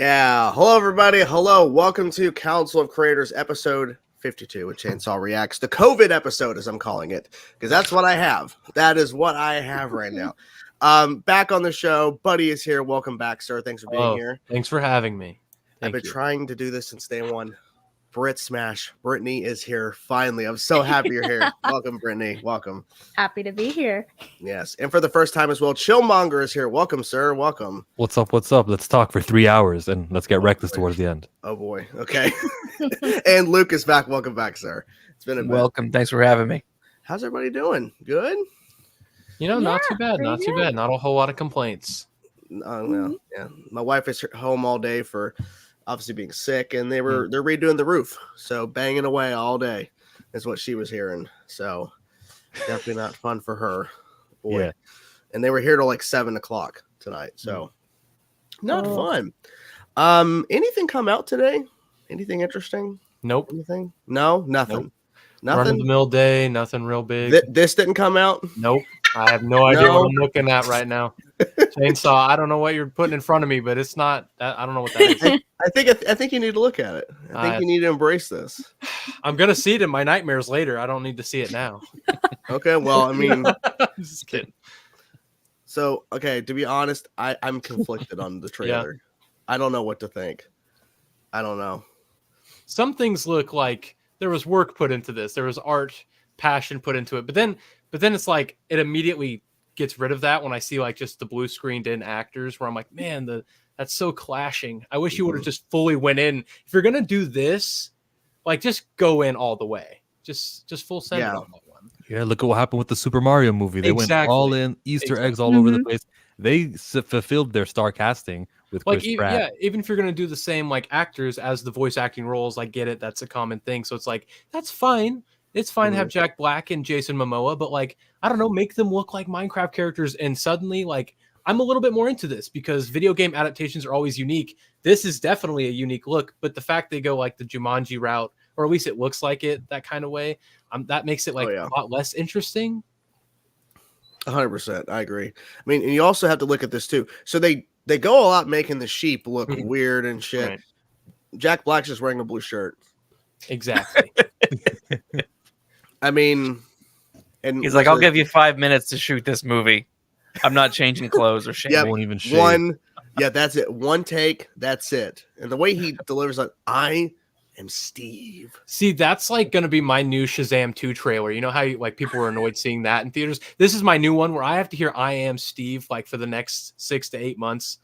Yeah. Hello, everybody. Hello. Welcome to Council of Creators, episode 52 with Chainsaw Reacts. The COVID episode, as I'm calling it, because that's what I have. That is what I have right now. Back on the show. Buddy is here. Welcome back, sir. Thanks for being here. Thanks for having me. I've been trying to do this since day one. Brit Smash. Brittany is here finally. I'm so happy you're here. Welcome, Brittany. Welcome. Happy to be here. Yes. And for the first time as well, Chillmonger is here. Welcome, sir. Welcome. What's up? What's up? Let's talk for 3 hours and let's get reckless towards the end. Oh, boy. Okay. And Luke is back. Welcome back, sir. It's been a bit. Welcome. Thanks for having me. How's everybody doing? Good? You know, not too bad. Not too bad. Not a whole lot of complaints. No. Yeah. My wife is home all day for obviously being sick, and they're redoing the roof, so banging away all day is what she was hearing. So definitely not fun for her. Boy. Yeah. And they were here till like 7 o'clock tonight, so not fun. Anything come out today? Anything interesting? Nope. Anything? No, nothing. Nope. Nothing. Run of the mill day. Nothing real big. This didn't come out. Nope. I have no idea what I'm looking at right now. Chainsaw. I don't know what you're putting in front of me, but it's not. I don't know what that is. I think you need to look at it. I think you need to embrace this. I'm gonna see it in my nightmares later. I don't need to see it now. Okay. Well, I mean, just kidding. So, okay, to be honest, I'm conflicted on the trailer. Yeah. I don't know what to think. I don't know. Some things look like there was work put into this. There was art, passion put into it. But then it's like it immediately gets rid of that when I see like just the blue screened in actors where I'm like, man, that's so clashing. I wish you would have just fully went in. If you're gonna do this, like just go in all the way. Just full send on that one. Yeah, look at what happened with the Super Mario movie. They went all in, Easter eggs all over the place. They fulfilled their star casting with Chris Pratt. Yeah, even if you're gonna do the same like actors as the voice acting roles, I get it. That's a common thing. So it's like that's fine. It's fine to have Jack Black and Jason Momoa, but like I don't know, make them look like Minecraft characters. And suddenly, like I'm a little bit more into this because video game adaptations are always unique. This is definitely a unique look, but the fact they go like the Jumanji route, or at least it looks like it that kind of way, that makes it like a lot less interesting. 100%. I agree. I mean, and you also have to look at this too. So they go a lot making the sheep look weird and shit. Right. Jack Black's just wearing a blue shirt. Exactly. I mean, and he's like, I'll give you 5 minutes to shoot this movie. I'm not changing clothes or shaving. Yeah, won't even shave. That's it. One take, that's it. And the way he delivers, like, I am Steve. See, that's like going to be my new Shazam 2 trailer. You know how like people were annoyed seeing that in theaters? This is my new one where I have to hear I am Steve like for the next 6 to 8 months.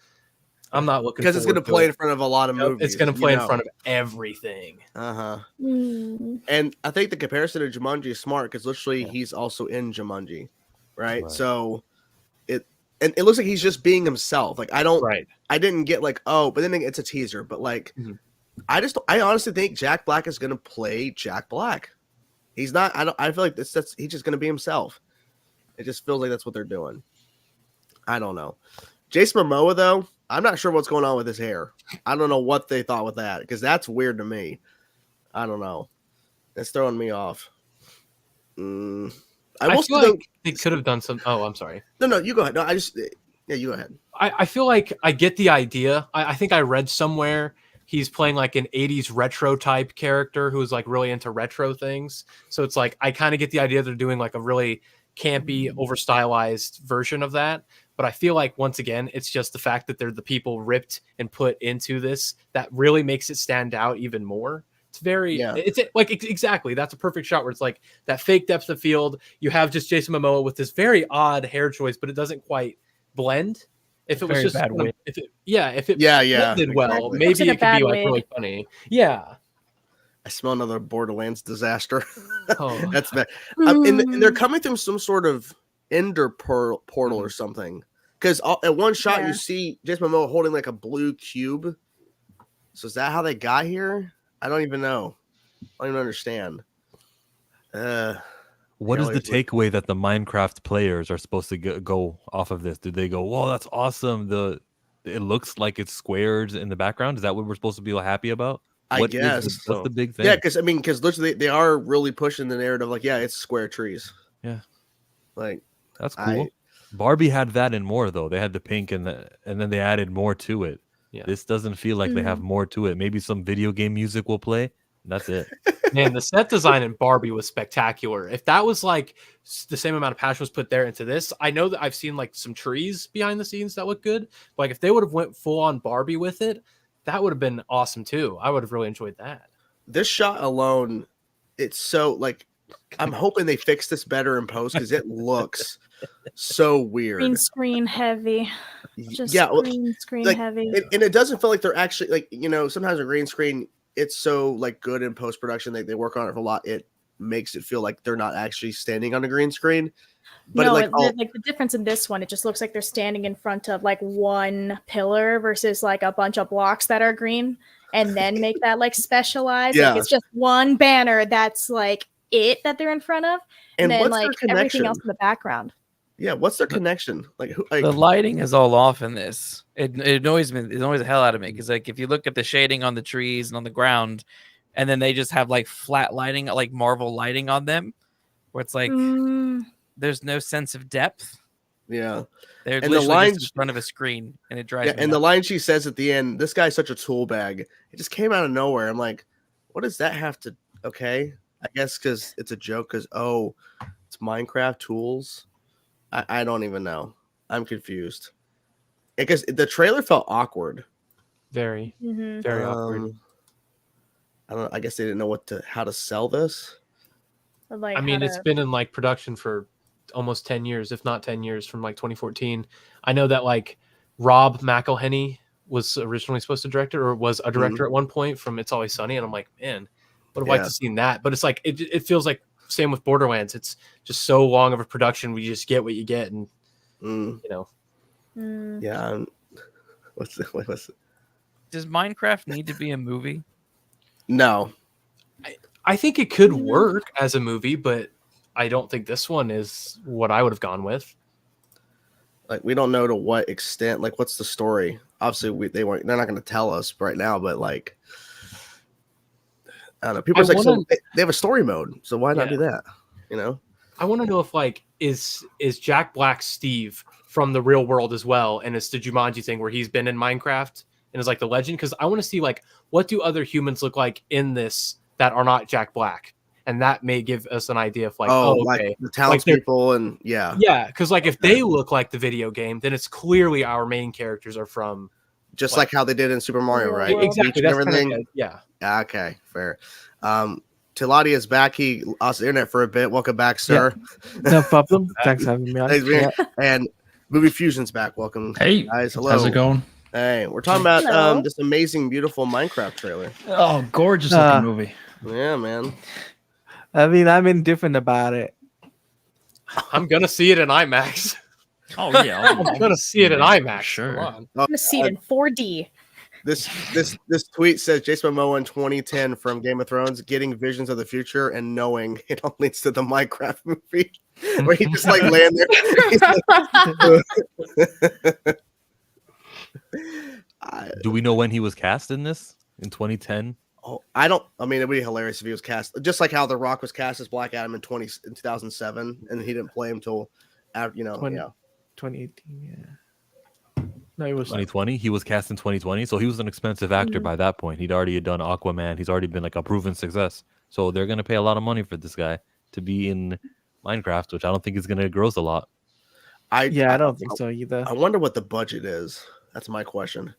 I'm not looking because it's going to play in front of a lot of movies. It's going to play in front of everything. And I think the comparison to Jumanji is smart because literally he's also in Jumanji, right? So it looks like he's just being himself. Like I didn't get like but then it's a teaser, but like I honestly think Jack Black is going to play Jack Black. He's not. I feel like he's just going to be himself. It just feels like that's what they're doing. I don't know. Jason Momoa though. I'm not sure what's going on with his hair. I don't know what they thought with that because that's weird to me. I don't know. It's throwing me off. I feel like they could have done some. Oh, I'm sorry. No, you go ahead. No, you go ahead. I feel like I get the idea. I think I read somewhere he's playing like an 80s retro type character who's like really into retro things. So it's like I kind of get the idea they're doing like a really campy, over stylized version of that. But I feel like, once again, it's just the fact that they're the people ripped and put into this that really makes it stand out even more. It's very, it's like, exactly. That's a perfect shot where it's like that fake depth of field. You have just Jason Momoa with this very odd hair choice, but it doesn't quite blend. If it was just, if it blended well, maybe it could be like really funny. Yeah. I smell another Borderlands disaster. That's bad. And they're coming through some sort of ender portal or something. Because at one shot you see Jason Momoa holding like a blue cube. So is that how they got here? I don't even know. I don't even understand. What is the takeaway that the Minecraft players are supposed to go off of this? Did they go, "Whoa, that's awesome"? It looks like it's squares in the background. Is that what we're supposed to be happy about? I guess. What's the big thing? Yeah, because literally they are really pushing the narrative. Like, it's square trees. Yeah, like that's cool. Barbie had that and more though. They had the pink and then they added more to it. Yeah. This doesn't feel like they have more to it. Maybe some video game music will play. That's it. Man, the set design in Barbie was spectacular. If that was like the same amount of passion was put there into this, I know that I've seen like some trees behind the scenes that look good. But like if they would have went full on Barbie with it, that would have been awesome too. I would have really enjoyed that. This shot alone, it's so like, I'm hoping they fix this better in post because it looks so weird. Green screen heavy. Just green screen like, heavy. And it doesn't feel like they're actually like, you know, sometimes a green screen, it's so like good in post production. They work on it for a lot. It makes it feel like they're not actually standing on a green screen. But no, like the difference in this one, it just looks like they're standing in front of like one pillar versus like a bunch of blocks that are green, and then make that like specialized. Yeah. Like it's just one banner that's like it that they're in front of, and then like everything else in the background. Yeah, what's their connection? Like, the lighting is all off in this. It annoys me. It annoys the hell out of me because like if you look at the shading on the trees and on the ground, and then they just have like flat lighting, like Marvel lighting on them, where it's like there's no sense of depth. Yeah, they're and literally the line just in front of a screen, and it drives. Yeah, me and nuts. the line she says at the end, "This guy's such a tool bag." It just came out of nowhere. I'm like, what does that have to? Okay, I guess because it's a joke. Because it's Minecraft tools. I don't even know. I'm confused. Because the trailer felt awkward. Very awkward. I don't know. I guess they didn't know how to sell this. Like I mean, it's been in like production for almost 10 years, if not 10 years, from like 2014. I know that like Rob McElhenney was originally supposed to direct it, or was a director at one point from It's Always Sunny, and I'm like, man, would have liked to seen that. But it's like it feels like same with Borderlands. It's just so long of a production. We just get what you get, and you know. Yeah. What's it? Does Minecraft need to be a movie? No. I think it could work as a movie, but I don't think this one is what I would have gone with. Like, we don't know to what extent. Like, what's the story? Obviously, they're not going to tell us right now, but like, I don't know. People are like, so they have a story mode, so why not do that? You know, I want to know if like is Jack Black Steve from the real world as well, and it's the Jumanji thing where he's been in Minecraft and is like the legend. Because I want to see like what do other humans look like in this that are not Jack Black, and that may give us an idea of like okay, like the townspeople and yeah, because like if they look like the video game, then it's clearly our main characters are from. Just like how they did in Super Mario, right? Exactly. That's everything. Kind of, yeah. Okay, fair. Tilati is back. He lost the internet for a bit. Welcome back, sir. Yeah. No problem. Thanks for having me on. And Movie Fusion's back. Welcome. Hey, guys. Hello. How's it going? Hey, we're talking about this amazing, beautiful Minecraft trailer. Oh, gorgeous looking movie. Yeah, man. I mean, I'm indifferent about it. I'm gonna see it in IMAX. Oh yeah, I'm gonna see it in IMAX. Sure. Come on. I'm gonna see it in 4D. This tweet says Jason Momoa in 2010 from Game of Thrones getting visions of the future and knowing it all leads to the Minecraft movie where he just like land there. Do we know when he was cast in this? In 2010? Oh, I mean, it'd be hilarious if he was cast just like how The Rock was cast as Black Adam in 2007, and he didn't play him till after 2018. Yeah. No, it was 2020. He was cast in 2020, so he was an expensive actor by that point. He'd already done Aquaman. He's already been like a proven success. So they're gonna pay a lot of money for this guy to be in Minecraft, which I don't think is gonna gross a lot. I don't think so either. I wonder what the budget is. That's my question.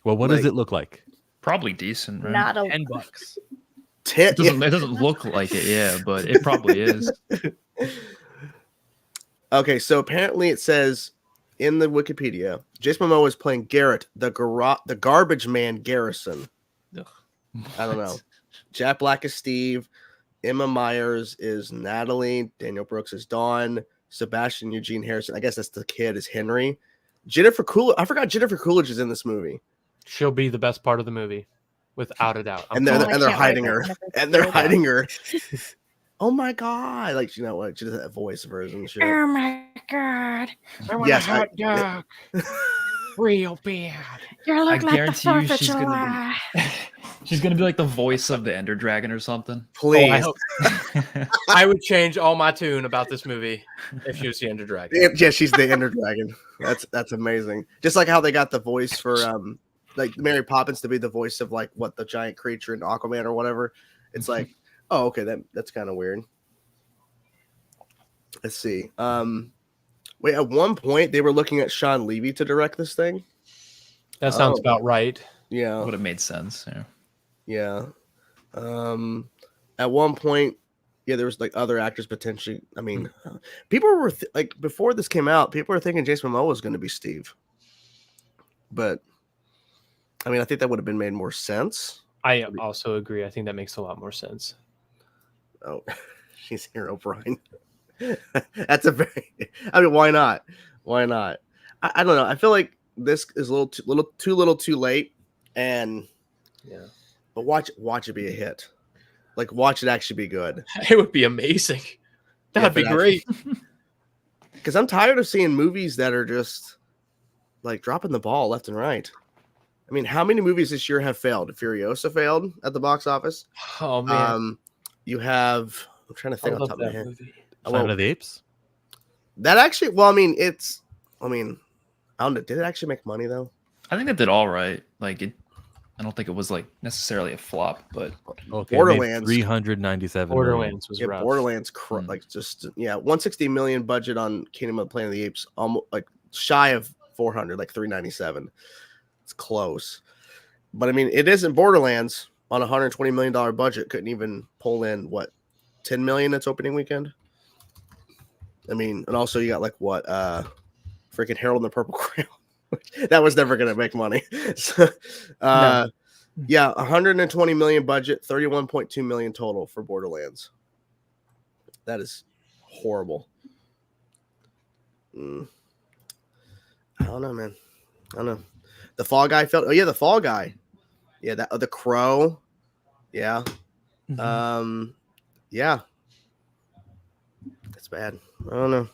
Well, what does it look like? Probably decent, right? Not a $10. It doesn't look like it, yeah, but it probably is. Okay, so apparently it says in the Wikipedia, Jason Momoa is playing Garrett, the garbage man Garrison. Ugh. I don't know. Jack Black is Steve. Emma Myers is Natalie. Daniel Brooks is Dawn. Sebastian Eugene Harrison, I guess that's the kid, is Henry. Jennifer Coolidge. I forgot Jennifer Coolidge is in this movie. She'll be the best part of the movie, without a doubt. And they're hiding her. And they're hiding her. Oh my god! Like, you know what? She does that voice version. Shit. Oh my god! I want a hot dog, real bad. You look like the guarantee you 4th of she's July. She's gonna be like the voice of the Ender Dragon or something. Please. I would change all my tune about this movie if she was the Ender Dragon. Yeah, she's the Ender Dragon. That's amazing. Just like how they got the voice for like Mary Poppins to be the voice of like what the giant creature in Aquaman or whatever. It's like, oh, okay, that's kind of weird. Let's see. Wait, at one point they were looking at Sean Levy to direct this thing. That sounds about right. Yeah, would have made sense. Yeah. At one point, yeah, there was like other actors potentially. I mean, people were like before this came out, people were thinking Jason Momoa was going to be Steve. But I mean, I think that would have been made more sense. I also agree. I think that makes a lot more sense. Oh, she's here, O'Brien. That's a very. I mean, why not? Why not? I don't know. I feel like this is a little too late, and yeah. But watch it be a hit. Like, watch it actually be good. It would be amazing. That'd be great. Because I'm tired of seeing movies that are just like dropping the ball left and right. I mean, how many movies this year have failed? Furiosa failed at the box office. Oh man. You have. I'm trying to think on top of my head. Planet of the Apes. That actually. Well, I mean, it's. I mean, I don't know. Did it actually make money though? I think it did all right. Like it. I don't think it was like necessarily a flop, but okay, Borderlands 397. Borderlands was rough. Borderlands like just 160 million budget on Kingdom of the Planet of the Apes, almost like shy of 400, like 397. It's close, but I mean, it isn't Borderlands on a $120 million budget. Couldn't even pull in what 10 million its opening weekend. I mean, and also you got like what freaking Harold and the Purple Crayon. That was never going to make money. So, No. Yeah, 120 million budget, 31.2 million total for Borderlands. That is horrible. I don't know, man. I don't know. The Fall Guy felt. Oh yeah, the Fall Guy. Yeah, that the Crow. Yeah. Yeah. That's bad. I don't know.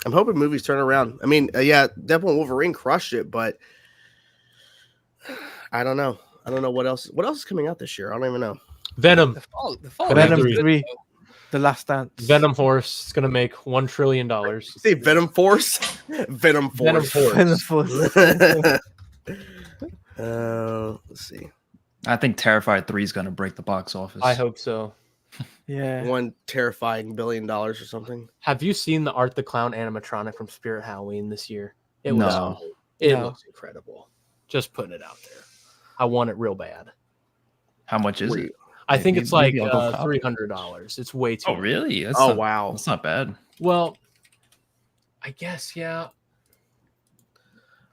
I'm hoping movies turn around. I mean, yeah, Deadpool and Wolverine crushed it, but I don't know. I don't know what else. What else is coming out this year? I don't even know. Venom. The fall Venom 3. 3. The Last Dance. Venom Force is gonna make $1 trillion. See, Venom Force. Venom Force. Venom Force. Let's see. I think Terrifier 3 is going to break the box office. I hope so. Yeah. $1 terrifying billion or something. Have you seen the Art the Clown animatronic from Spirit Halloween this year? It No. looks incredible. Just putting it out there. I want it real bad. How much is it? I think it's like Maybe I'll go copy it. $300. It's way too. Oh, really? That's Wow. That's not bad. Well, I guess yeah.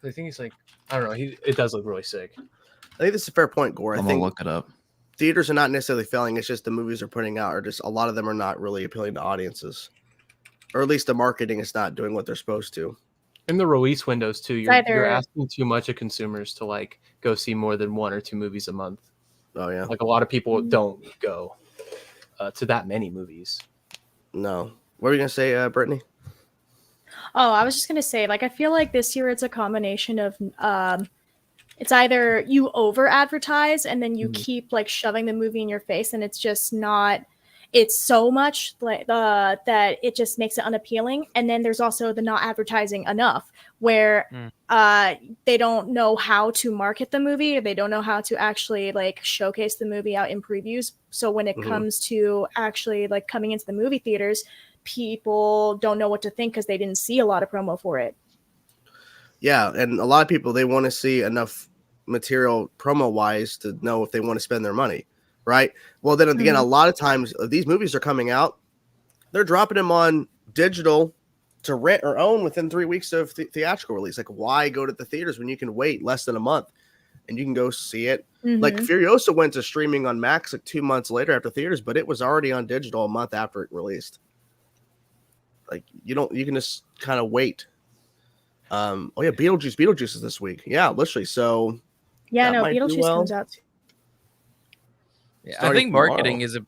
I think it's like I don't know. It does look really sick. I think this is a fair point, Gore. I I'm going think to look it up. theaters are not necessarily failing. It's just the movies they're putting out are just a lot of them are not really appealing to audiences, or at least the marketing is not doing what they're supposed to. In the release windows too, you're asking too much of consumers to like go see more than 1 or 2 movies a month. Oh yeah, Like a lot of people don't go to that many movies. No. What were you gonna say, Brittany? Oh, I was just gonna say, like, I feel like this year it's a combination of it's either you over advertise and then you keep like shoving the movie in your face, and it's just not. It's so much like that it just makes it unappealing. And then there's also the not advertising enough, where they don't know how to market the movie, or they don't know how to actually like showcase the movie out in previews. So when it comes to actually like coming into the movie theaters, people don't know what to think because they didn't see a lot of promo for it. Yeah, and a lot of people, they want to see enough material promo wise to know if they want to spend their money. Right. Well, then again, a lot of times these movies are coming out, they're dropping them on digital to rent or own within 3 weeks of theatrical release. Like, why go to the theaters when you can wait less than a month and you can go see it? Like Furiosa went to streaming on Max like 2 months later after theaters, but it was already on digital a month after it released. Like, you can just kind of wait. Oh yeah, Beetlejuice is this week. Yeah, literally. So yeah, no, Beetlejuice comes out too. Yeah, I think marketing is a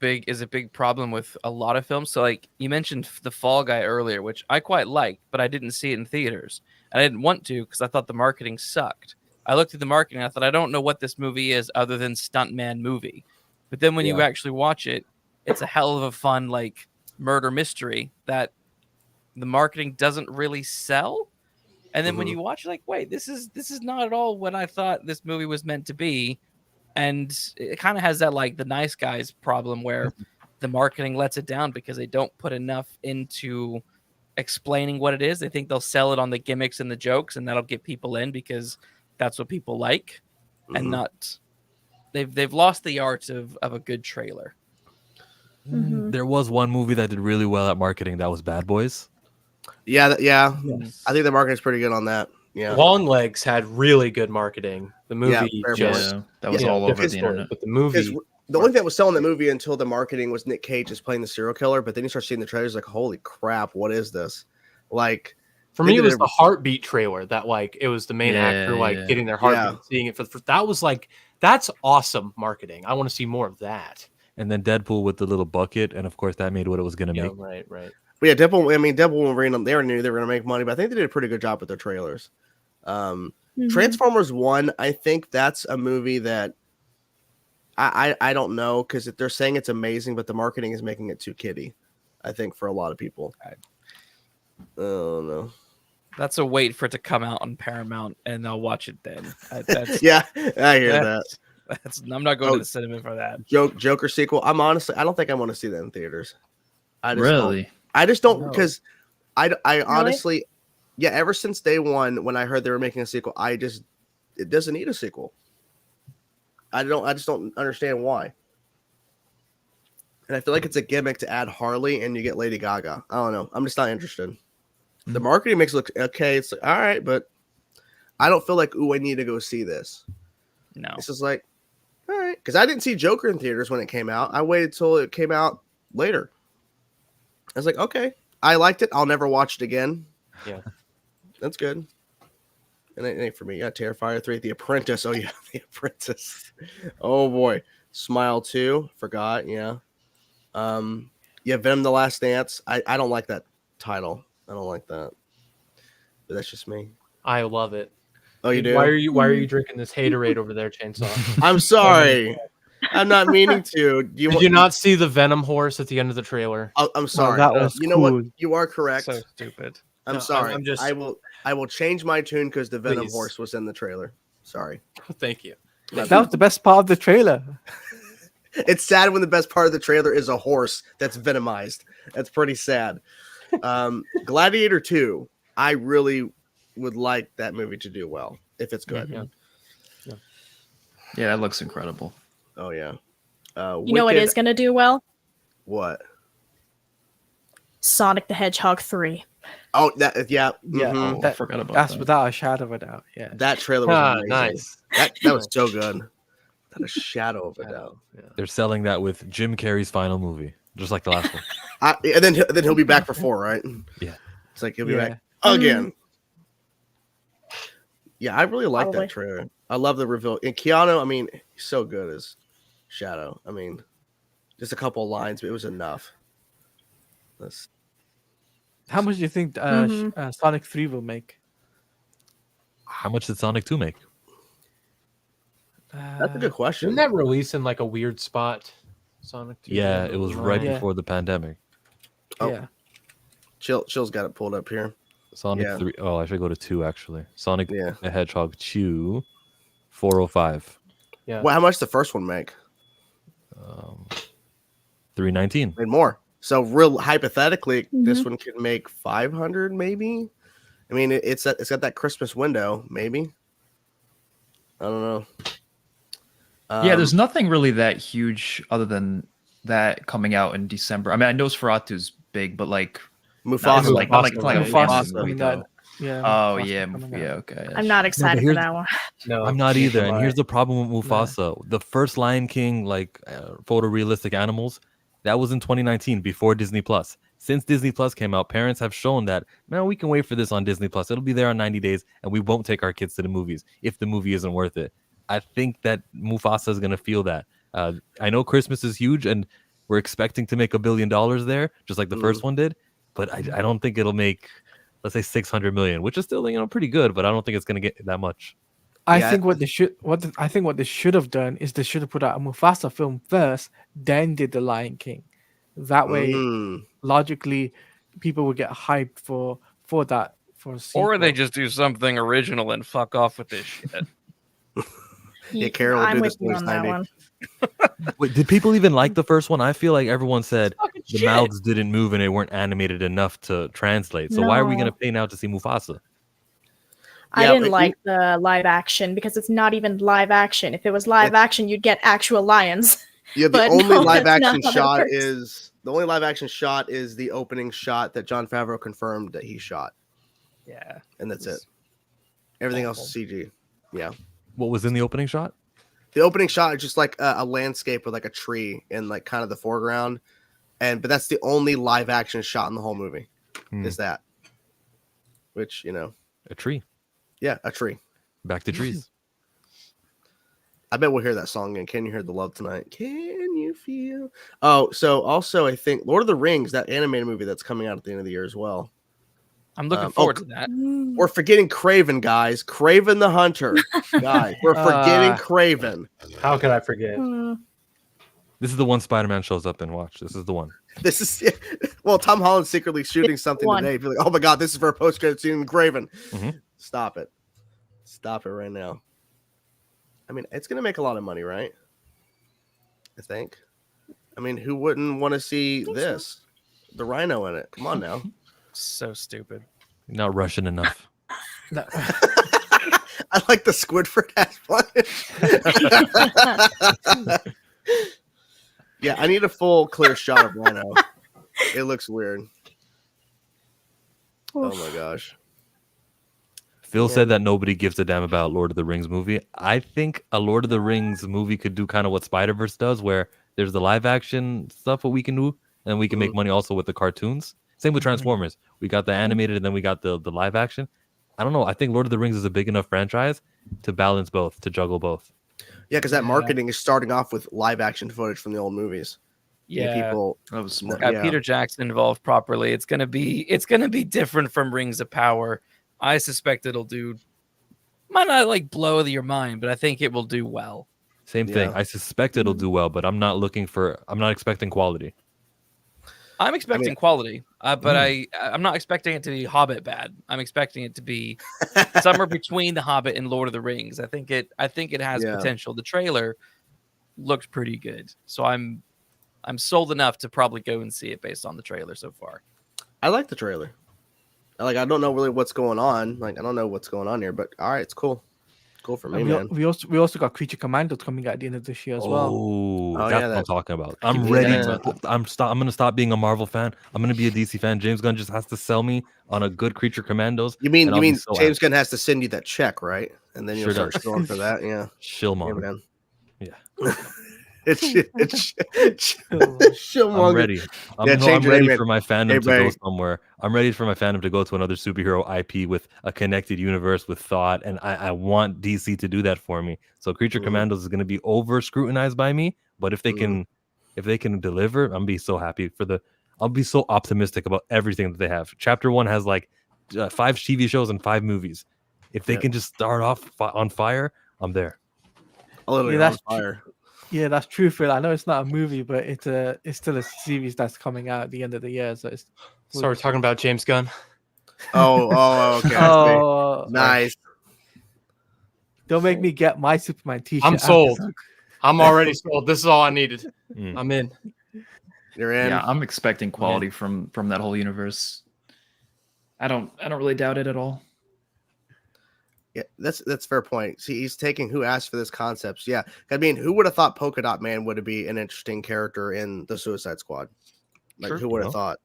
big problem with a lot of films. So like you mentioned The Fall Guy earlier, which I quite liked, but I didn't see it in theaters. And I didn't want to because I thought the marketing sucked. I looked at the marketing and I thought, I don't know what this movie is other than stuntman movie. But then when you actually watch it, it's a hell of a fun like murder mystery that the marketing doesn't really sell. And then when you watch, you're like, wait, this is not at all what I thought this movie was meant to be. And it kind of has that like the Nice Guys problem where the marketing lets it down because they don't put enough into explaining what it is. They think they'll sell it on the gimmicks and the jokes, and that'll get people in because that's what people like, and not they've lost the art of a good trailer. There was one movie that did really well at marketing. That was Bad Boys. Yeah. Yes. I think the marketing's pretty good on that. Yeah. Long Legs had really good marketing. The movie just that was all over the story, internet. but the movie. The only thing that was selling the movie until the marketing was Nick Cage is playing the serial killer, but then you start seeing the trailers like, holy crap, what is this? Like, for me, it was the Heartbeat trailer that like it was the main actor like getting their heartbeat, seeing it for that was like that's awesome marketing. I want to see more of that. And then Deadpool with the little bucket, and of course that made what it was going to make. Right. But yeah, Deadpool and Wolverine, they already knew they were going to make money, but I think they did a pretty good job with their trailers. Transformers 1, I think that's a movie that I don't know, because they're saying it's amazing, but the marketing is making it too kiddie, I think, for a lot of people. I don't know. That's a wait for it to come out on Paramount, and I'll watch it then. Yeah, I hear that. I'm not going to the cinema for that. Joker sequel. I don't think I want to see that in theaters. I just don't because I honestly, ever since day one when I heard they were making a sequel, it doesn't need a sequel. I just don't understand why. And I feel like it's a gimmick to add Harley and you get Lady Gaga. I don't know. I'm just not interested. The marketing makes it look okay. It's like, all right, but I don't feel like, ooh, I need to go see this. No. It's just like, all right. Because I didn't see Joker in theaters when it came out. I waited till it came out later. I was like, okay, I liked it. I'll never watch it again. Yeah. That's good. And it ain't for me. Yeah, Terrifier 3, The Apprentice. Oh, yeah, The Apprentice. Oh, boy. Smile 2. Forgot, yeah. Venom: The Last Dance. I don't like that title. I don't like that. But that's just me. I love it. Oh, you do? Why are you drinking this haterade over there, Chainsaw? I'm sorry. I'm not meaning to. Did you not see the Venom horse at the end of the trailer? I'm sorry. that was you know what? You are correct. So stupid. I'm sorry. I will change my tune because the Venom horse was in the trailer. Sorry. Thank you. That was the best part of the trailer. It's sad when the best part of the trailer is a horse that's venomized. That's pretty sad. Gladiator 2. I really would like that movie to do well if it's good. Yeah, that looks incredible. Oh yeah. You know what is going to do well? What? Sonic the Hedgehog 3. Oh, that yeah. Oh, I forgot about that's that. without a shadow of a doubt. Yeah. That trailer was amazing. Nice. That was so good. Not a shadow of a doubt. Yeah. They're selling that with Jim Carrey's final movie, just like the last one. And then he'll be back for 4, right? Yeah. It's like he'll be back again. Yeah, I really like that trailer. I love the reveal. And Keanu, I mean, he's so good as Shadow. I mean, just a couple of lines, but it was enough. How much do you think Sonic 3 will make? How much did Sonic 2 make? That's a good question. Didn't that release in like a weird spot? Sonic 2? Yeah, it was right before the pandemic. Oh. Yeah. Chill's got it pulled up here. Sonic 3. Oh, I should go to 2 actually. Sonic the Hedgehog 2, 405. Yeah. Well, how much did the first one make? 319. Made more. So, real hypothetically, this one could make 500, maybe. I mean, it's got that Christmas window, maybe. I don't know. Yeah, there's nothing really that huge other than that coming out in December. I mean, I know Nosferatu's big, but like Mufasa, not like a Mufasa, movie, that, though. yeah. Oh Mufasa yeah, coming out. yeah, okay. I'm not excited for that one. No, I'm not either. And here's the problem with Mufasa: the first Lion King, like photorealistic animals, that was in 2019 before Disney Plus. Since Disney Plus came out, parents have shown that, man, we can wait for this on Disney Plus. It'll be there in 90 days, and we won't take our kids to the movies if the movie isn't worth it. I think that Mufasa is going to feel that. I know Christmas is huge, and we're expecting to make $1 billion there, just like the first one did. But I don't think it'll make, let's say, 600 million, which is still pretty good. But I don't think it's going to get that much. I think what they should have done is they should have put out a Mufasa film first, then did the Lion King. That way, logically, people would get hyped for for a sequel. Or they just do something original and fuck off with this shit. Yeah, Carol will do this with you on that 90. one. Wait, did people even like the first one? I feel like everyone said Fucking the shit. mouths didn't move and they weren't animated enough to translate. So why are we No. going to pay now to see Mufasa? I Yeah, didn't if like the live action because it's not even live action. If it was live action, you'd get actual lions. Yeah, the But only no, live that's not action how it shot works. is the opening shot that Jon Favreau confirmed that he shot, Yeah. and that's it. Everything else awful. is CG. Yeah, What was in the opening shot? the opening shot is just like a landscape with like a tree in like kind of the foreground, but that's the only live action shot in the whole movie. Is that, which A tree. yeah, a tree. Back to trees. I bet we'll hear that song again. Can you hear the love tonight? Can you feel? Oh, so also I think Lord of the Rings, that animated movie that's coming out at the end of the year as well. I'm looking forward to that. We're forgetting Craven, guys. Craven the Hunter, guys. We're forgetting Craven. How could I forget? This is the one Spider-Man shows up and watch. This is the one. This is Tom Holland's secretly shooting something one. today. Be like, oh my god, this is for a post-credit scene in Craven. Mhm. Stop it right now. I mean, it's gonna make a lot of money, right? I think. I mean, who wouldn't want to see this? The Rhino in it. Come on now. So stupid. You're not Russian enough. I like the Squidford ass one. Yeah, I need a full clear shot of Rhino. It looks weird. Oh my gosh. Phil said that nobody gives a damn about Lord of the Rings movie. I think a Lord of the Rings movie could do kind of what Spider-Verse does, where there's the live action stuff what we can do, and we can make money also with the cartoons. Same with Transformers. We got the animated and then we got the live action. I don't know. I think Lord of the Rings is a big enough franchise to balance both, to juggle both. Yeah, because that marketing is starting off with live action footage from the old movies. Yeah. People. That was smart. Got Peter Jackson involved properly. It's gonna be different from Rings of Power. I suspect it'll might not like blow your mind, but I think it will do well. Same thing. I suspect it'll do well, but I'm not expecting quality. I'm expecting quality, but I'm not expecting it to be Hobbit bad. I'm expecting it to be somewhere between The Hobbit and Lord of the Rings. I think it has potential. The trailer looked pretty good, so I'm sold enough to probably go and see it based on the trailer so far. I like the trailer. I don't know really what's going on. I don't know what's going on here, but all right, it's cool. Cool for me, man. We also got Creature Commandos coming out at the end of this year as well. Oh, Oh, that's yeah, what I'm that- talking about. I'm ready. I'm gonna stop being a Marvel fan. I'm gonna be a DC fan. James Gunn just has to sell me on a good Creature Commandos. You mean so James happy. Gunn has to send you that check, right? And then you'll Sure start going for that. Yeah. Shillmonger. man. Yeah. It's I'm ready. I'm ready for my fandom to go Bray. somewhere. I'm ready for my fandom to go to another superhero IP with a connected universe with thought, and I want DC to do that for me. So Creature Commandos is going to be over scrutinized by me, but if they can deliver, I'm gonna be so happy I'll be so optimistic about everything that they have. Chapter 1 has 5 TV shows and 5 movies. If they can just start off on fire, I'm there. Literally on fire. Yeah, that's true, Phil. I know it's not a movie, but it's still a series that's coming out at the end of the year. So we're talking about James Gunn. Oh, okay. Oh, nice. Don't make me get my Superman t-shirt. I'm sold. I'm already sold. This is all I needed. I'm in. You're in. Yeah, I'm expecting quality from that whole universe. I don't really doubt it at all. Yeah, that's a fair point. See, he's taking who asked for this concepts. Yeah, I mean, who would have thought Polka Dot Man would be an interesting character in the Suicide Squad? Who would have thought?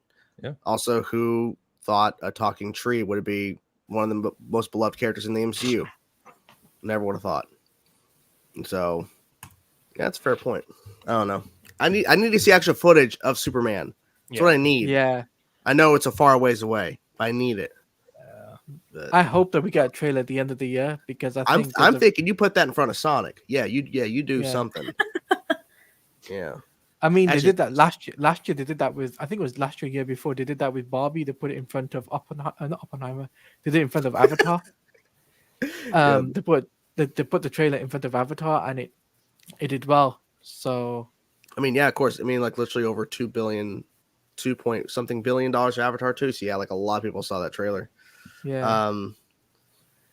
Yeah. Also, who thought a talking tree would be one of the most beloved characters in the MCU? Never would have thought. And so, yeah, that's a fair point. I don't know. I need to see actual footage of Superman. That's what I need. Yeah. I know it's a far ways away, but I need it. I hope that we get a trailer at the end of the year because I'm thinking you put that in front of Sonic. Yeah, you do something. Yeah. I mean, they did that last year. Last year they did that with, I think it was last year before, they did that with Barbie. They put it in front of Oppenheimer. They did it in front of Avatar. They put the trailer in front of Avatar and it did well. So I mean, yeah, of course. I mean, literally over $2 point something billion for Avatar 2. So yeah, a lot of people saw that trailer. Yeah.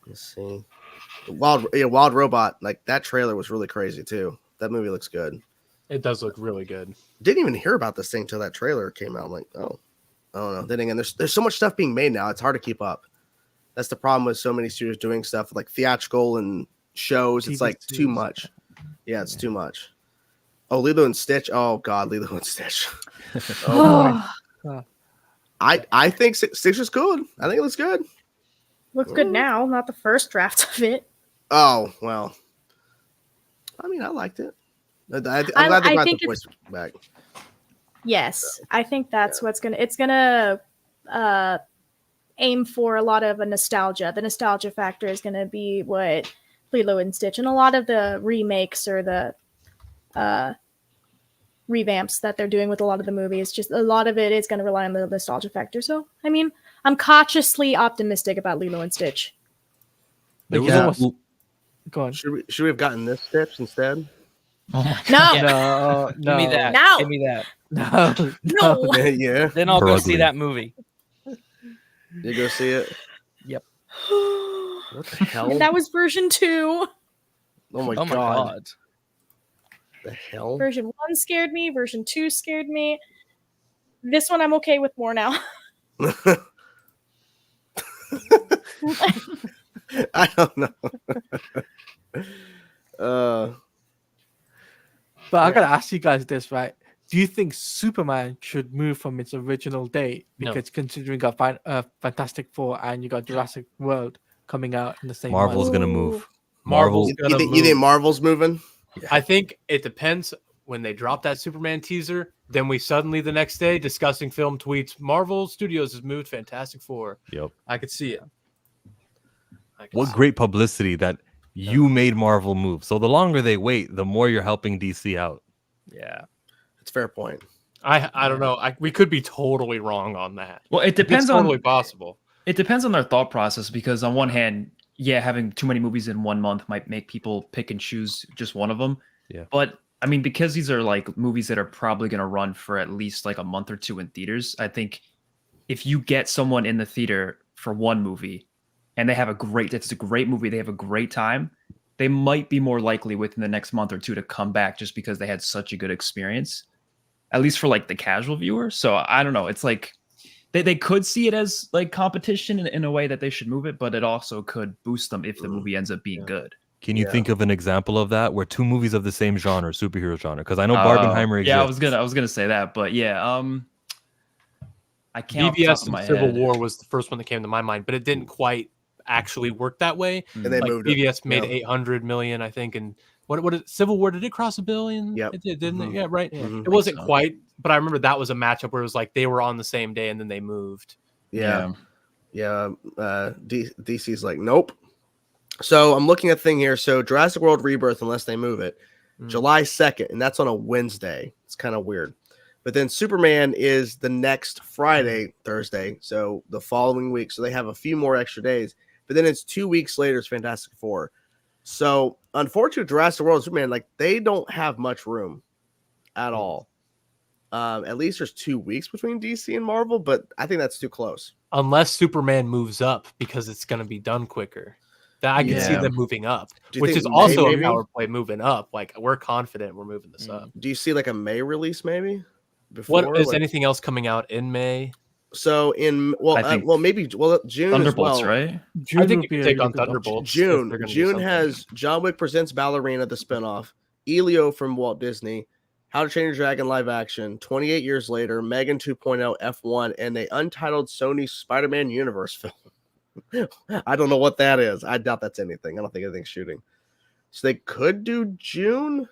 Let's see. Wild Robot. Like that trailer was really crazy too. That movie looks good. It does look really good. Didn't even hear about this thing till that trailer came out. I'm like, oh, I don't know. Then again, there's so much stuff being made now. It's hard to keep up. That's the problem with so many studios doing stuff like theatrical and shows. It's like too much. Yeah, it's too much. Oh, Lilo and Stitch. Oh God, Lilo and Stitch. Oh boy. I think Stitch is good. I think it looks good. Looks good now, not the first draft of it. Oh well. I mean, I liked it. I'm glad they got the voice back. Yes, I think that's what's gonna aim for a lot of a nostalgia. The nostalgia factor is gonna be what Lilo and Stitch and a lot of the remakes or the revamps that they're doing with a lot of the movies. Just a lot of it is gonna rely on the nostalgia factor. So I mean, I'm cautiously optimistic about Lilo and Stitch. Go on. Should we have gotten this Stitch instead? Oh my God. No. Give me that. No. Give me that. No. Yeah. Then I'll go see that movie. You go see it? Yep. What the hell? And that was version 2. Oh my god. The hell? Version 1 scared me. Version 2 scared me. This one I'm okay with more now. I don't know. But I gotta ask you guys this, right? Do you think Superman should move from its original date? Because considering you got Fantastic Four and you got Jurassic World coming out in the same Marvel's month. gonna move. Marvel's gonna move. You think Marvel's moving? Yeah. I think it depends. When they drop that Superman teaser, then we suddenly the next day discussing film tweets. Marvel Studios has moved Fantastic Four. Yep, I could see it. What great publicity that you made Marvel move. So the longer they wait, the more you're helping DC out. Yeah, it's a fair point. I don't know. We could be totally wrong on that. Well, it depends it's totally possible. It depends on their thought process because on one hand, yeah, having too many movies in 1 month might make people pick and choose just one of them. Yeah, but I mean, because these are like movies that are probably going to run for at least like a month or two in theaters, I think if you get someone in the theater for one movie and they have it's a great movie, they have a great time, they might be more likely within the next month or two to come back just because they had such a good experience, at least for like the casual viewer. So I don't know. It's like they could see it as like competition in a way that they should move it, but it also could boost them if the movie ends up being good. Can you think of an example of that where two movies of the same genre, superhero genre? Because I know Barbenheimer exists. Yeah, I was gonna say that, but yeah, I can't. BVS and Civil War was the first one that came to my mind, but it didn't quite actually work that way. And they moved BVS made 800 million, I think, and what Civil War, did it cross $1 billion? Yeah, it did, didn't it? Yeah, right. It wasn't quite, but I remember that was a matchup where it was like they were on the same day and then they moved. Yeah. DC's like, nope. So I'm looking at the thing here. So Jurassic World Rebirth, unless they move it, July 2nd, and that's on a Wednesday. It's kind of weird. But then Superman is the next Thursday, so the following week. So they have a few more extra days. But then it's 2 weeks later, it's Fantastic Four. So unfortunately, Jurassic World and Superman, like they don't have much room at all. At least there's 2 weeks between DC and Marvel, but I think that's too close. Unless Superman moves up because it's going to be done quicker. That I can see them moving up, which is also a power play moving up. Like we're confident we're moving this up. Do you see like a May release maybe? Before, what is anything else coming out in May? So June Thunderbolts, as well. Right? June I think you can take on Thunderbolts. June has John Wick Presents Ballerina, the spinoff, Elio from Walt Disney, How to Train Your Dragon live action, 28 years later, Megan 2.0 F1, and a untitled Sony Spider-Man Universe film. I don't know what that is. I doubt that's anything. I don't think anything's shooting. So they could do June.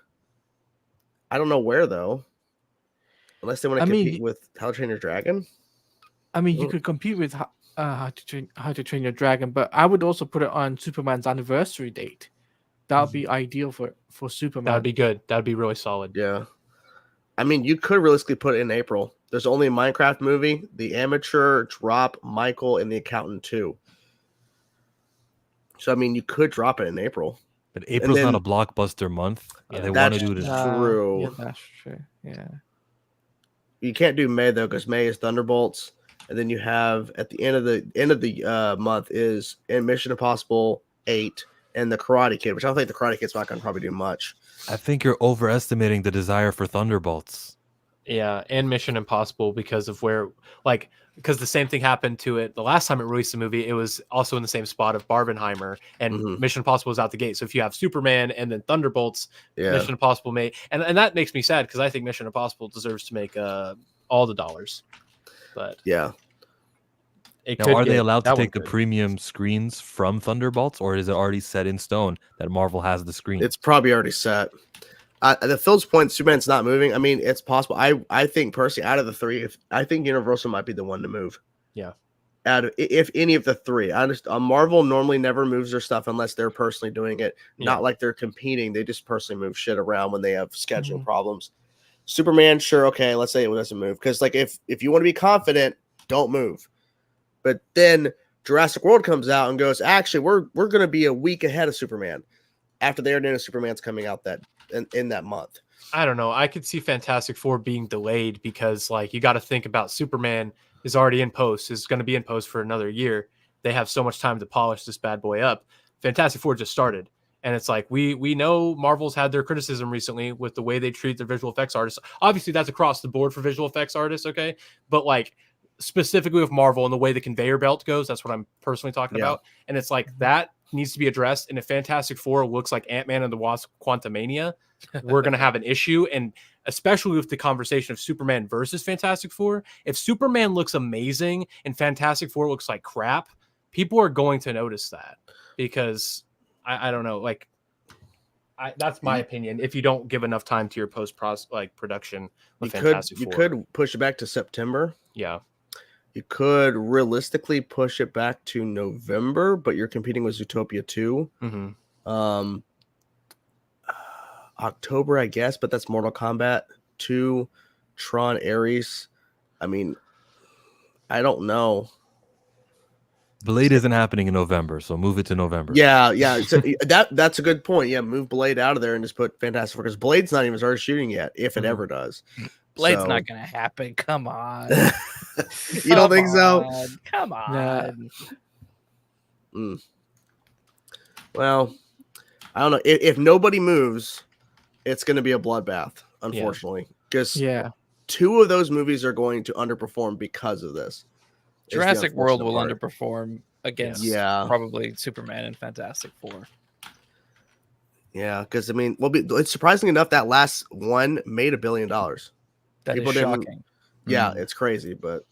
I don't know where though. Unless they want to compete with How to Train Your Dragon. I mean, you could compete with How to Train Your Dragon, but I would also put it on Superman's anniversary date. That would be ideal for Superman. That would be good. That would be really solid. Yeah. I mean, you could realistically put it in April. There's only a Minecraft movie, The Amateur, Drop, Michael, and The Accountant 2. So, I mean, you could drop it in April. But April's not a blockbuster month. They want to do it. True. Yeah, that's true. Yeah. You can't do May, though, because May is Thunderbolts. and then you have at the end of the month is in Mission Impossible 8 and the Karate Kid, which I don't think the Karate Kid's not going to probably do much. I think you're overestimating the desire for Thunderbolts. Yeah, and Mission Impossible because the same thing happened to it the last time it released the movie. It was also in the same spot of Barbenheimer, and Mission Impossible was out the gate. So if you have Superman and then Thunderbolts, Mission Impossible may and that makes me sad because I think Mission Impossible deserves to make all the dollars. But yeah. Now, are they allowed to take the premium screens from Thunderbolts, or is it already set in stone that Marvel has the screen? It's probably already set. The Phil's point, Superman's not moving. I mean, it's possible. I think personally, out of the three, I think Universal might be the one to move. Yeah. If any of the three, I understand. Marvel normally never moves their stuff unless they're personally doing it. Yeah. Not like they're competing. They just personally move shit around when they have scheduling problems. Superman, sure, okay. Let's say it doesn't move because, like, if you want to be confident, don't move. But then Jurassic World comes out and goes, actually, we're going to be a week ahead of Superman after the Airbender Superman's coming out in that month. I don't know. I could see Fantastic Four being delayed because, like, you got to think about Superman is already in post, is going to be in post for another year. They have so much time to polish this bad boy up. Fantastic Four just started. And it's like, we know Marvel's had their criticism recently with the way they treat their visual effects artists. Obviously, that's across the board for visual effects artists, okay? But, like, specifically with Marvel and the way the conveyor belt goes, that's what I'm personally talking about. And it's like, that needs to be addressed. And if Fantastic Four looks like Ant-Man and the Wasp Quantumania, we're going to have an issue. And especially with the conversation of Superman versus Fantastic Four, if Superman looks amazing and Fantastic Four looks like crap, people are going to notice that because I don't know, like, that's my opinion. If you don't give enough time to your production with Fantastic Four, you could push it back to September. Yeah. You could realistically push it back to November, but you're competing with Zootopia 2. October, I guess, but that's Mortal Kombat 2, Tron Ares. I mean, I don't know. Blade isn't happening in November, so move it to November. Yeah. So that's a good point. Yeah, move Blade out of there and just put Fantastic Four because Blade's not even started shooting yet, if it ever does. Blade's not going to happen. Come on. You don't think so? Come on. Well, I don't know. If nobody moves, it's going to be a bloodbath, unfortunately. Because two of those movies are going to underperform because of this. Jurassic World will underperform against probably Superman and Fantastic Four. Yeah, because, I mean, it's surprisingly enough, that last one made $1 billion. That is shocking. Yeah, it's crazy, but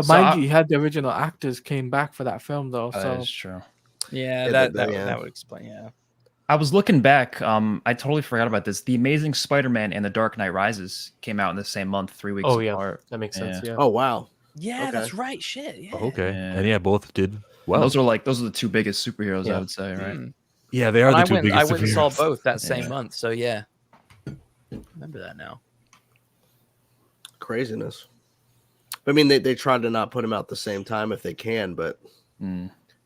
mind you, had the original actors came back for that film though. So that is true. Yeah, that would explain. Yeah, I was looking back. I totally forgot about this. The Amazing Spider-Man and The Dark Knight Rises came out in the same month, 3 weeks apart. That makes sense. Yeah. Oh wow. Yeah, that's right. Shit. Yeah. Okay. And both did well. Those are the two biggest superheroes, I would say, right? Yeah, they are the two biggest. I went and saw both that same month. So yeah, remember that now. Craziness. I mean, they try to not put them out at the same time if they can, but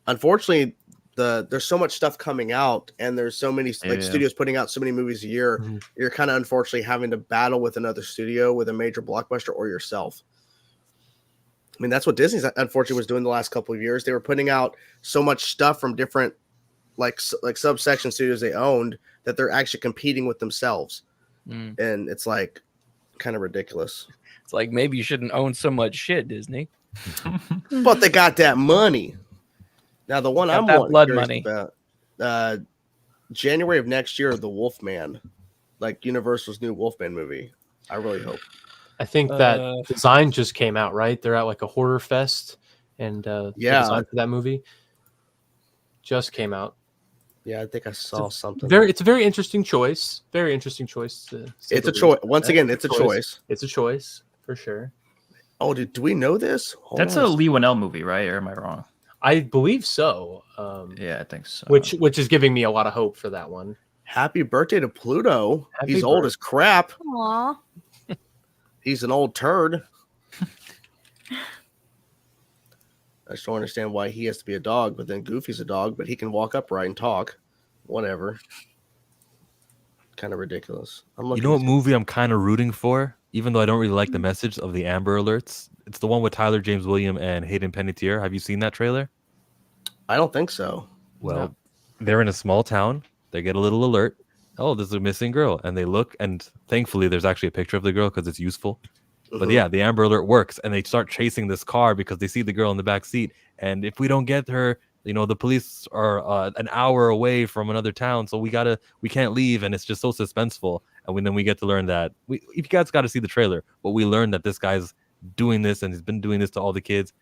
unfortunately, there's so much stuff coming out, and there's so many studios putting out so many movies a year. You're kind of unfortunately having to battle with another studio with a major blockbuster or yourself. I mean, that's what Disney unfortunately was doing the last couple of years. They were putting out so much stuff from different like subsection studios they owned that they're actually competing with themselves, and it's like kind of ridiculous. It's like maybe you shouldn't own so much shit, Disney. But they got that money. Now the one I'm blood money about, January of next year, the Wolfman, like Universal's new Wolfman movie. I really hope. I think that design just came out, right? They're at like a horror fest, and the design for that movie just came out. Yeah, I think I saw something. It's a very interesting choice. Very interesting choice. It's a choice. Once again, it's a choice. It's a choice for sure. Oh, do we know this? That's a Lee Winnell movie, right? Or am I wrong? I believe so. Yeah, I think so. Which is giving me a lot of hope for that one. Happy birthday to Pluto. He's old as crap. Aww. He's an old turd. I just don't understand why he has to be a dog, but then Goofy's a dog, but he can walk upright and talk. Whatever. Kind of ridiculous. You know what movie I'm kind of rooting for, even though I don't really like the message of the Amber Alerts? It's the one with Tyler James Williams and Hayden Panettiere. Have you seen that trailer? I don't think so. Well, they're in a small town. They get a little alert. Oh, there's a missing girl. And they look, and thankfully there's actually a picture of the girl because it's useful. But yeah, the Amber Alert works, and they start chasing this car because they see the girl in the back seat. And if we don't get her, the police are an hour away from another town, so we can't leave, and it's just so suspenseful. And then we get to learn that if you guys got to see the trailer, but we learned that this guy's doing this, and he's been doing this to all the kids.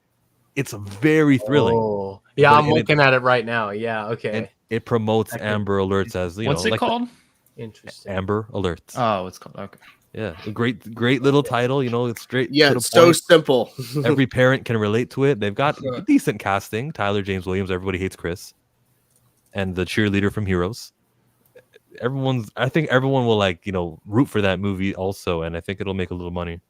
It's very thrilling. Oh, yeah, I'm looking at it right now. Yeah, okay. And it promotes Amber Alerts as what's it called? Interesting. Amber Alerts. Oh, it's called okay. Yeah, a great little title. It's straight. Yeah, to the it's so point. simple. Every parent can relate to it. They've got decent casting. Tyler James Williams. Everybody hates Chris, and the cheerleader from Heroes. I think everyone will root for that movie also, and I think it'll make a little money.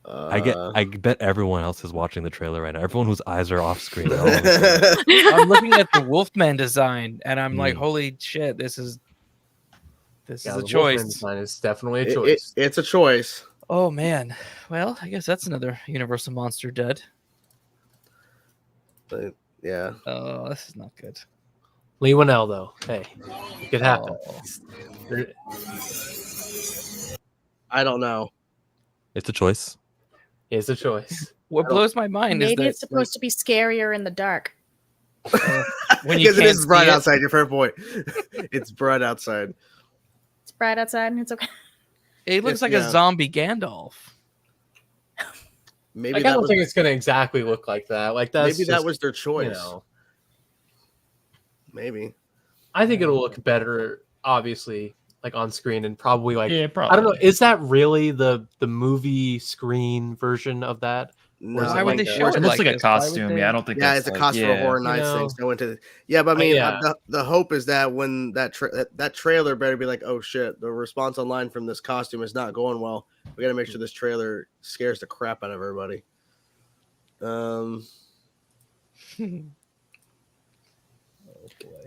I bet everyone else is watching the trailer right now. Everyone whose eyes are off screen. I'm looking at the Wolfman design, and I'm like, holy shit, this is a choice. Design is definitely a choice. It's a choice. Oh man. Well, I guess that's another Universal monster dead. But yeah. Oh, this is not good. Lee Winnell, though. Hey, it could happen. I don't know. It's a choice. It's a choice. What blows my mind is Maybe that it's supposed to be scarier in the dark. when you Because it is bright see it- outside. Your fair point. It's bright outside. It's bright outside and it's okay. It looks like a zombie Gandalf. Maybe I that don't was, think it's going to exactly look like that. maybe that was their choice. Maybe. I think it'll look better, obviously, on screen, and probably probably. I don't know. Is that really the movie screen version of that? No, Why would they show It it looks like a this? Why would costume. they- Yeah, I don't think. Yeah, that's it's a costume of Horror Nights thing. So into but I mean, the hope is that when that trailer better be like, oh shit, the response online from this costume is not going well. We got to make sure this trailer scares the crap out of everybody.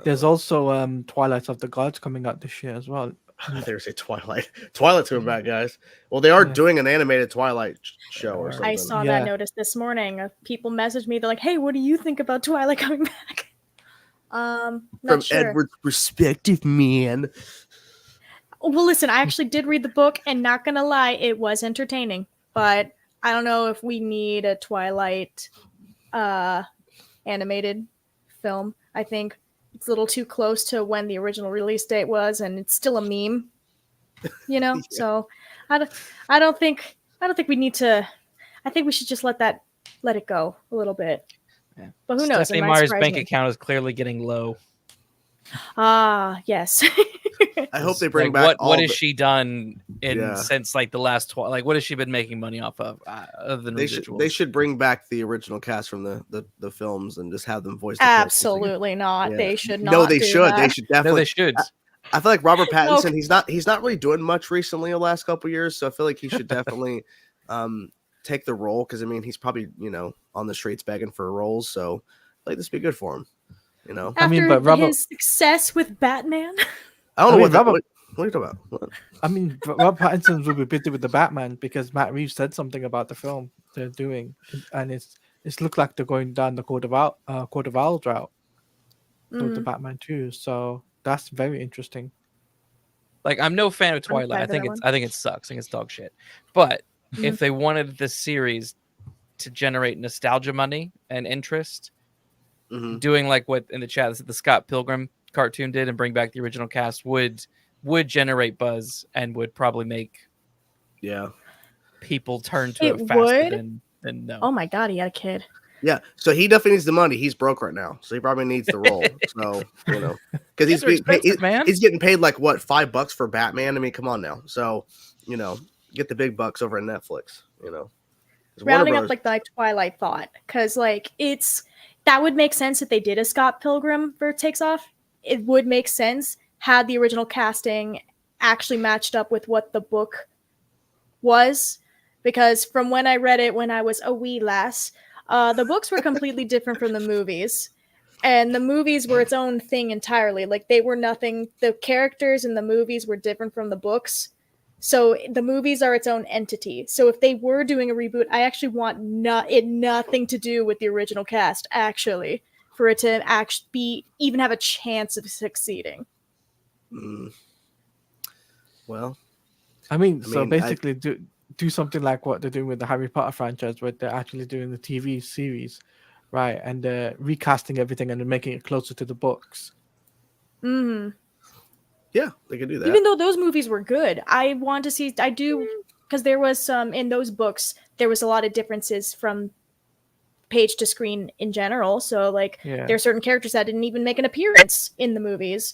There's also Twilight of the Gods coming out this year as well. They say Twilight. Twilight's coming back, guys. Well, they are doing an animated Twilight show or something. I saw that notice this morning. People messaged me. They're like, "Hey, what do you think about Twilight coming back?" Not From sure. Edward's perspective, man. Well, listen, I actually did read the book, and not gonna lie, it was entertaining. But I don't know if we need a Twilight animated film. I think it's a little too close to when the original release date was, and it's still a meme. So I don't think we need to. I think we should just let it go a little bit. Yeah. But who knows? Stephanie Meyer's bank account is clearly getting low. Yes. I hope they bring back. What has she done since the last what has she been making money off of? Other than they should bring back the original cast from the films and just have them voice. Absolutely not. Yeah. They should not. No, they should. That. They should definitely. No, they should. I feel like Robert Pattinson. He's not really doing much recently the last couple of years, so I feel like he should definitely take the role because he's probably on the streets begging for roles. So this would be good for him. After Robert, his success with Batman. I don't know what are you talking about? What? Rob Pattinson will be busy with the Batman because Matt Reeves said something about the film they're doing, and it's looked like they're going down the Court of Owls route with the Batman too. So that's very interesting. I'm no fan of Twilight. I think it sucks. I think it's dog shit. But if they wanted this series to generate nostalgia money and interest, doing what in the chat the Scott Pilgrim cartoon did and bring back the original cast would generate buzz and would probably make people turn to it faster than no. Oh my god, he had a kid. Yeah, so he definitely needs the money. He's broke right now, so he probably needs the role. So because he's getting paid $5 for Batman. I mean, come on now. So get the big bucks over at Netflix. Rounding up the Twilight thought, because that would make sense if they did a Scott Pilgrim for Takes Off. It would make sense had the original casting actually matched up with what the book was, because from when I read it when I was a wee lass, the books were completely different from the movies, and the movies were its own thing entirely. They were nothing. The characters in the movies were different from the books, So the movies are its own entity. So if they were doing a reboot, I actually want nothing to do with the original cast, actually, for it to actually even have a chance of succeeding. Well, I mean, basically do something like what they're doing with the Harry Potter franchise, where they're actually doing the TV series, right? And recasting everything and then making it closer to the books. Mm-hmm. Yeah, they could do that. Even though those movies were good, I want to see. I do, because there was some in those books. There was a lot of differences from page to screen in general. So like, there are certain characters that didn't even make an appearance in the movies.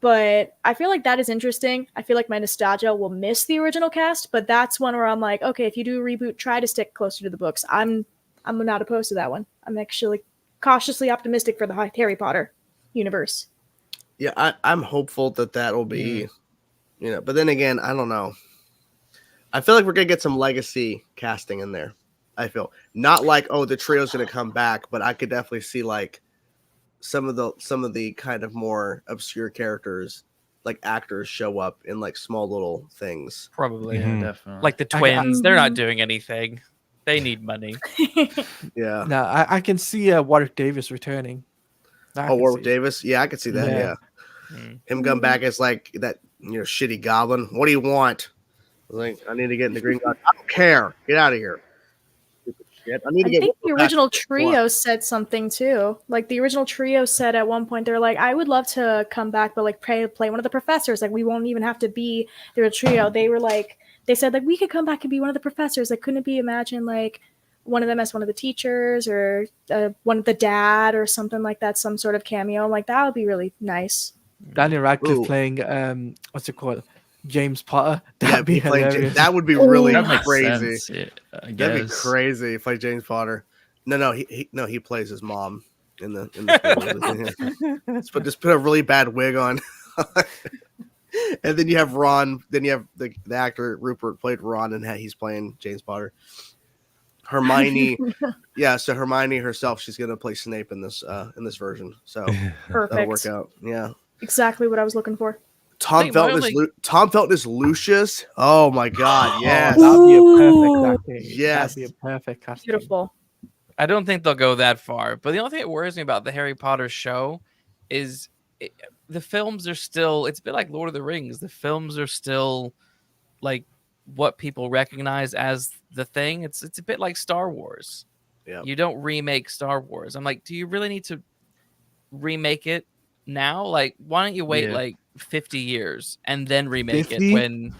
But I feel like that is interesting. I feel like my nostalgia will miss the original cast, but that's one where I'm like, okay, if you do a reboot, try to stick closer to the books. I'm not opposed to that one. I'm actually cautiously optimistic for the Harry Potter universe. Yeah, I'm hopeful that will be, but then again, I don't know. I feel like we're gonna get some legacy casting in there. I feel not like, oh, the trio's gonna come back, but I could definitely see like some of the kind of more obscure characters, like actors, show up in like small little things. Probably, definitely. Like the twins, they're not doing anything. They need money. Yeah. No, I can see Warwick Davis returning. Warwick Davis? Yeah, I could see that. Yeah. Him come back as like that, shitty goblin. What do you want? Like, I need to get in the Green Goblin. I don't care. Get out of here. I think the original trio said something too. Like the original trio said at one point, they're like, I would love to come back, but like play one of the professors. Like we won't even have to be the trio. They were like, they said like we could come back and be one of the professors. Like couldn't it be imagine like one of them as one of the teachers or one of the dad or something like that, some sort of cameo. Like that would be really nice. Daniel Radcliffe playing what's it called? James Potter. That'd be hilarious. That would be really crazy. That'd be crazy if like James Potter. No, he plays his mom in the just put a really bad wig on. And then you have Ron, then you have the actor Rupert played Ron and he's playing James Potter. Hermione, so Hermione herself, she's gonna play Snape in this version. So perfect. That'll work out. Yeah. Exactly what I was looking for. Tom Felton is Lucius. Oh my God! Yes, that'd be a perfect casting. Yes, that'd be a perfect casting. Beautiful. I don't think they'll go that far, but the only thing that worries me about the Harry Potter show is the films are still. It's a bit like Lord of the Rings. The films are still like what people recognize as the thing. It's a bit like Star Wars. Yeah, you don't remake Star Wars. I'm like, do you really need to remake it now? Like, why don't you wait like 50 years and then remake 50? It when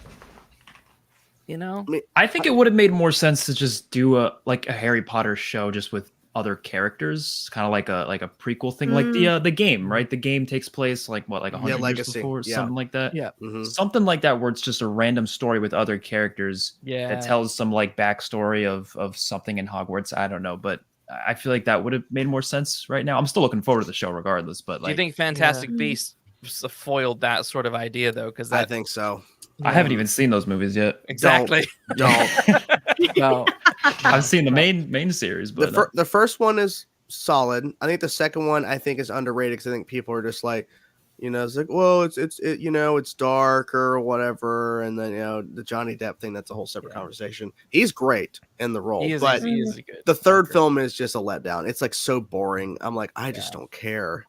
I think it would have made more sense to just do a Harry Potter show just with other characters, kind of like a prequel thing, like the game, right? The game takes place like 100 years before, something like that. Yeah, something like that where it's just a random story with other characters that tells some like backstory of something in Hogwarts. I don't know, but I feel like that would have made more sense right now. I'm still looking forward to the show regardless, but do you think Fantastic Beasts foiled that sort of idea though? Because I think so. I haven't even seen those movies yet. Exactly. Don't. No. I've seen the main series, but the first one is solid. I think the second one is underrated because I think people are just like, it's like, well, it's dark or whatever, and then the Johnny Depp thing, that's a whole separate conversation. He's great in the role, but he is good. The third film is just a letdown. It's like so boring. I'm like, I just don't care.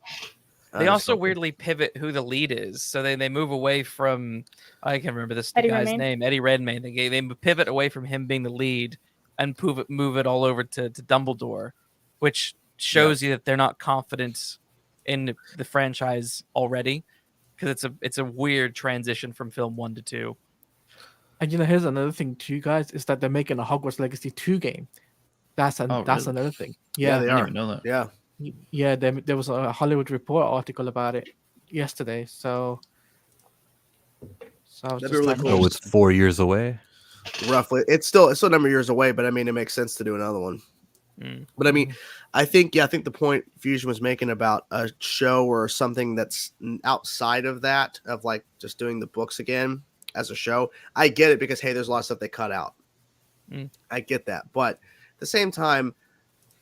They also weirdly pivot who the lead is, so they move away from I can't remember this guy's name, Eddie Redmayne. They pivot away from him being the lead and move it all over to Dumbledore, which shows you that they're not confident in the franchise already, because it's a weird transition from film 1 to 2. And here's another thing too, guys, is that they're making a Hogwarts Legacy 2 game. That's another thing. Yeah, they I didn't are. even know that. Yeah. Yeah, there was a Hollywood Report article about it yesterday. So that'd be really cool. Oh, it's 4 years away. Roughly, it's still a number of years away, but I mean, it makes sense to do another one. But I mean, I think the point Fusion was making about a show or something that's outside of that, of like just doing the books again as a show, I get it, because hey, there's a lot of stuff they cut out. I get that, but at the same time,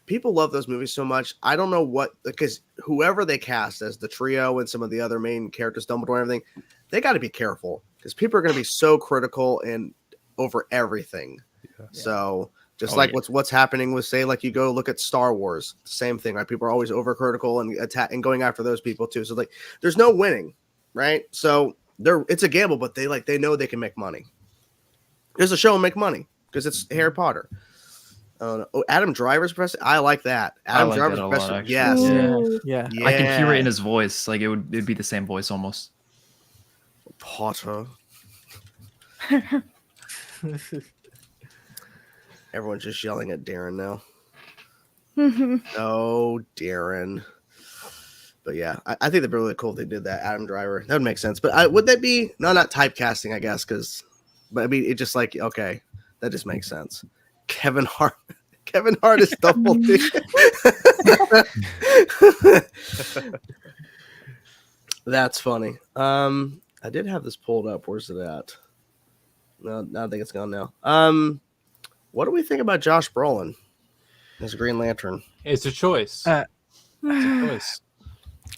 people love those movies so much. I don't know because whoever they cast as the trio and some of the other main characters, Dumbledore and everything, they got to be careful because people are going to be so critical and over everything. Yeah. So just what's happening with, say, like you go look at Star Wars, same thing, right? People are always overcritical and and going after those people too. So like, there's no winning, right? So it's a gamble, but they know they can make money. There's a show and make money because it's Harry Potter. Adam Driver's professor. I like that. Adam Driver's professor. Yes. Yeah. I can hear it in his voice. Like it'd be the same voice almost. Potter. Everyone's just yelling at Darren now. Oh, Darren. But yeah, I think that'd be really cool if they did that. Adam Driver. That would make sense. But would that be not typecasting, I guess, but I mean, it just like, okay, that just makes sense. Kevin Hart. Kevin Hart is double D. That's funny. I did have this pulled up. Where's it at? No, I think it's gone now. What do we think about Josh Brolin as Green Lantern? It's a choice. It's a choice.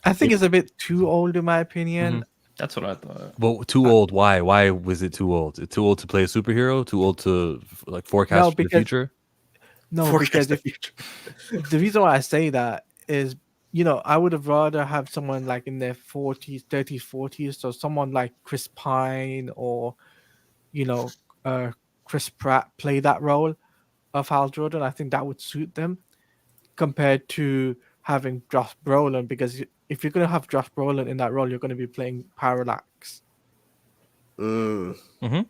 I think it's a bit too old, in my opinion. Mm-hmm. That's what I thought. Well, too old. Why? Why was it too old? It's too old to play a superhero? Too old to like forecast the future? No, because the reason why I say that is, I would have rather have someone like in their 40s, 30s, 40s. So someone like Chris Pine or, Chris Pratt play that role of Hal Jordan. I think that would suit them compared to having Josh Brolin, because if you're going to have Josh Brolin in that role, you're going to be playing Parallax. Mm-hmm.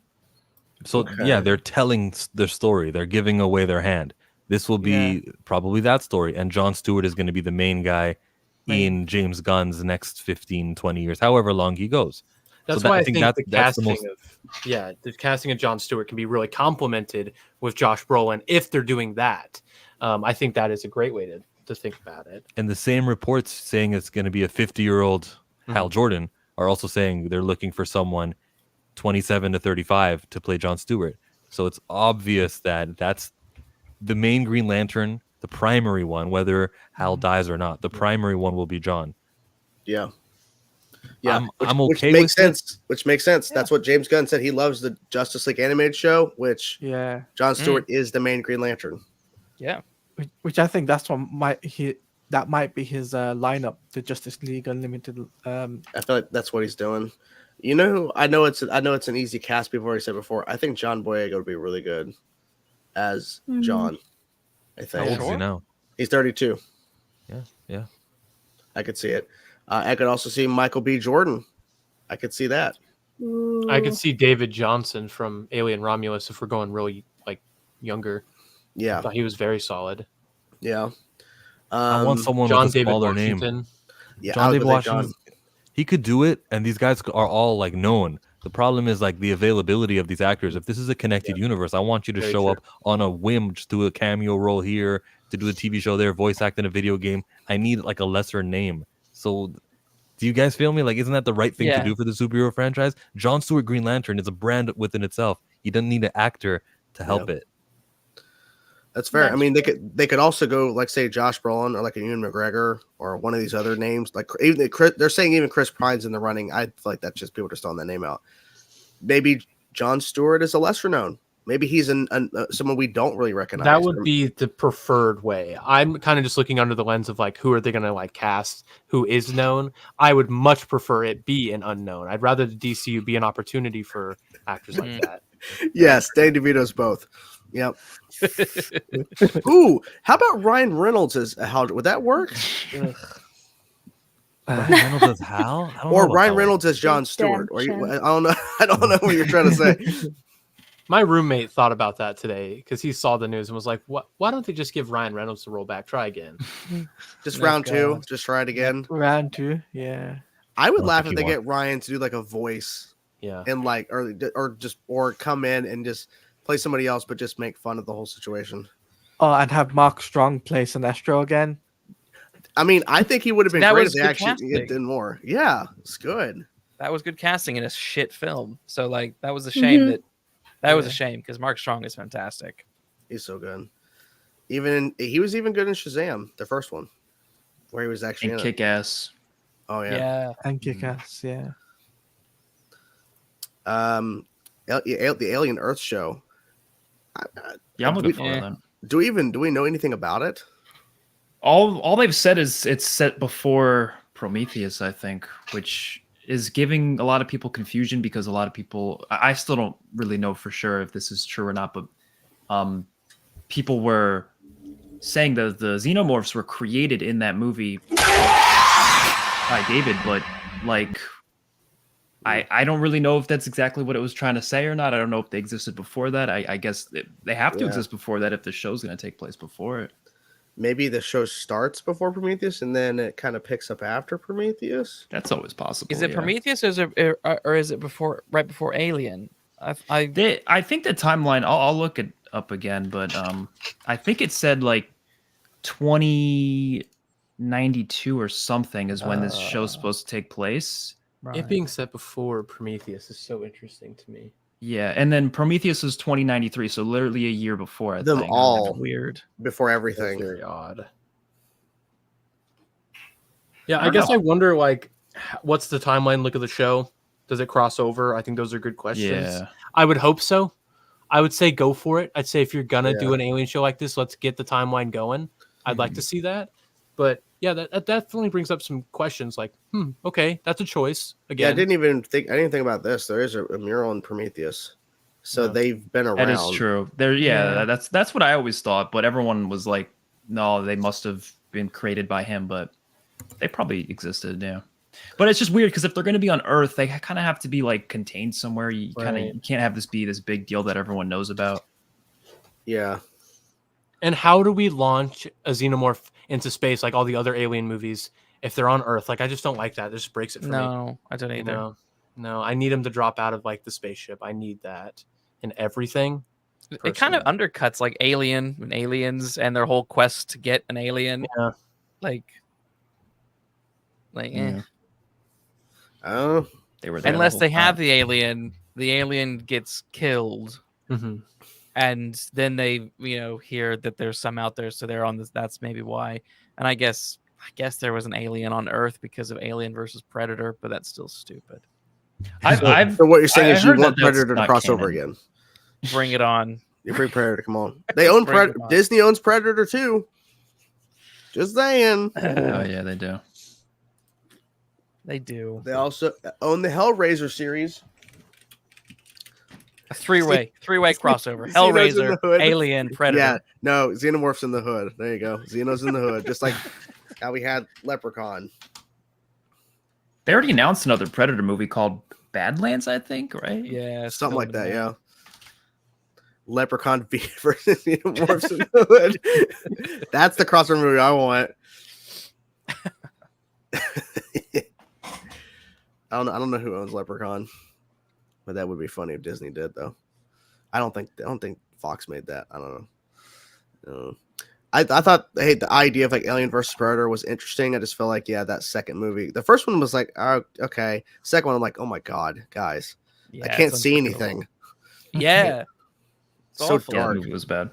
So, yeah, they're telling their story. They're giving away their hand. This will be probably that story. And Jon Stewart is going to be the main guy in James Gunn's next 15, 20 years, however long he goes. That's why I think the casting of Jon Stewart can be really complemented with Josh Brolin if they're doing that. I think that is a great way to think about it. And the same reports saying it's going to be a 50-year-old Hal Jordan are also saying they're looking for someone 27 to 35 to play Jon Stewart. So it's obvious that that's the main Green Lantern, the primary one, whether Hal dies or not. The primary one will be Jon. Yeah. Yeah, I'm okay which with sense. It. Which makes sense. Yeah. That's what James Gunn said. He loves the Justice League animated show, which Jon Stewart is the main Green Lantern. Yeah, which I think that's what might be his lineup, the Justice League Unlimited. I feel like that's what he's doing. I know it's an easy cast. We've already said before. I think John Boyega would be really good as John. I think. How old is he now? He's 32. Yeah. I could see it. I could also see Michael B. Jordan. I could see that. Ooh. I could see David Johnson from Alien Romulus if we're going really like younger. Yeah, I thought he was very solid. Yeah, I want someone with a smaller name. Yeah, John David Washington. He could do it, and these guys are all like known. The problem is like the availability of these actors. If this is a connected universe, I want you to show up on a whim, just do a cameo role here, to do a TV show there, voice act in a video game. I need like a lesser name. So, do you guys feel me? Like, isn't that the right thing to do for the superhero franchise? Jon Stewart Green Lantern is a brand within itself. You don't need an actor to help it. That's fair. I mean, they could also go like say Josh Brolin or like a Ewan McGregor or one of these other names. Like even they're saying even Chris Pine's in the running. I feel like that's just people just throwing that name out. Maybe Jon Stewart is a lesser known. Maybe he's someone we don't really recognize. That would be the preferred way. I'm kind of just looking under the lens of like, who are they going to like cast who is known? I would much prefer it be an unknown. I'd rather the DCU be an opportunity for actors like that. Yes, Danny DeVito's both. Yep. Ooh, how about Ryan Reynolds as Hal? Would that work? Ryan Reynolds as Hal? Or Ryan Reynolds as Jon Stewart? Or I don't know. I don't know what you're trying to say. My roommate thought about that today because he saw the news and was like, "What? Why don't they just give Ryan Reynolds the role back? Try again." Just round two. Just try it again. Round two. Yeah. I would laugh if they get Ryan to do like a voice. Yeah. And like, or come in and just play somebody else, but just make fun of the whole situation. Oh, and have Mark Strong play Sinestro again. I mean, I think he would have been great if they actually did more. Yeah, it's good. That was good casting in a shit film. So like, that was a shame that was a shame because Mark Strong is fantastic. He's so good. He was even good in Shazam, the first one, where he was actually in Kick-Ass. Oh yeah, and Kick-Ass, yeah. The Alien Earth show. Yeah, I'm looking forward to that. Do we know anything about it? All they've said is it's set before Prometheus, I think, which is giving a lot of people confusion because a lot of people, I still don't really know for sure if this is true or not, but people were saying that the xenomorphs were created in that movie by David, but like I don't really know if that's exactly what it was trying to say or not. I don't know if they existed before that. I guess they have to exist before that if the show's going to take place before it. Maybe the show starts before Prometheus and then it kind of picks up after Prometheus. That's always possible. Is it Prometheus or is it right before Alien? I think the timeline. I'll look it up again, but I think it said like 2092 or something is when this show's supposed to take place. Right. It being set before Prometheus is so interesting to me. Yeah, and then Prometheus was 2093, so literally a year before. I think. All weird before everything. That's very odd. Yeah, I guess I wonder like, what's the timeline look of the show? Does it cross over? I think those are good questions. Yeah, I would hope so. I would say go for it. I'd say if you're gonna do an alien show like this, let's get the timeline going. I'd like to see that. But yeah, that definitely brings up some questions like, okay, that's a choice. Again, yeah, I didn't think about this. There is a mural in Prometheus. So they've been around. That is true. That's what I always thought, but everyone was like, no, they must have been created by him, but they probably existed, yeah. But it's just weird because if they're going to be on Earth, they kind of have to be like contained somewhere. You can't have this be this big deal that everyone knows about. Yeah. And how do we launch a xenomorph into space like all the other Alien movies if they're on Earth? Like, I just don't like that. It just breaks it for me. No, I don't either. No, I need them to drop out of like the spaceship. I need that in everything. It kind of undercuts like Alien and Aliens and their whole quest to get an alien. Yeah. Oh, they were there unless they have the alien gets killed. Mm-hmm. And then they, hear that there's some out there, so they're on this. That's maybe why. And I guess there was an alien on Earth because of Alien versus Predator, but that's still stupid. So what you're saying is you want Predator to cross over again? Bring it on. You free Predator, come on. They own Predator. Disney owns Predator too. Just saying. Oh yeah, they do. They do. They also own the Hellraiser series. A three-way crossover. Hellraiser, Alien, Predator. Yeah, no, Xenomorph's in the hood. There you go. Xeno's in the hood, just like how we had Leprechaun. They already announced another Predator movie called Badlands, I think, right? Yeah, something like that. Yeah. Leprechaun versus Xenomorphs in the hood. That's the crossover movie I want. I don't know who owns Leprechaun. But that would be funny if Disney did, though. I don't think Fox made that. I don't know. I thought, the idea of like Alien versus Predator was interesting. I just felt like, that second movie. The first one was like, oh, okay. Second one, I'm like, oh my god, guys, I can't see anything. Yeah, so dark. Movie was bad.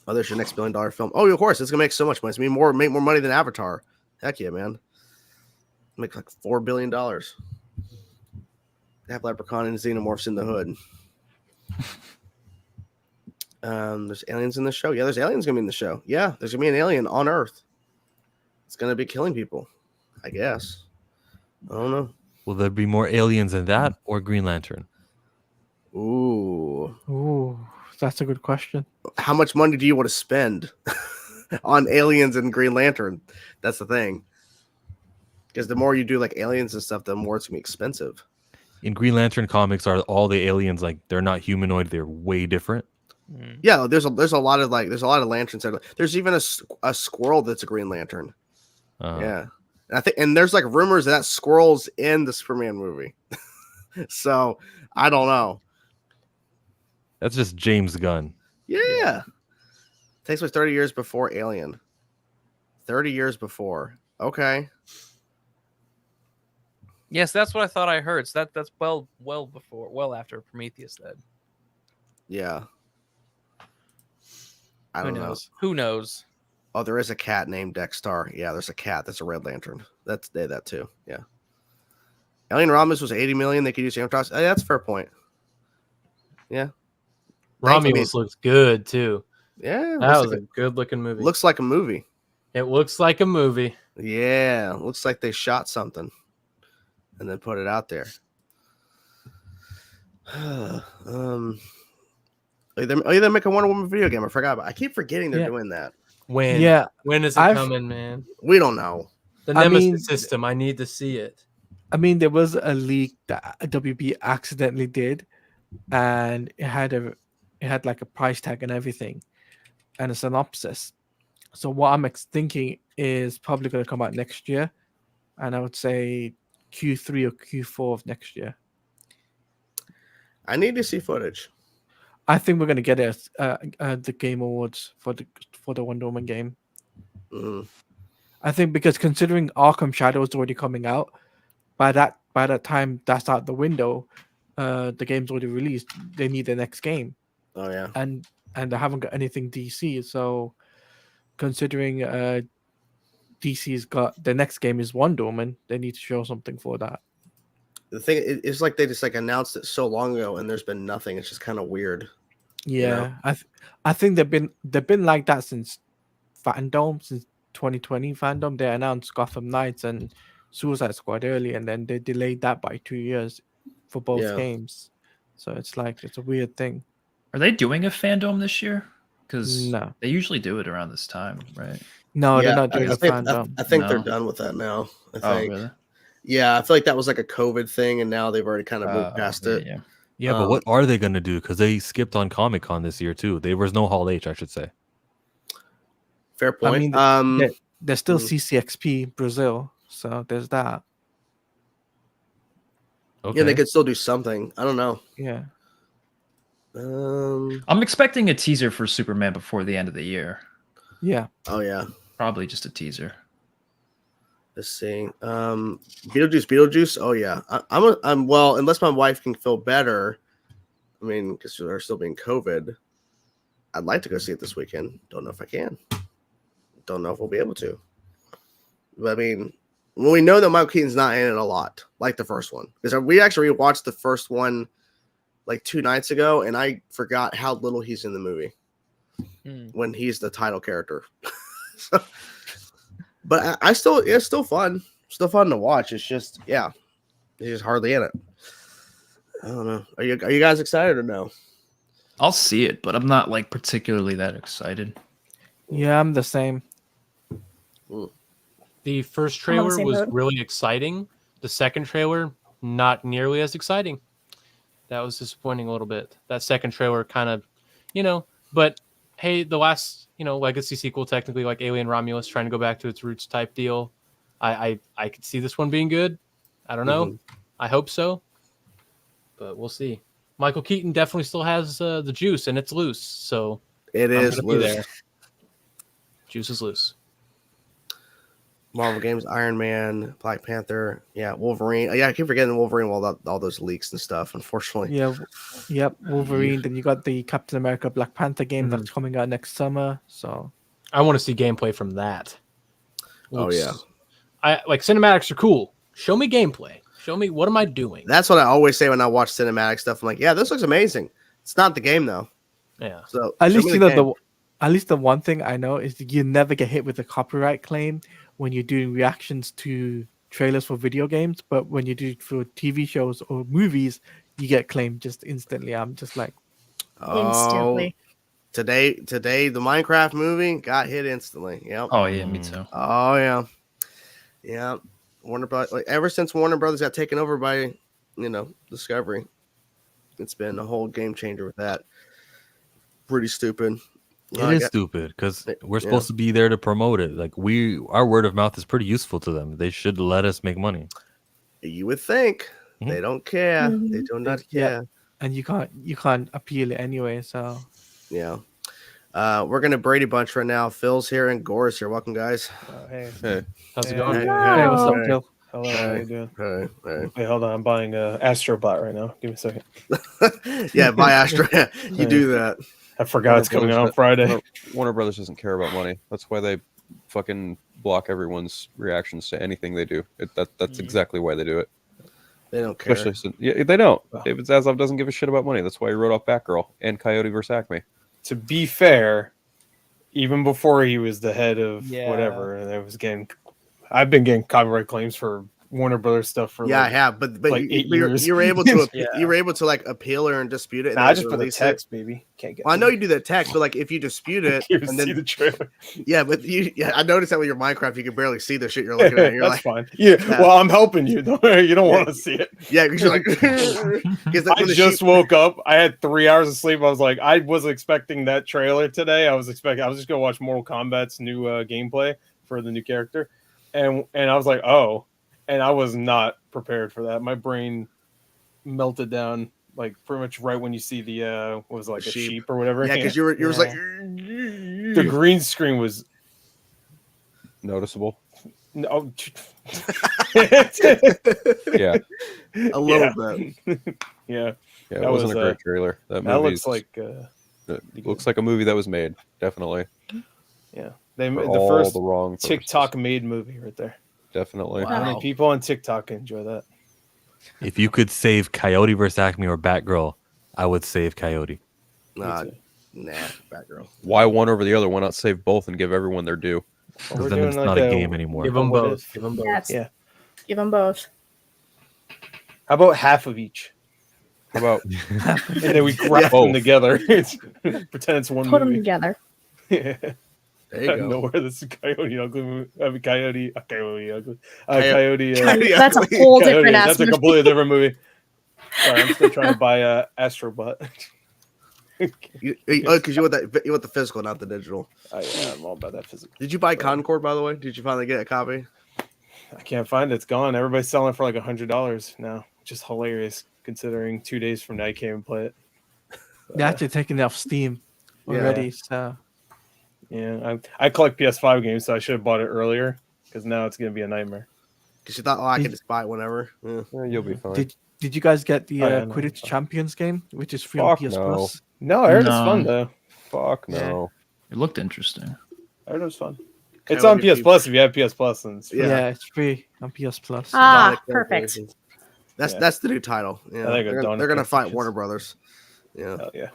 Oh, there's your next $1 billion film. Oh, of course, it's gonna make so much money. It's gonna make more money than Avatar. Heck yeah, man. Make like $4 billion. Have Leprechaun and Xenomorphs in the hood. There's aliens in the show. Yeah, there's aliens gonna be in the show. Yeah, there's gonna be an alien on Earth. It's gonna be killing people, I guess. I don't know. Will there be more aliens in that or Green Lantern? Ooh, that's a good question. How much money do you want to spend on aliens and Green Lantern? That's the thing. Because the more you do like aliens and stuff, the more it's gonna be expensive. In Green Lantern comics, are all the aliens like they're not humanoid? They're way different. Yeah, there's a lot of lanterns. There's even a squirrel that's a Green Lantern. Yeah, and there's like rumors that squirrel's in the Superman movie. So I don't know. That's just James Gunn. Yeah. Takes place 30 years before Alien. 30 years before. Okay. Yes, that's what I thought I heard. So that's well after Prometheus then. Yeah. I don't know. Who knows? Oh, there is a cat named Dexter. Yeah, there's a cat. That's a Red Lantern. That's that too. Yeah. Alien Romulus was 80 million. They could use Amtros. Hey, that's a fair point. Yeah. Romulus looks good too. Yeah. That was a good looking movie. Looks like a movie. It looks like a movie. Yeah. Looks like they shot something and then put it out there. They're making a Wonder Woman video game. I forgot about. I keep forgetting they're doing that. When? Yeah. When is it coming, man? We don't know. The Nemesis system. I need to see it. I mean, there was a leak that WB accidentally did, and it had like a price tag and everything, and a synopsis. So what I'm thinking is probably going to come out next year, and I would say Q3 or Q4 of next year. I need to see footage. I think we're going to get it at the Game Awards for the Wonder Woman game. I think because considering Arkham Shadow is already coming out, by that time that's out the window, the game's already released. They need the next game. Oh yeah, and they haven't got anything DC. So considering DC's got the next game is Wonder Woman, they need to show something for that. The thing is, like, they just like announced it so long ago, and there's been nothing. It's just kind of weird. Yeah, you know? I think they've been like that since Fandom, since 2020 Fandom. They announced Gotham Knights and Suicide Squad early, and then they delayed that by 2 years for both games. So it's a weird thing. Are they doing a Fandom this year? Because no, they usually do it around this time, right? No, they're not doing a Fandom. I think they're done with that now. I think. Oh, really? Yeah, I feel like that was like a COVID thing, and now they've already kind of moved past it. Yeah, but what are they going to do? Because they skipped on Comic-Con this year, too. There was no Hall H, I should say. Fair point. I mean, there's still CCXP Brazil, so there's that. Okay. Yeah, they could still do something. I don't know. Yeah. I'm expecting a teaser for Superman before the end of the year. Yeah. Oh, yeah. Probably just a teaser. Let's see. Beetlejuice. Oh yeah. I'm well, unless my wife can feel better. I mean, because they're still being COVID. I'd like to go see it this weekend. Don't know if I can. Don't know if we'll be able to. But I mean, when we know that Michael Keaton's not in it a lot, like the first one, because we actually rewatched the first one like 2 nights ago, and I forgot how little he's in the movie when he's the title character. So. But it's still fun. Still fun to watch. It's just, he's just hardly in it. I don't know. Are you guys excited or no? I'll see it, but I'm not like particularly that excited. Yeah, I'm the same. The first trailer was really exciting. The second trailer, not nearly as exciting. That was disappointing a little bit. That second trailer kind of, but hey, the last, legacy sequel, technically like Alien Romulus, trying to go back to its roots type deal. I could see this one being good. I don't know. I hope so. But we'll see. Michael Keaton definitely still has the juice, and it's loose. So it is loose. There. Juice is loose. Marvel Games, Iron Man, Black Panther, Wolverine. Yeah, I keep forgetting Wolverine with all those leaks and stuff, unfortunately. Yeah, yep, Wolverine. Then you got the Captain America Black Panther game that's coming out next summer. So I want to see gameplay from that. Oh yeah. I like cinematics are cool. Show me gameplay. Show me what am I doing? That's what I always say when I watch cinematic stuff. I'm like, yeah, this looks amazing. It's not the game though. Yeah. So at least at least the one thing I know is that you never get hit with a copyright claim when you're doing reactions to trailers for video games, but when you do it for TV shows or movies, you get claimed just instantly. I'm just like, instantly. Today, the Minecraft movie got hit instantly. Yep. Oh yeah, me too. Oh yeah, yeah. Warner Brothers, like ever since Warner Brothers got taken over by, Discovery, it's been a whole game changer with that. Pretty stupid. It is stupid because we're supposed to be there to promote it. Like our word of mouth is pretty useful to them. They should let us make money. You would think they don't care. They do not care. And you can't appeal it anyway. So yeah, we're gonna Brady Bunch right now. Phil's here and Gore's here. Welcome, guys. Hey, how's it going? Hey, what's up, Phil? Hello, how you doing? Hey. Wait, hold on. I'm buying Astrobot right now. Give me a second. Yeah, buy Astro. You do that. I forgot it's coming out on Friday. Warner Brothers doesn't care about money. That's why they fucking block everyone's reactions to anything they do. That's exactly why they do it. They don't care. Especially since, they don't. David Zaslav doesn't give a shit about money. That's why he wrote off Batgirl and Coyote vs. Acme. To be fair, even before he was the head of whatever, and I've been getting copyright claims for Warner Brothers stuff for I have, but like 8 years. you were able to you were able to like appeal or and dispute it. And I just put the text, baby. Can't get. Well, I know you do that text, but like if you dispute it, and then see the trailer. Yeah, but I noticed that with your Minecraft, you can barely see the shit you're looking at. You're That's like, fine. Yeah, well, I'm helping you. You don't want to see it. Yeah, because you're like, I just woke up. I had 3 hours of sleep. I was like, I was expecting that trailer today. I was just gonna watch Mortal Kombat's new gameplay for the new character, and I was like, oh. And I was not prepared for that. My brain melted down like pretty much right when you see the what was it, like a sheep or whatever. Yeah, because you were like the green screen was noticeable. No, yeah, a little bit. Yeah, it wasn't a great trailer. That looks like it looks like a movie that was made. Definitely. Yeah, they made the first wrong TikTok made movie right there. Definitely. Wow. How many people on TikTok enjoy that? If you could save Coyote vs. Acme or Batgirl, I would save Coyote. Nah, Batgirl. Why one over the other? Why not save both and give everyone their due? Because then it's not a game anymore. Give them both. Give them both. Yes. Yeah. Give them both. How about half of each? How about and then we grab them together. Pretend it's one Put movie. them together. Yeah. There you go. Nowhere this is Coyote Ugly. Coyote Ugly. That's a whole different That's a completely different movie. Sorry, I'm still trying to buy Astro Butt. Because you want the physical, not the digital. Yeah, I'm all about that physical. Did you buy Concord, by the way? Did you finally get a copy? I can't find it. It's gone. Everybody's selling it for like $100 now, which is hilarious considering 2 days from now you can't even play it. They're actually taking it off Steam already. So yeah, I collect PS5 games, so I should have bought it earlier because now it's gonna be a nightmare. Because you thought, I can just buy it whenever. Yeah. You'll be fine. Did you guys get the Quidditch Champions game, which is free on PS Plus? No, I heard it's fun though. Fuck no. It looked interesting. I heard it was fun. It's on PS Plus if you have PS Plus. And yeah, it's free on PS Plus. Ah, perfect. That's the new title. Yeah, they're gonna fight Warner Brothers. Yeah, hell yeah.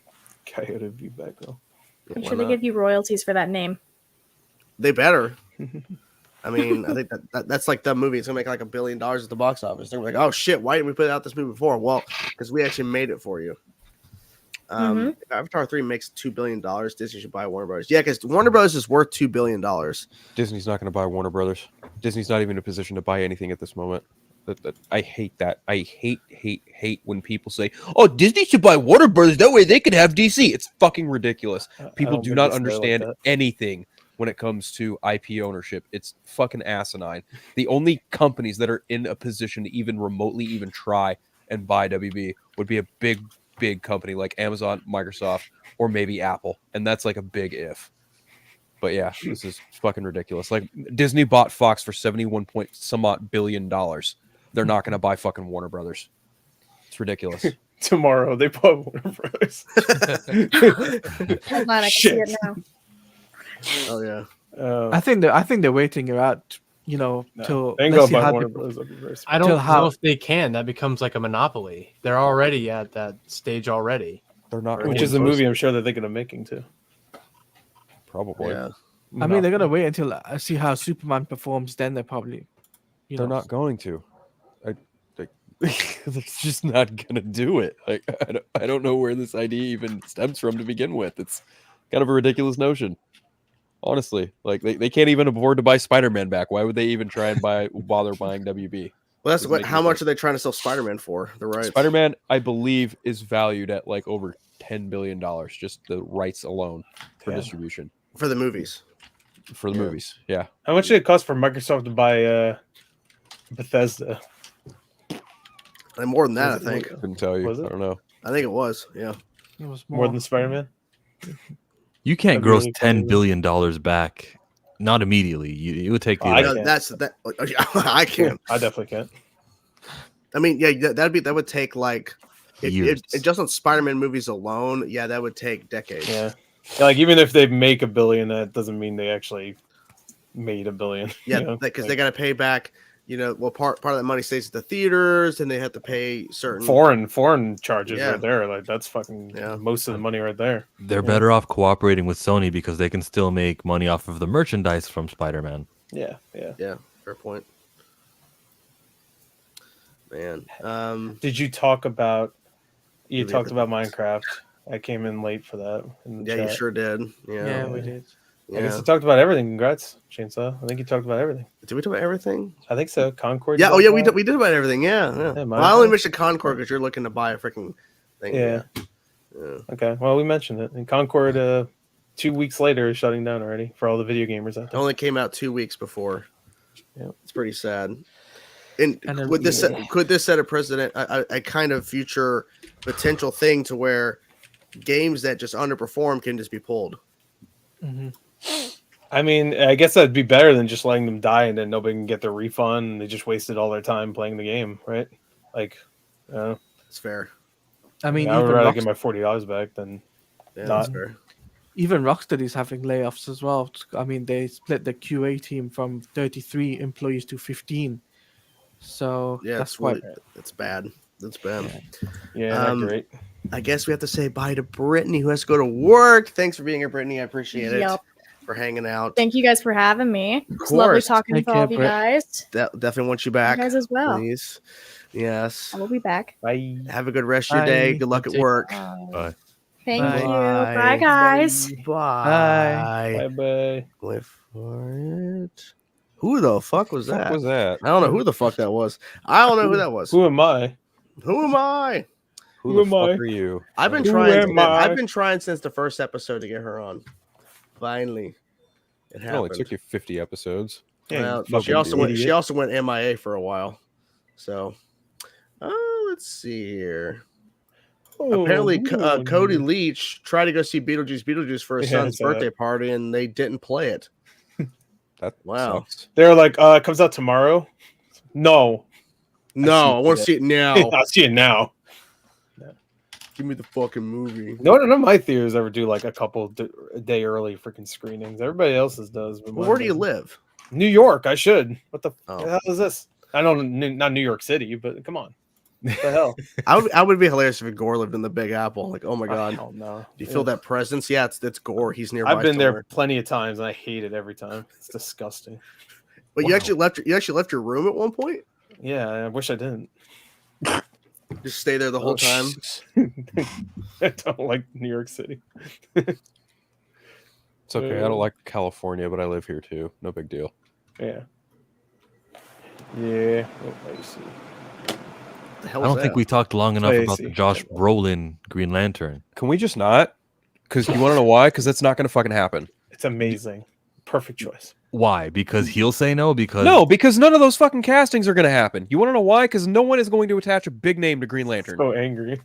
Coyote v. Batgirl. Make sure they give you royalties for that name. They better. I mean, I think that's like that movie. It's gonna make like $1 billion at the box office. They're like, oh shit, why didn't we put out this movie before? Well, because we actually made it for you. If Avatar 3 makes $2 billion, Disney should buy Warner Brothers. Yeah, because Warner Brothers is worth $2 billion. Disney's not going to buy Warner Brothers. Disney's not even in a position to buy anything at this moment. I hate that. I hate when people say, "Oh, Disney should buy Warner Brothers. That way they could have DC." It's fucking ridiculous. People do not understand anything when it comes to IP ownership. It's fucking asinine. The only companies that are in a position to even remotely even try and buy WB would be a big company like Amazon, Microsoft, or maybe Apple, and that's like a big if. But yeah, this is fucking ridiculous. Like Disney bought Fox for $71 billion. They're not going to buy fucking Warner Brothers. It's ridiculous. Tomorrow they bought Warner Brothers. Hold on, I can see it now. Oh yeah. I think they're waiting it out. You know, till I don't know if they can. That becomes like a monopoly. They're already at that stage already. They're not. Which is a movie I'm sure they're thinking of making too. Probably. Yeah. I mean, they're gonna wait until I see how Superman performs. Then they're probably. They're not going to. They're just not gonna do it. Like I don't know where this idea even stems from to begin with. It's kind of a ridiculous notion. Honestly, like they can't even afford to buy Spider-Man back. Why would they even try and buy while they're buying WB? Well, that's how much are they trying to sell Spider-Man for? The rights. Spider-Man, I believe, is valued at like over $10 billion, just the rights alone for distribution for the movies. For the movies, yeah. How much did it cost for Microsoft to buy Bethesda? And more than that, I think. Couldn't tell you. I don't know. I think it was. Yeah. It was more than Spider-Man. You can't gross $10 billion back, not immediately. It would take. I can't. I definitely can't. I mean, yeah, that would take like just on Spider-Man movies alone. Yeah, that would take decades. Yeah, like even if they make $1 billion, that doesn't mean they actually made $1 billion. Yeah, because they got to pay back part of that money stays at the theaters, and they have to pay certain foreign charges right there. Like that's fucking most of the money right there. They're better off cooperating with Sony because they can still make money off of the merchandise from Spider-Man. Yeah. Fair point. Man, did you talk about? You talked about Minecraft. I came in late for that. You sure did. Yeah, we did. I guess you talked about everything. Congrats, Chainsaw. I think you talked about everything. Did we talk about everything? I think so. Concord. Yeah. Oh, yeah. We did about everything. Yeah. Well, I only mentioned Concord because you're looking to buy a freaking thing. Yeah. Okay. Well, we mentioned it. And Concord, 2 weeks later, is shutting down already for all the video gamers out there. It only came out 2 weeks before. Yeah. It's pretty sad. And could this set a precedent, a kind of future potential thing to where games that just underperform can just be pulled? Mm-hmm. I mean, I guess that'd be better than just letting them die and then nobody can get their refund. And they just wasted all their time playing the game, right? Like, it's fair. I mean, I would rather get my $40 back than not. That's fair. Even Rocksteady's having layoffs as well. I mean, they split the QA team from 33 employees to 15. So that's why it's bad. That's bad. Yeah, not great. I guess we have to say bye to Brittany, who has to go to work. Thanks for being here, Brittany. I appreciate it. For hanging out. Thank you guys for having me. It's lovely talking to all of you guys. Definitely want you back. You guys as well. Please. Yes. I will be back. Bye. Have a good rest of your day. Good luck at work. Bye. Thank you. Bye, guys. Bye. Bye. Wait for it. Who the fuck was that? was that? I don't know who the fuck that was. I don't know who that was. Who am I? Who am I? Who the fuck are you? I've been trying. I've been trying since the first episode to get her on. Finally, it happened. It only took you 50 episodes. Well, she also went MIA for a while. So, let's see here. Apparently, Cody Leach tried to go see Beetlejuice for his son's birthday party, and they didn't play it. That sucks. They're like, it comes out tomorrow. No, I want to see it now. I'll see it now. Give me the fucking movie. No, none of my theaters ever do like a couple a day early freaking screenings. Everybody else's does. Well, where do you live? New York. I should. What the hell is this? I don't know, not New York City, but come on. What the hell? I would be hilarious if Gore lived in the Big Apple. Like, oh my god, no. Do you feel that presence? Yeah, it's Gore. He's nearby. I've been there plenty of times, and I hate it every time. It's disgusting. But you actually left your room at one point. Yeah, I wish I didn't. Just stay there the whole time. I don't like New York City. It's okay. I don't like California, but I live here too. No big deal. Yeah. Yeah. Let me see. I don't think we talked long enough about the Josh Brolin Green Lantern. Can we just not? Because you want to know why? Because that's not going to fucking happen. It's amazing. Perfect choice. Why? Because he'll say no? Because none of those fucking castings are going to happen. You want to know why? Because no one is going to attach a big name to Green Lantern. So angry.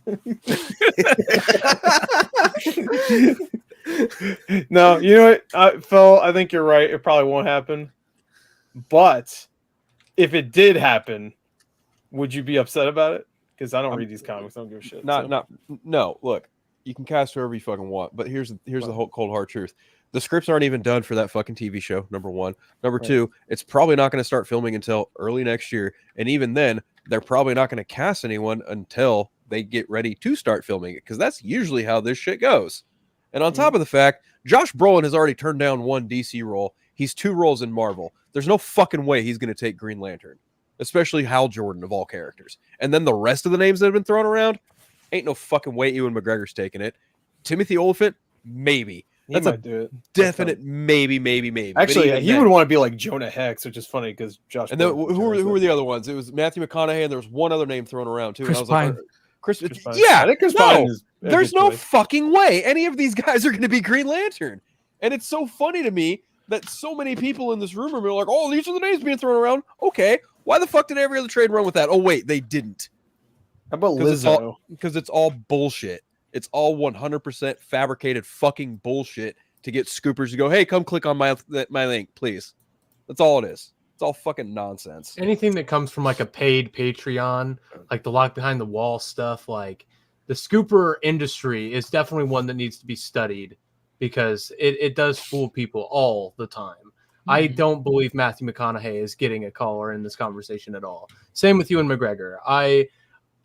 No, you know what, Phil? I think you're right. It probably won't happen. But if it did happen, would you be upset about it? Because I don't read these comics. I don't give a shit. No. Look, you can cast whoever you fucking want, but here's the whole cold hard truth. The scripts aren't even done for that fucking TV show, number one. Number two, it's probably not going to start filming until early next year. And even then, they're probably not going to cast anyone until they get ready to start filming it, because that's usually how this shit goes. And on top of the fact, Josh Brolin has already turned down one DC role. He's 2 roles in Marvel. There's no fucking way he's going to take Green Lantern, especially Hal Jordan of all characters. And then the rest of the names that have been thrown around, ain't no fucking way Ewan McGregor's taking it. Timothy Olyphant, maybe. That's a do it. Definite maybe. Actually, he would want to be like Jonah Hex, which is funny because Josh. And then who were the other ones? It was Matthew McConaughey, and there was one other name thrown around too. Chris Pine. Chris Pine. Yeah, I think Chris Pine is there's no fucking way any of these guys are going to be Green Lantern. And it's so funny to me that so many people in this room are like, "Oh, these are the names being thrown around." Okay, why the fuck did every other trade run with that? Oh wait, they didn't. How about Lizzo? Because it's all bullshit. It's all 100% fabricated fucking bullshit to get scoopers to go, hey, come click on my link, please. That's all it is. It's all fucking nonsense. Anything that comes from like a paid Patreon, like the lock behind the wall stuff, like the scooper industry is definitely one that needs to be studied because it does fool people all the time. I don't believe Matthew McConaughey is getting a call or in this conversation at all. Same with Ewan McGregor.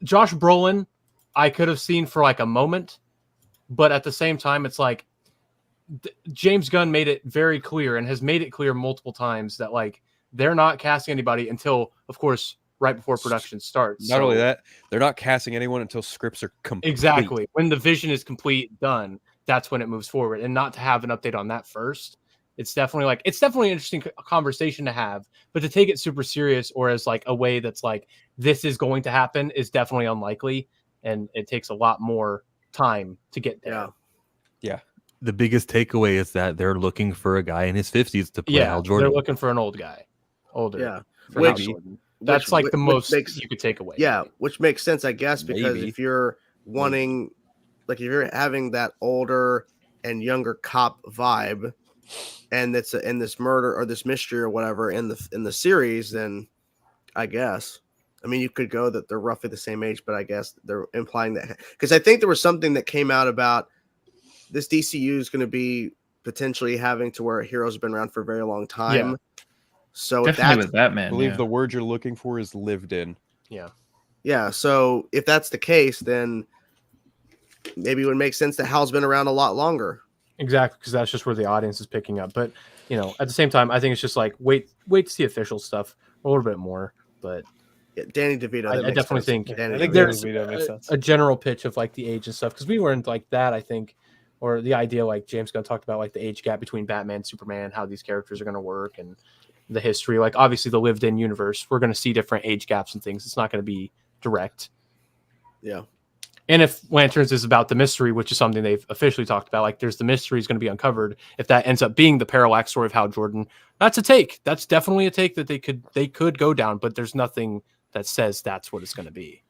Josh Brolin, I could have seen for like a moment, but at the same time, it's like James Gunn made it very clear and has made it clear multiple times that like they're not casting anybody until, of course, right before production starts. Not only that, they're not casting anyone until scripts are complete. Exactly. When the vision is complete, done, that's when it moves forward. And not to have an update on that first. It's definitely an interesting conversation to have, but to take it super serious or as like a way that's like, this is going to happen is definitely unlikely. And it takes a lot more time to get there. Yeah. The biggest takeaway is that they're looking for a guy in his 50s to play Hal Jordan. They're looking for an old guy. Older. Yeah. That's like the most you could take away. Yeah, which makes sense, I guess, because if you're wanting, like, if you're having that older and younger cop vibe, and it's in this murder or this mystery or whatever in the series, then I guess, I mean, you could go that they're roughly the same age, but I guess they're implying that because I think there was something that came out about this DCU is going to be potentially having to where heroes have been around for a very long time. Yeah. So definitely with Batman, I believe the word you're looking for is lived in. Yeah. So if that's the case, then maybe it would make sense that Hal's been around a lot longer. Exactly, because that's just where the audience is picking up. But at the same time, I think it's just like wait to see official stuff a little bit more. But Danny DeVito, I definitely think there's a general pitch of like the age and stuff because we weren't like that. I think, or the idea like James Gunn talked about like the age gap between Batman and Superman, how these characters are going to work, and the history. Like obviously the lived-in universe, we're going to see different age gaps and things. It's not going to be direct. Yeah. And if Lanterns is about the mystery, which is something they've officially talked about, like there's the mystery is going to be uncovered. If that ends up being the parallax story of Hal Jordan, that's a take. That's definitely a take that they could go down, but there's nothing that says that's what it's going to be.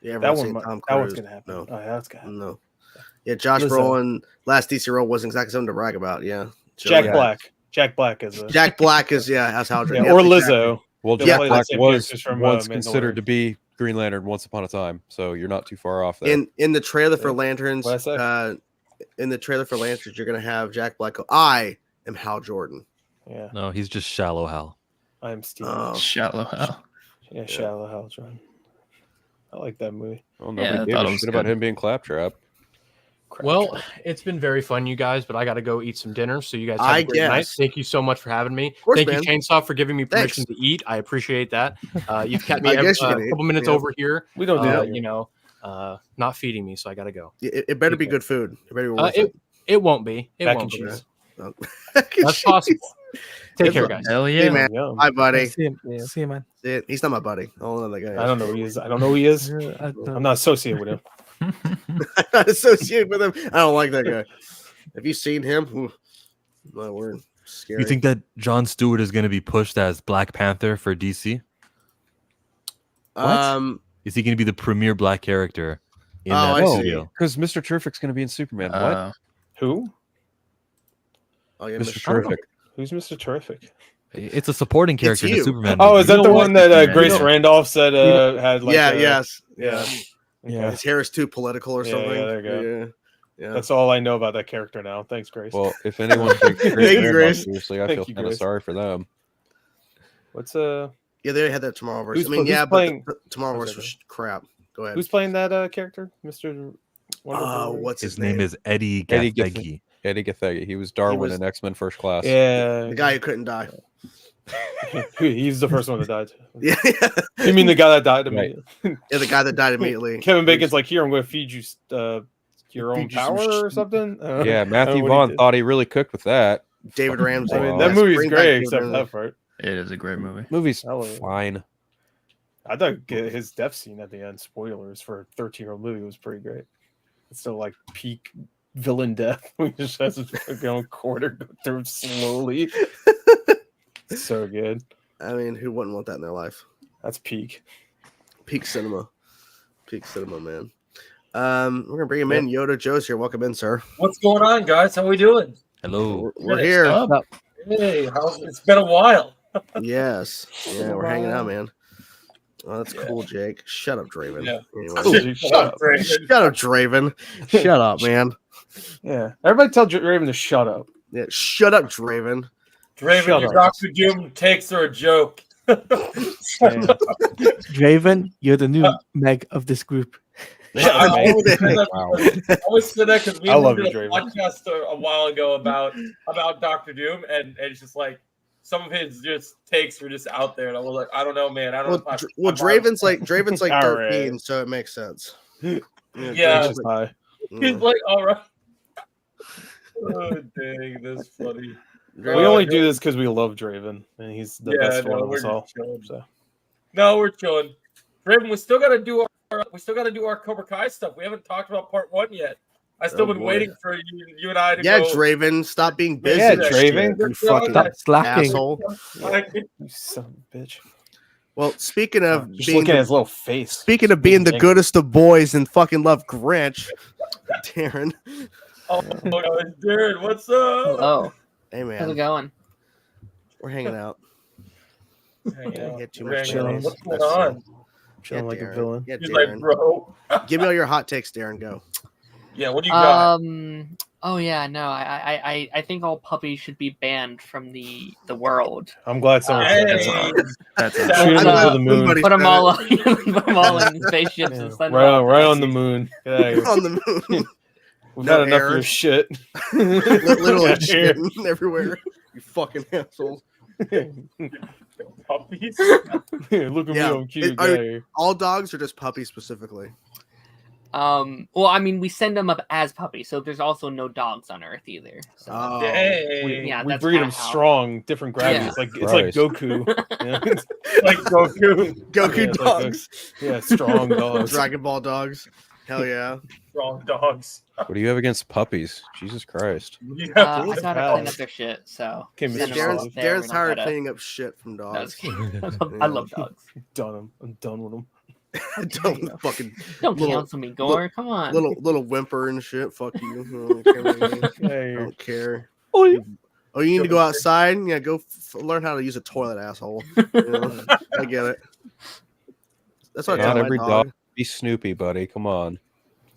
Yeah, that one's going to happen. No. Oh, yeah, that's going to happen. No. Yeah, Josh Brolin, last DC role wasn't exactly something to brag about. Yeah. Jack Black. Jack Black is as Hal Jordan. Yeah, or Lizzo. Well, Jack Black was once considered to be Green Lantern once upon a time, so you're not too far off there. In the trailer for Lanterns, you're gonna have Jack Black go, I am Hal Jordan. Yeah. No, he's just Shallow Hal. I'm Steve. Shallow Hal. Yeah, Shallow Hal Jordan. I like that movie. Oh, nobody gave a shit about him being Claptrap. Well, it's been very fun, you guys, but I got to go eat some dinner. So you guys have a great night. Thank you so much for having me. Thank you, Chainsaw, for giving me permission to eat. I appreciate that. You've kept me a couple minutes over here. We don't do that. Not feeding me, so I got to go. It better be good food. It better be worth it won't be. It won't be. That's possible. Take care, guys. Hell yeah. Hey, man. Hi, buddy. See you, man. He's not my buddy. I don't know that guy. I don't know who he is. I'm not associated with him. I'm not associated with him. I don't like that guy. Have you seen him? Ooh, my word. Scary. You think that Jon Stewart is going to be pushed as Black Panther for DC? What? Is he going to be the premier black character in that studio? Because Mr. Terrific's going to be in Superman. What? Who? Oh, yeah, Mr. Terrific. Who's Mr. Terrific? It's a supporting character in the Superman movie. Is that the one that Grace Randolph said had like Yeah, his hair is too political or something. Yeah, there you go. Yeah. That's all I know about that character now. Thanks, Grace. Well, if anyone takes Grace seriously, I feel kind of sorry for them. What's Yeah, they had that Tomorrowverse. But Tomorrowverse was crap. Go ahead. Who's playing that character, Mr. What's his name? Is Eddie Gathegi. Eddie Gathegi. He was Darwin in X-Men First Class. Yeah, the guy who couldn't die. He's the first one that died. Yeah. You mean the guy that died immediately? Yeah, the guy that died immediately. Kevin Bacon's like, here, I'm going to feed you your own power or something. Yeah, Matthew Vaughn thought he really cooked with that. David Ramsey. I mean, that movie's great, except that part. It is a great movie. Movie's fine. I thought his death scene at the end, spoilers for a 13-year-old movie, was pretty great. It's still like peak villain death. We just has his quarter go through slowly. So good. I mean, who wouldn't want that in their life? That's peak cinema, man. We're gonna bring him in. Yoda Joe's here. Welcome in, sir. What's going on, guys? How we doing? Hello. We're here. Hey, it's been a while. Yes. Yeah, we're hanging out, man. Oh, that's cool, Jake. Shut up, Draven. Yeah. Anyway. Shut up, Draven. Shut up, man. Yeah. Everybody tell Draven to shut up. Yeah, shut up, Draven. Shut your up. Doctor Doom takes are a joke. Draven, you're the new Meg of this group. I always say that Wow. because- I always say that because we I love did you, a Draven. podcast a while ago about Doctor Doom, and it's just like some of his just takes were just out there, and I was like, I don't know, man. I don't know. Well, Draven's like All 13, right. so it makes sense. Yeah. It's just high. He's like, all right. Oh, dang, that's funny. We only do this because we love Draven, and he's the best one of us we're all. just chilling. So. No, we're chilling. Draven, we still gotta do our Cobra Kai stuff. We haven't talked about part 1 yet. I still been boy. waiting for you and I to Yeah, go. Draven, stop being busy. Yeah, Shit, Draven. you fucking Stop slacking. asshole. You son of a bitch. Well, speaking of Just being look at his little face. speaking of being the Dang. goodest of boys and fucking love Grinch, Darren. Oh, Darren, what's up? Hello. Hey How's it man, going? we're hanging out. Yeah, Get too we're much hanging out. chilling. What's going on? Chilling Yeah, like a Darren. villain. Yeah, He's like, Darren. bro. Give me all your hot takes, Darren. Go. Yeah, what do you got? Oh yeah, no, I think all puppies should be banned from the world. I'm glad someone said Hey. that. That's Shoot I'm him glad to the moon. somebody- Put them all, put them all in spaceships Yeah, and send right them out on, to the places. moon. Get out of here. On the moon. We've No had enough air. of your shit. Literally Get out of here. shitting everywhere. You fucking assholes. Puppies? Look at Yeah. me, I'm cute. It- Get out of here. All dogs or just puppies specifically? Well, I mean, we send them up as puppies, so there's also no dogs on Earth either. So. Oh, Dang. Yeah, We that's breed kinda them how- strong, different gravity. Yeah. It's like Christ. Goku. Yeah, Like Goku. Goku Yeah, it's like dogs. yeah, strong dogs. Dragon Ball dogs. Hell yeah. Strong dogs. What do you have against puppies? Jesus Christ. Yeah, I please. gotta clean up their shit, so. Okay, send Mr. them all Darren's, up there, Darren's we don't tired of gotta- cleaning up shit from No, dogs. I love dogs. I'm done with them. Don't fucking Don't Little- cancel me, Gore. Come on. little whimper and shit. Fuck you. I don't care about you. Hey, I don't care. oh, yeah. Oh, you need to go outside? Yeah, go learn how to use a toilet, asshole. You know, I get it. That's what I tell Not my every dog. dog be Snoopy, buddy. Come on.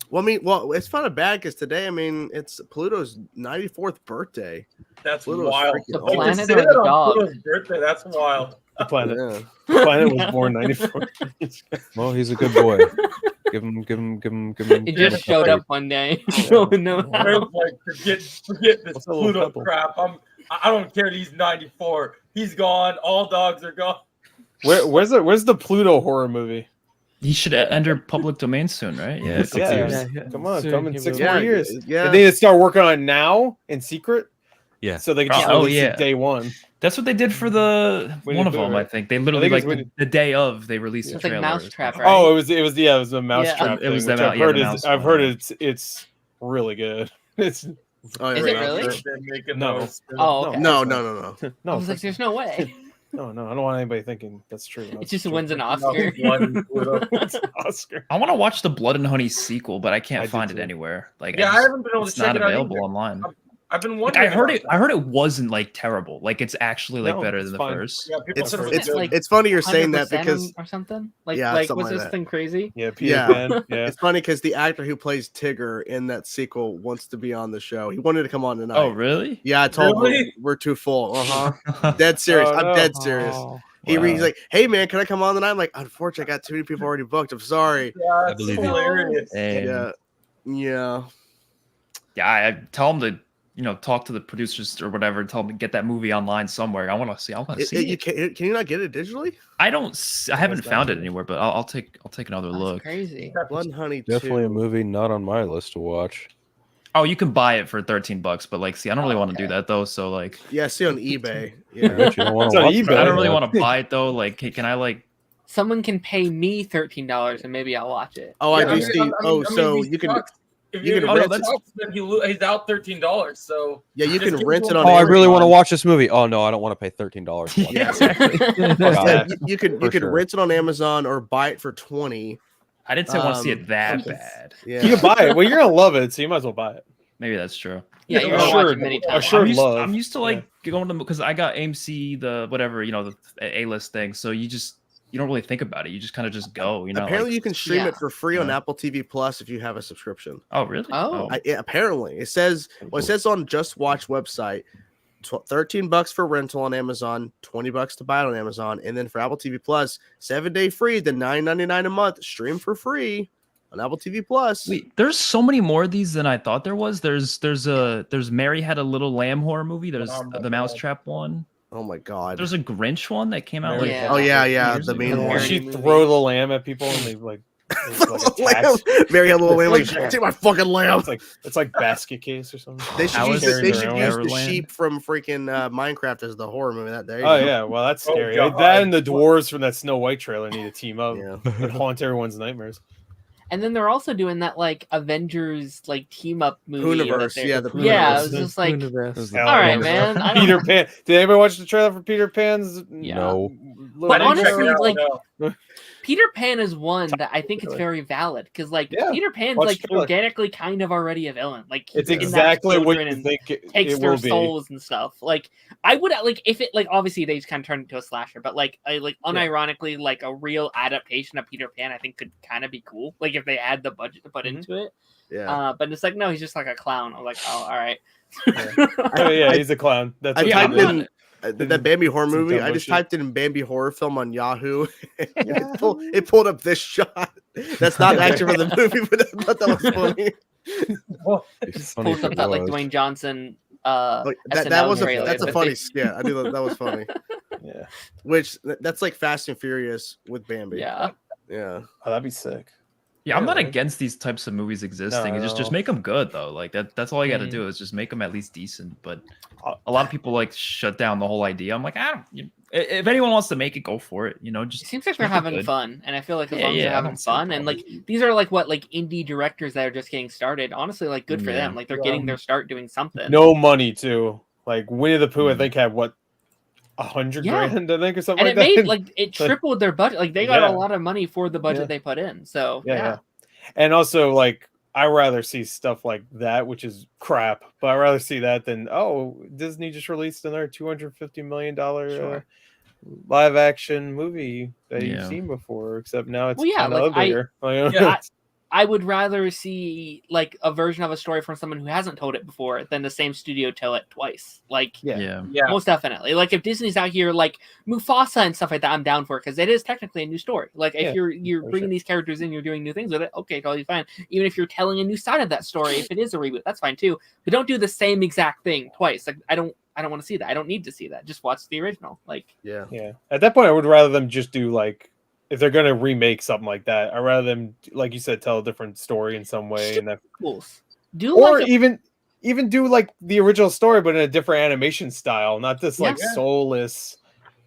Well, it's kind of bad because today, it's Pluto's 94th birthday. That's Pluto's wild. freaking The old. planet To say or the that on dog? Pluto's birthday, that's wild. The planet. Yeah. The planet was born 94. Well, he's a good boy. give him. It just showed up one day. Showing them I how- was like, forget this What's a little Pluto pebble? crap. I don't care. He's 94. He's gone. All dogs are gone. Where's the Pluto horror movie? He should enter public domain soon, right? Yeah, 6 Yeah. years. Come on, Soon come in he 6 will. more years. Yeah. They need to start working on it now in secret. Yeah. So they can just Oh, release yeah. it day one. That's what they did for the Winnie one of the Pooh, them. right? I think they literally I think like it's the day of they released It's the like trailer. Mousetrap, right? Oh, it was a mousetrap. Yeah. It was thing, the which mou- yeah, the I've mouse heard one. it's really good. It's Oh, yeah, Is it yeah. really? They're making No. those. Oh, okay. No. I no, was like, there's no way. no, I don't want anybody thinking that's true. It just That's wins true. an Oscar. It's an Oscar. I want to watch the Blood and Honey sequel, but I can't I do find it too. anywhere. Like, Yeah, I just- haven't been able to it's check not it out available either. online. I've been Like, wondering. I heard about it. I heard it wasn't like terrible. Like, it's actually like No, better it's than the fine. first. Yeah, people It's said it was it's good. like it's funny you're saying that 100% because or something. Like, Yeah, like something was like this that. thing crazy? Yeah, Peter Yeah. Pan. Yeah. it's funny because the actor who plays Tigger in that sequel wants to be on the show. He wanted to come on tonight. Oh, really? Yeah, I told him Really? we're too full. Dead serious. Oh, I'm no. dead serious. Oh, He's Wow. like, "Hey man, can I come on tonight?" I'm like, "Unfortunately, I got too many people already booked. I'm sorry." Yeah, it's believe you. hilarious. And Yeah. I tell them to talk to the producers or whatever, tell them to get that movie online somewhere. I want to see. I want to see You it. can you not get it digitally? I haven't That's found it bad. anywhere, but I'll take another That's look. crazy. Blood and Honey. Definitely 2. a movie not on my list to watch. Oh, you can buy it for $13, but like, see, I don't really want to do okay. that though. So like, Yeah, see on eBay. I Yeah. bet you don't want It's to on watch eBay. that. I don't really want to buy it though. Like, can I like? Someone can pay me $13 and maybe I'll watch it. Oh, I Yeah, do see. So he you can. sucks. If you you can can rent rent it. then he's out $13. So Yeah, you Just can give rent him it a- on. Oh, I really want to Amazon. watch this movie. Oh no, I don't want to pay $13. to watch Yeah, it. exactly. Fuck Yeah, that. you can For sure. rent it on Amazon or buy it for 20. I didn't say I want to see it that okay. bad. Yeah. You can buy it. Well, you're gonna love it, so you might as well buy it. Maybe that's true. Yeah, Yeah, you're gonna watch assured- it many assured- times. Sure, I'm used, love. I'm used to like going to because I got AMC the whatever the A-list thing. So you don't really think about it. You just kind of just go. Apparently, like, you can stream Yeah. it for free on Yeah. Apple TV Plus if you have a subscription. Oh really? Oh. Apparently, it says on Just Watch website $13 for rental on Amazon, $20 to buy it on Amazon, and then for Apple TV Plus, 7-day free, then $9.99 a month, stream for free on Apple TV Plus. Wait, there's so many more of these than I thought there was. There's Mary Had a Little Lamb horror movie. There's the Mousetrap one. Oh my god. There's a Grinch one that came out. Yeah. Oh yeah, the main one. She throw the lamb at people and they like attacks. Mary Had a Little Lamb. Like, take my fucking lamb. It's like basket case or something. They should use the sheep from freaking Minecraft as the horror movie that day. Yeah, well that's scary. That and the dwarves from that Snow White trailer need to team up and haunt everyone's nightmares. And then they're also doing that like Avengers like team up movie. Hooniverse, it was just like, all right, man. Peter Pan. Did anybody watch the trailer for Peter Pan's? Yeah. No. But honestly, like Peter Pan is one that I think is very valid because like Peter Pan's like organically kind of already a villain. Like it's exactly what you think takes their souls and stuff. Like I would like if it like obviously they just kind of turned into a slasher, but like unironically like a real adaptation of Peter Pan I think could kind of be cool. Like if they had the budget to put into it. Yeah. But it's like no, he's just like a clown. I'm like, oh, all right. He's a clown. That's I typed in that Bambi horror movie. I just typed in Bambi horror film on Yahoo. It pulled up this shot. That's not actually for the movie, but I thought that was funny. Just pulls up that like Dwayne Johnson. That's a funny. Yeah, I knew that was funny. Yeah. Which that's like Fast and Furious with Bambi. Yeah. Oh, that'd be sick. Yeah, I'm not against these types of movies existing. No. Just make them good though. Like that's all you got to do is just make them at least decent. But a lot of people like shut down the whole idea. I'm like, if anyone wants to make it, go for it. Just it seems like they're having fun, and I feel like as long as they're having fun, and like these are like indie directors that are just getting started. Honestly, like good for them. Like they're getting their start doing something. No money too. Like Winnie the Pooh, I think had what. $100 grand, I think, or something. And it made it tripled their budget. Like they got a lot of money for the budget they put in. So yeah. And also, like, I rather see stuff like that, which is crap. But I rather see that than Disney just released another $250 million live action movie that you've seen before. Except now it's kind of uglier. I would rather see like a version of a story from someone who hasn't told it before than the same studio tell it twice. Like, most definitely. Like if Disney's out here like Mufasa and stuff like that, I'm down for it because it is technically a new story. Like if you're bringing these characters in, you're doing new things with it. Okay, totally fine. Even if you're telling a new side of that story, if it is a reboot, that's fine too. But don't do the same exact thing twice. Like I don't want to see that. I don't need to see that. Just watch the original. Like At that point, I would rather them just do like. If they're gonna remake something like that, I'd rather them, like you said, tell a different story in some way, and that even do like the original story, but in a different animation style, not this like soulless,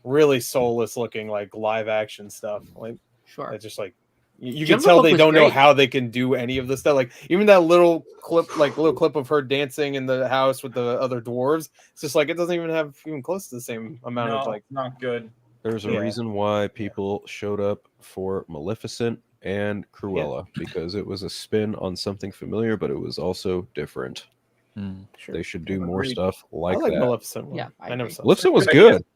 really soulless looking like live action stuff. Like, it's just like you can tell they don't know how they can do any of this stuff. Like even that little clip of her dancing in the house with the other dwarves. It's just like it doesn't even have even close to the same amount of like not good. There's a reason why people showed up for Maleficent and Cruella because it was a spin on something familiar, but it was also different. They should do more stuff like that. Maleficent. Yeah, I never saw. Maleficent was good.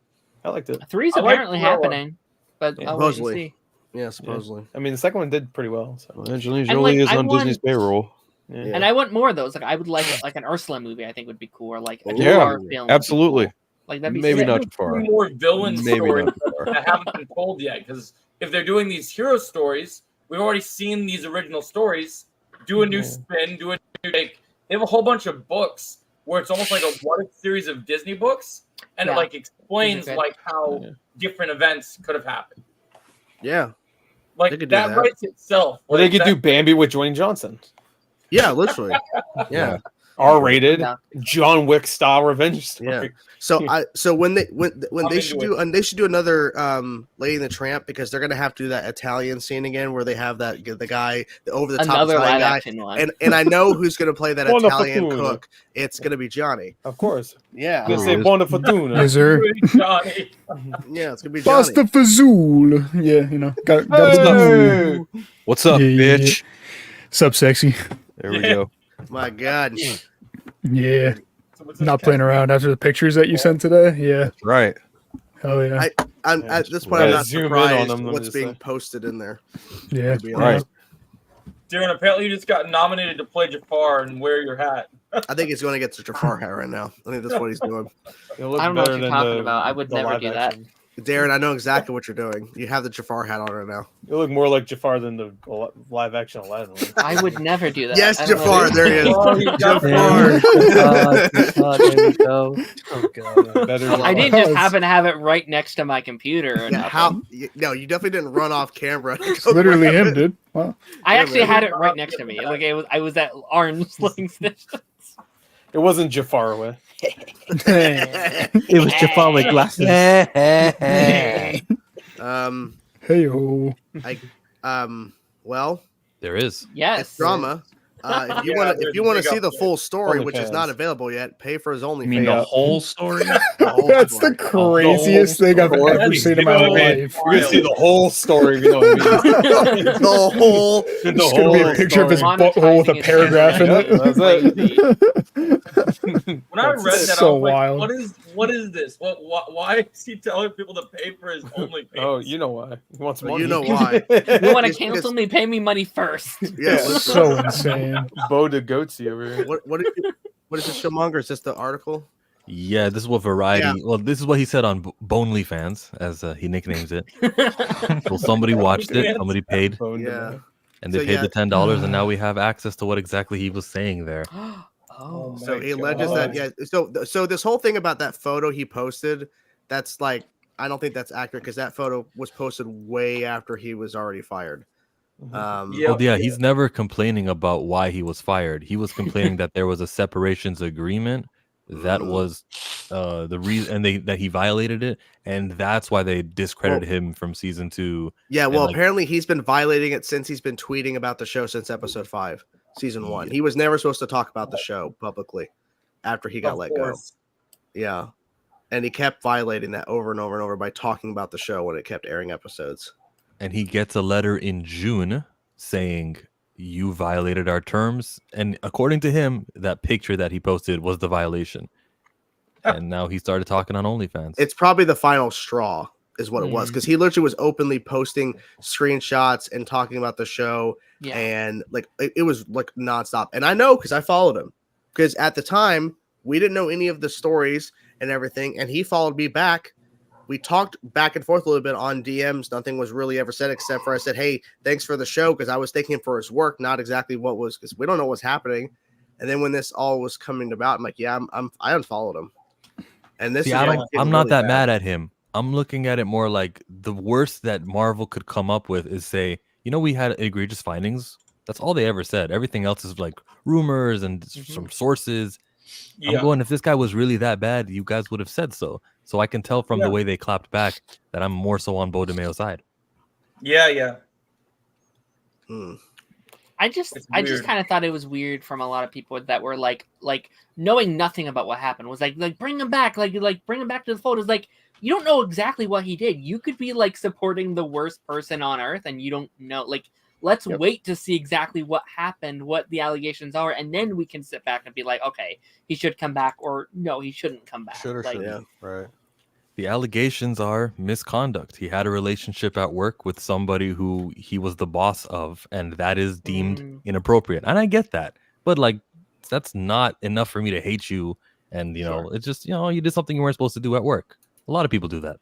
I liked it. 3's apparently happening, but I'll wait and see. Yeah, supposedly. I mean, the second one did pretty well. So. Angelina Jolie is on Disney's payroll. Yeah. And I want more of those. Like I would like an Ursula movie. I think would be cool, or like a film. Absolutely. Like that'd be maybe not too far. More villain stories that haven't been told yet. Because if they're doing these hero stories, we've already seen these original stories. Do a new spin. Do a new take. They have a whole bunch of books where it's almost like a what-if series of Disney books, and it like explains like how different events could have happened. Yeah, like that writes itself. Or they could do Bambi with Dwayne Johnson. Yeah, literally. Yeah. R-rated, John Wick style revenge story. Yeah. So when they should do another Lady and the Tramp because they're gonna have to do that Italian scene again where they have the guy the over the top Italian guy, and I know who's gonna play that Italian cook. It's gonna be Johnny, of course. Yeah, they say Buona Fortuna. Yes, sir. Johnny. Yeah, it's gonna be Johnny. Pasta Fazool. Yeah, you know. What's up, bitch? Sup, sexy? There we go. My God. Yeah. Not playing around after the pictures that you sent today. Yeah. That's right. Oh yeah. I'm at this point I'm not surprised what's being posted in there. Yeah. Right. Darren, apparently you just got nominated to play Jafar and wear your hat. I think he's going to get the Jafar hat right now. I think that's what he's doing. I don't know what you're talking about. I would never do that. Darren, I know exactly what you're doing. You have the Jafar hat on right now. You look more like Jafar than the live action Aladdin one. I would never do that. Yes, Jafar. There he is. Jafar. There we go. Oh god. I didn't just happen to have it right next to my computer. No, you definitely didn't run off camera. It's literally him, dude. Wow. I actually had it right next to me. Like I was at arm's length distance. It wasn't Jafar away. It was Jafar with glasses. Hey-o. Well, there is. Yes. It's drama. If you want to see the full story, which is not available yet, pay for his OnlyFans. You mean the whole story? That's the craziest thing I've ever seen in my life. You're gonna see the whole story. You know what I mean? The whole. It's gonna be a picture of his butthole with a paragraph in it. When I read that, so I was like, wild. what is this? Why is he telling people to pay for his OnlyFans? Oh, you know why? He wants money. You know why? You want to cancel me? Pay me money first. Yes. So insane. Bo de Goatsy over here. What is this showmonger? Is this the article? Yeah, this is what Variety. Yeah. Well, this is what he said on Bonely Fans, as he nicknames it. So somebody watched it, somebody paid, Yeah, and they paid the $10, and now we have access to what exactly he was saying there. Oh, so he alleges that So this whole thing about that photo he posted, that's like, I don't think that's accurate because that photo was posted way after he was already fired. He's never complaining about why he was fired. He was complaining that there was a separations agreement that was the reason, and that he violated it, and that's why they discredited him from season 2. Yeah, well, apparently he's been violating it since he's been tweeting about the show since episode 5, season 1. He was never supposed to talk about the show publicly after he got let go. Yeah, and he kept violating that over and over and over by talking about the show when it kept airing episodes. And he gets a letter in June saying, you violated our terms. And according to him, that picture that he posted was the violation. And now he started talking on OnlyFans. It's probably the final straw is what it was. Because he literally was openly posting screenshots and talking about the show. Yeah. And like it was like nonstop. And I know because I followed him. Because at the time, we didn't know any of the stories and everything. And he followed me back. We talked back and forth a little bit on DMs. Nothing was really ever said except for I said, hey, thanks for the show, because I was thanking him for his work, not exactly what was, because we don't know what's happening. And then when this all was coming about, I'm like, yeah, I unfollowed him. And this I'm not that mad at him. I'm looking at it more like the worst that Marvel could come up with is say, we had egregious findings. That's all they ever said. Everything else is like rumors and some sources. Yeah. I'm going, if this guy was really that bad, you guys would have said so. So I can tell from the way they clapped back that I'm more so on Bo DeMayo's side. Yeah. I just kind of thought it was weird from a lot of people that were like knowing nothing about what happened was like bring him back, like bring him back to the fold. It's like you don't know exactly what he did. You could be like supporting the worst person on earth, and you don't know. Like, let's wait to see exactly what happened, what the allegations are, and then we can sit back and be like, okay, he should come back, or no, he shouldn't come back. Should or shouldn't, right? The allegations are misconduct. He had a relationship at work with somebody who he was the boss of, and that is deemed inappropriate. And I get that, but like, that's not enough for me to hate you. And it's just you did something you weren't supposed to do at work. A lot of people do that.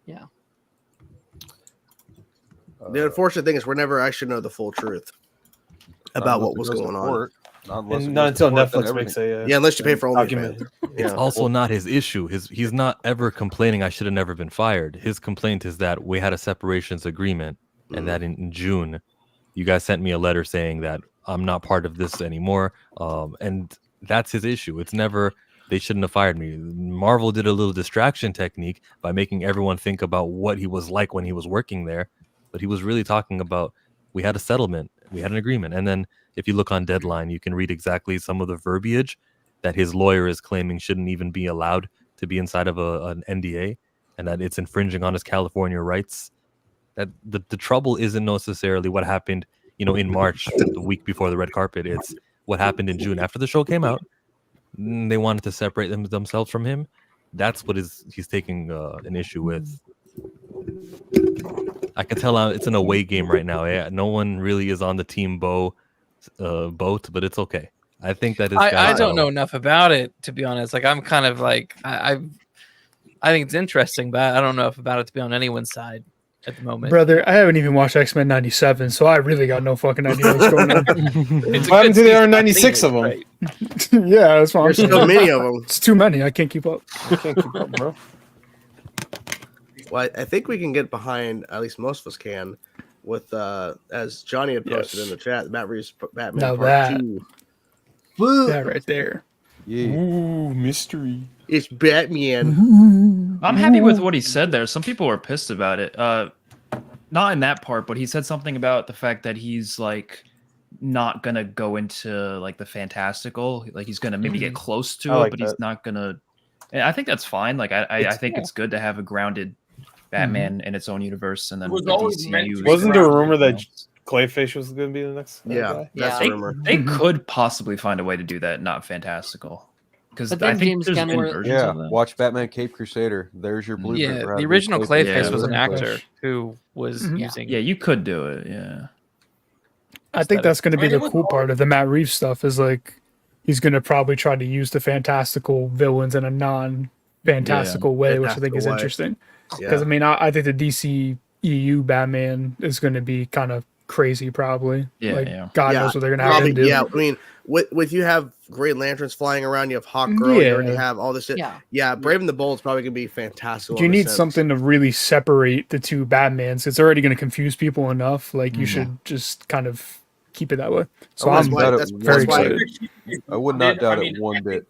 Yeah. The unfortunate thing is we're never actually know the full truth about what was going on. Not until Netflix makes unless you pay for OnlyFans. It's also not his issue. He's not ever complaining I should have never been fired. His complaint is that we had a separations agreement, and that in June, you guys sent me a letter saying that I'm not part of this anymore. And that's his issue. It's never they shouldn't have fired me. Marvel did a little distraction technique by making everyone think about what he was like when he was working there, but he was really talking about we had a settlement, we had an agreement, and then. If you look on Deadline, you can read exactly some of the verbiage that his lawyer is claiming shouldn't even be allowed to be inside of an NDA, and that it's infringing on his California rights. That the trouble isn't necessarily what happened, in March, the week before the red carpet. It's what happened in June after the show came out. They wanted to separate themselves from him. That's what he's taking an issue with. I can tell it's an away game right now. Yeah, no one really is on the team boat, but it's okay. I think that is. I don't know enough about it, to be honest. Like I'm kind of like I think it's interesting, but I don't know enough about it to be on anyone's side at the moment. Brother, I haven't even watched X-Men 97, so I really got no fucking idea what's going on. Why didn't there are 96 of them? Right. Yeah, that's why There's so many of them. It's too many. I can't keep up. I can't keep up, bro. Well, I think we can get behind, at least most of us can, with as Johnny had posted in the chat, Matt Reeves Batman Now Part that. 2. That right there. Yeah. Ooh, mystery. It's Batman. I'm happy with what he said there. Some people were pissed about it. Not in that part, but he said something about the fact that he's like not gonna go into like the fantastical. Like he's gonna maybe get close to it, but he's not gonna. And I think that's fine. Like I think it's good to have a grounded Batman in its own universe, and then the DCU. Wasn't there a rumor that Clayface was going to be the next? That's a rumor. They could possibly find a way to do that, not fantastical. Because I think there's been versions of that. Watch Batman Cape Crusader. There's your blueprint. Yeah, the original Clayface was an actor who was using. Yeah, you could do it. Yeah. I think that's going to be the cool part of the Matt Reeves stuff. Is like he's going to probably try to use the fantastical villains in a non-fantastical way, which I think is interesting. Because I mean, I think the DC EU Batman is going to be kind of crazy, probably. God knows what they're going to have to do. Yeah, I mean, with you have Green Lanterns flying around, you have Hawkgirl, you already have all this shit. Yeah, Brave and the Bold is probably going to be fantastic. You need something to really separate the two Batmans. It's already going to confuse people enough. Like you should just kind of keep it that way. So I'm very excited. I would not doubt it one bit.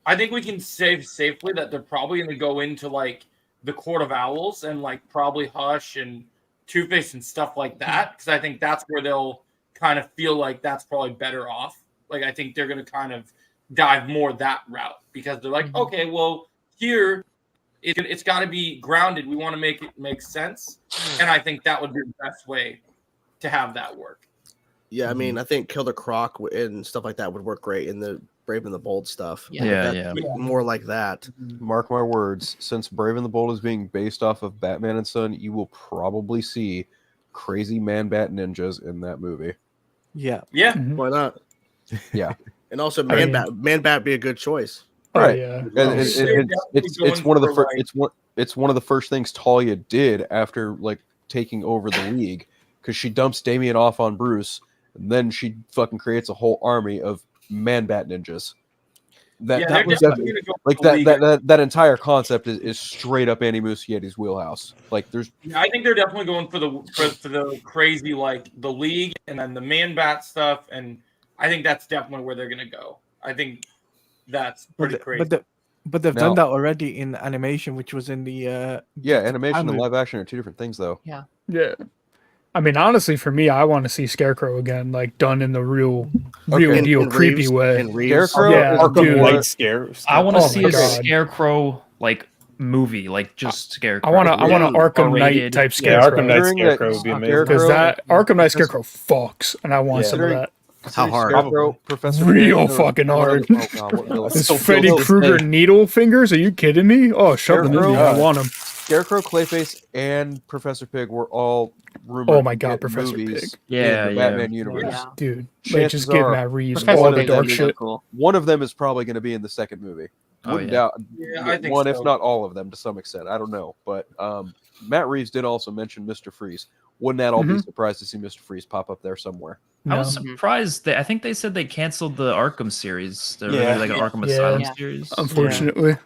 I think we can say safely that they're probably going to go into like the Court of Owls and like probably Hush and Two-Face and stuff like that, because I think that's where they'll kind of feel like that's probably better off. Like I think they're going to kind of dive more that route because they're like, okay, well here it's got to be grounded. We want to make it make sense, and I think that would be the best way to have that work. Yeah, I mean, I think Killer Croc and stuff like that would work great in the Brave and the Bold stuff. Yeah. More like that. Mark my words, since Brave and the Bold is being based off of Batman and Son, you will probably see crazy Man-Bat ninjas in that movie. Yeah. Yeah. Why not? Yeah. And also Man-Bat be a good choice. Right. Yeah. And it's one of the it's one of the first things Talia did after like taking over the League, because she dumps Damian off on Bruce, and then she fucking creates a whole army of Man-Bat ninjas. That was like that entire concept is straight up Andy Muschietti's wheelhouse. Like there's I think they're definitely going for the crazy like the League and then the Man-Bat stuff, and I think that's definitely where they're gonna go. I think that's pretty crazy. But they've done that already in animation, which was in the animation and live action are two different things though. Yeah. I mean, honestly, for me, I want to see Scarecrow again, like done in the real deal, creepy way. Scarecrow, Arkham White Scare. I want to see a Scarecrow like movie, like just Scarecrow. I want an Arkham Knight type Scarecrow. Arkham Knight Scarecrow would be amazing. Because that Arkham Knight Scarecrow fucks, and I want some of that. How hard? Real fucking hard. This Freddy Krueger needle fingers? Are you kidding me? Oh, shove them in me. I want them. Scarecrow, Clayface, and Professor Pig were all rumored. Oh my god, Professor Pig! In the Batman universe, dude. Like, just give Matt Reeves all the dark shit. One of them is probably going to be in the second movie. Wouldn't doubt one, if not all of them, to some extent. I don't know, but Matt Reeves did also mention Mr. Freeze. Wouldn't that all be surprised to see Mr. Freeze pop up there somewhere? I was surprised that I think they said they canceled the Arkham series. They're really like an Arkham Asylum series. Unfortunately.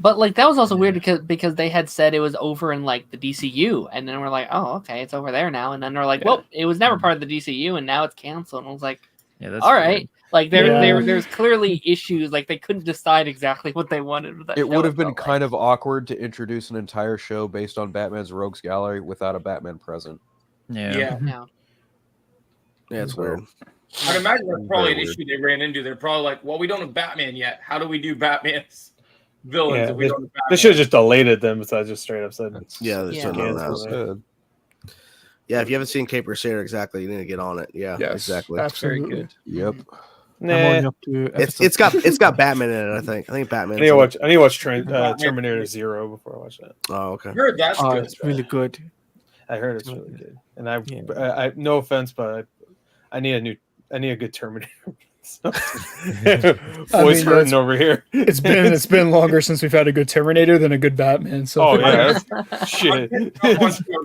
But like that was also weird because they had said it was over in like the DCU, and then we're like, oh, okay, it's over there now, and then they're like, well, it was never part of the DCU, and now it's canceled. And I was like, that's all right. Weird. Like there's clearly issues. Like they couldn't decide exactly what they wanted with that. It would have been kind of awkward to introduce an entire show based on Batman's Rogues Gallery without a Batman present. Yeah, it's weird. I'd imagine that's probably an issue they ran into. They're probably like, well, we don't have Batman yet. How do we do Batman's villains? They should have just deleted them besides just straight up said. Yeah, they should have done. Yeah, if you haven't seen Cape Crusader, exactly, you need to get on it. Yeah, exactly. Absolutely. Very good. Yep. Nah. It's got Batman in it. I think Batman. I need to watch Terminator 0 before I watch that. Oh, okay. I heard that's good. It's really good. I heard it's really good, and I no offense, but I need a good Terminator. Voice hurting over here. It's been longer since we've had a good Terminator than a good Batman. So shit.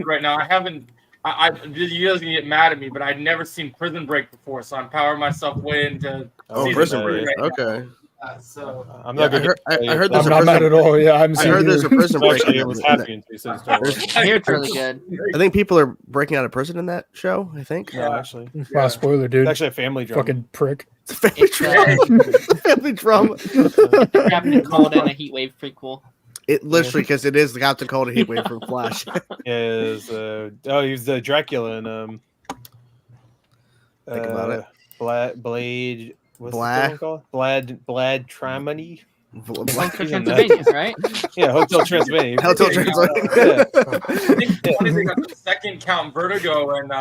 Right now, I haven't. You guys can get mad at me, but I'd never seen Prison Break before, so I'm powering myself way into. Prison Break. Right okay. So I'm not good. I heard I'm not mad at all. Yeah, I heard there's a Prison Break. It was happy until you said I hear it's really good. I think people are breaking out of prison in that show. I think. No, actually. Wow, spoiler, dude. It's actually a family drama. Fucking prick. It's a family drama. Family drama. Captain Cold and a Heat Wave prequel. It literally because it is the Captain Cold and Heatwave from Flash. Is he was Dracula and think about it. Blade. What's Blad? the called? Blad Tramony. Transylvania, right? Yeah, Hotel Transylvania. Hotel Transylvania. I think the funny thing got the second Count Vertigo and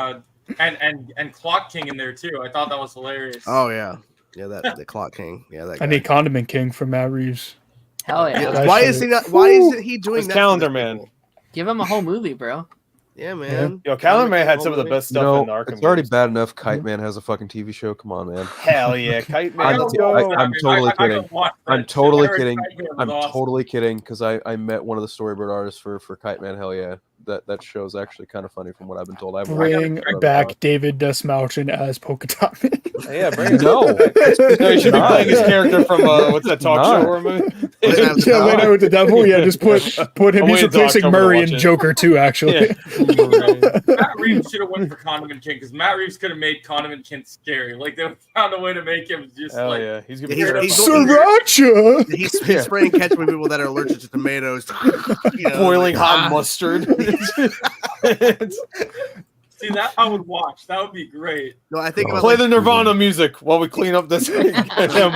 Clock King in there too. I thought that was hilarious. Oh yeah, the Clock King. Yeah, that guy. I need Condiment King from Matt Reeves. Hell yeah. Why isn't he doing that? Calendar Man. Give him a whole movie, bro. Yeah, man. Yo, Calendar Man had some of the best stuff in Arkham. It's already bad enough. Kite Man has a fucking TV show. Come on, man. Hell yeah, Kite Man. I'm totally kidding. I'm totally kidding. I'm totally kidding because I met one of the storyboard artists for Kite Man. Hell yeah. That show is actually kind of funny from what I've been told. Bring back David Desmouchin as Polka Dot Man. Yeah, bring it. No, he should be playing his character from what's that talk show horror movie? Yeah, Late Night with the Devil. Yeah, just put him. He's replacing Murray in Joker 2, actually. Yeah. Matt Reeves should have went for Condiment King because Matt Reeves could have made Condiment King scary. Like they found a way to make him just he's sriracha. He's spraying ketchup with people that are allergic to tomatoes. Boiling hot mustard. See, that I would watch. That would be great. No, I think play the Nirvana music while we clean up this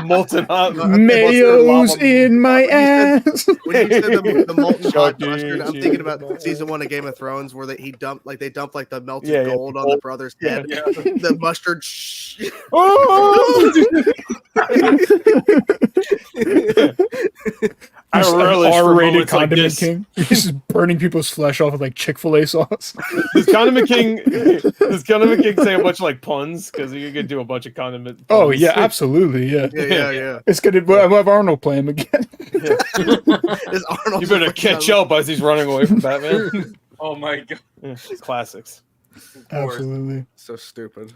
molten hot mayo's in my ass. When you said the molten hot mustard, I'm thinking about season 1 of Game of Thrones where they dump the melted gold on the brother's head. Yeah. The mustard. I relish R-rated Condiment King. He's just burning people's flesh off with like Chick-fil-A sauce. Does Condiment King say a bunch of like puns? Because he could do a bunch of condiment puns. Oh yeah, absolutely, yeah. Yeah. It's gonna. I'll have Arnold play him again. You better catch up as he's running away from Batman. Oh my god, classics. Absolutely. So stupid.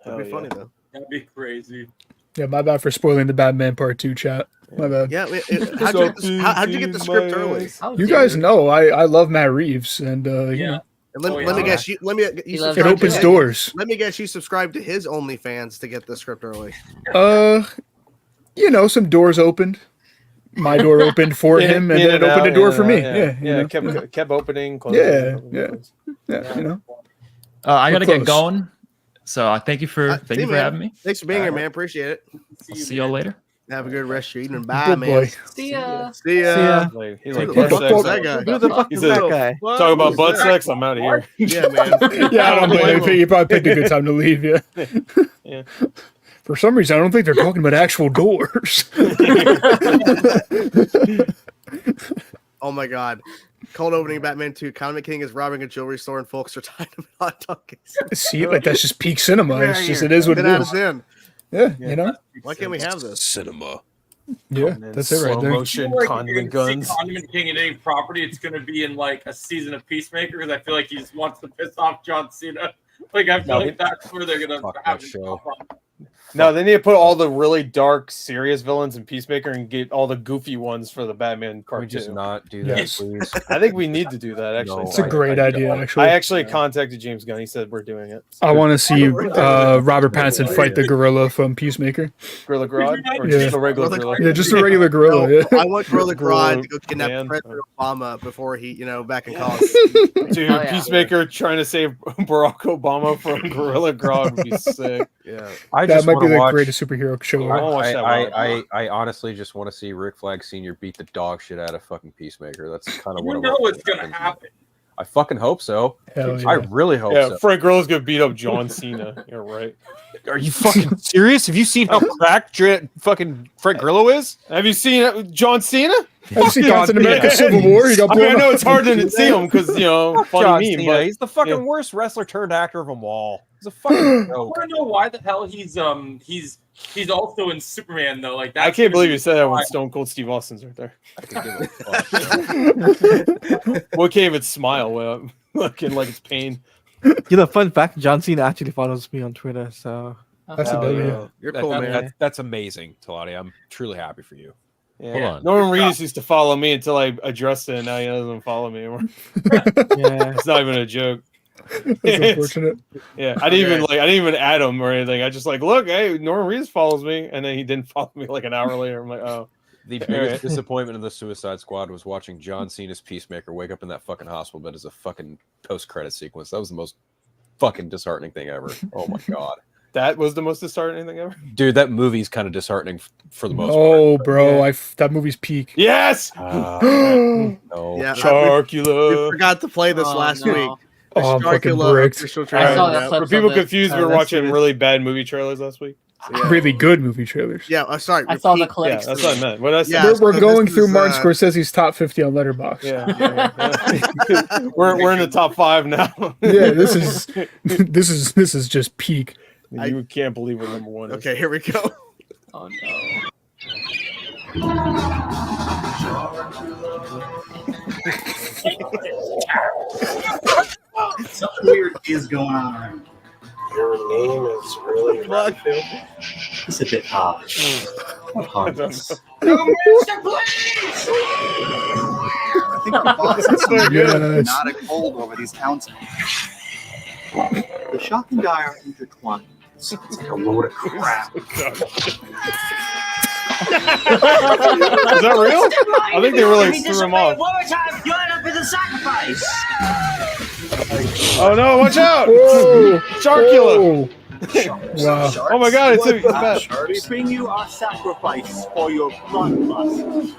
That'd be funny though. That'd be crazy. Yeah, my bad for spoiling the Batman Part 2 chat. My bad. Yeah, how'd you get the script early? You guys know I love Matt Reeves, and you know. Let me guess. It opens doors. Let me guess. You subscribe to his OnlyFans to get the script early. You know, some doors opened. My door opened for him, and then it opened a door for me. Yeah, kept opening. Yeah. You know. I gotta get going. So thank you for having me. Thanks for being here, man. Appreciate it. See y'all later. Have a good rest of your evening. Bye, good man. Boy. See ya. See ya. He's like, that guy. He's that guy. Talking about butt sex. I'm out of here. Yeah, man. Yeah, I don't blame him. You probably picked a good time to leave. Yeah. For some reason, I don't think they're talking about actual doors. Oh my god. Cold opening Batman 2. Condiment King is robbing a jewelry store and folks are tied up in hot dog cases. See, like that's just peak cinema. It's just it is what it is. Yeah, you know. Why can't we have this? Cinema. Yeah, that's it right there. Motion condiment guns. Condiment King in any property, it's going to be in like a season of Peacemaker because I feel like he just wants to piss off John Cena. Like I feel like that's where they're going to have the show. No, they need to put all the really dark, serious villains in Peacemaker and get all the goofy ones for the Batman cartoon. Can we just not do that, please? I think we need to do that, actually. It's a great idea, actually. I actually contacted James Gunn. He said we're doing it. I want to see Robert Pattinson fight the gorilla from Peacemaker. Gorilla Grodd? Or just a regular gorilla? Yeah, just a regular gorilla. No, I want Gorilla Grodd to go kidnap President Obama before he, back in college. Dude, Peacemaker trying to save Barack Obama from Gorilla Grodd would be sick. Yeah. That might be the greatest superhero show. I honestly just want to see Rick Flag Sr. beat the dog shit out of fucking Peacemaker. That's kind of what what's going to happen. I fucking hope so. Hell yeah. I really hope so. Frank Grillo's gonna beat up John Cena. You're right. Are you fucking serious? Have you seen how cracked fucking Frank Grillo is? Have you seen John Cena? Have you seen Captain America Civil War? You got I know it's hard to see him because funny meme, but he's the fucking worst wrestler turned actor of them all. He's a fucking joke. I don't know why the hell he's also in Superman though. Like that. I can't believe you said that when Stone Cold Steve Austin's right there. What can't even smile without looking like it's pain. Fun fact: John Cena actually follows me on Twitter, so that's a big You're cool, man. That's amazing, Talati. I'm truly happy for you. Yeah. Hold on. Norman Reedus used to follow me until I addressed it, and now he doesn't follow me anymore. It's not even a joke. That's unfortunate. Yeah, I didn't even add him or anything. I just look, hey, Norman Reedus follows me, and then he didn't follow me like an hour later. I'm like, oh. The biggest disappointment of the Suicide Squad was watching John Cena's Peacemaker wake up in that fucking hospital bed as a fucking post-credit sequence. That was the most fucking disheartening thing ever. Oh my god. That was the most disheartening thing ever? Dude, that movie's kind of disheartening for the most part. Oh, bro, that movie's peak. Yes! No. Yeah, Sharkula. We forgot to play this last week. Oh, I'm fucking bricked. I saw that For people confused, we were watching really bad movie trailers last week. Really good movie trailers. Yeah, sorry. I saw the clips. Yeah, that's what I meant. What did I say? Yeah, We're going through Martin Scorsese's top 50 on Letterboxd. Yeah. We're in the top 5 now. Yeah, this is just peak. You can't believe what number 1 is. Okay, here we go. Oh no. Something weird is going on. Your name is really It's a bit odd. What harmless? No, Mr. Please! I think the boss has some hypnotic hold over these towns. The shock and dire intertwined. Sounds like a load of crap. Is that real? I think they really threw him off. One more time, you'll end up with a sacrifice. Oh no, watch out! Whoa. Sharkula! Wow. Oh my god, it's We bring you our sacrifice for your bloodlust.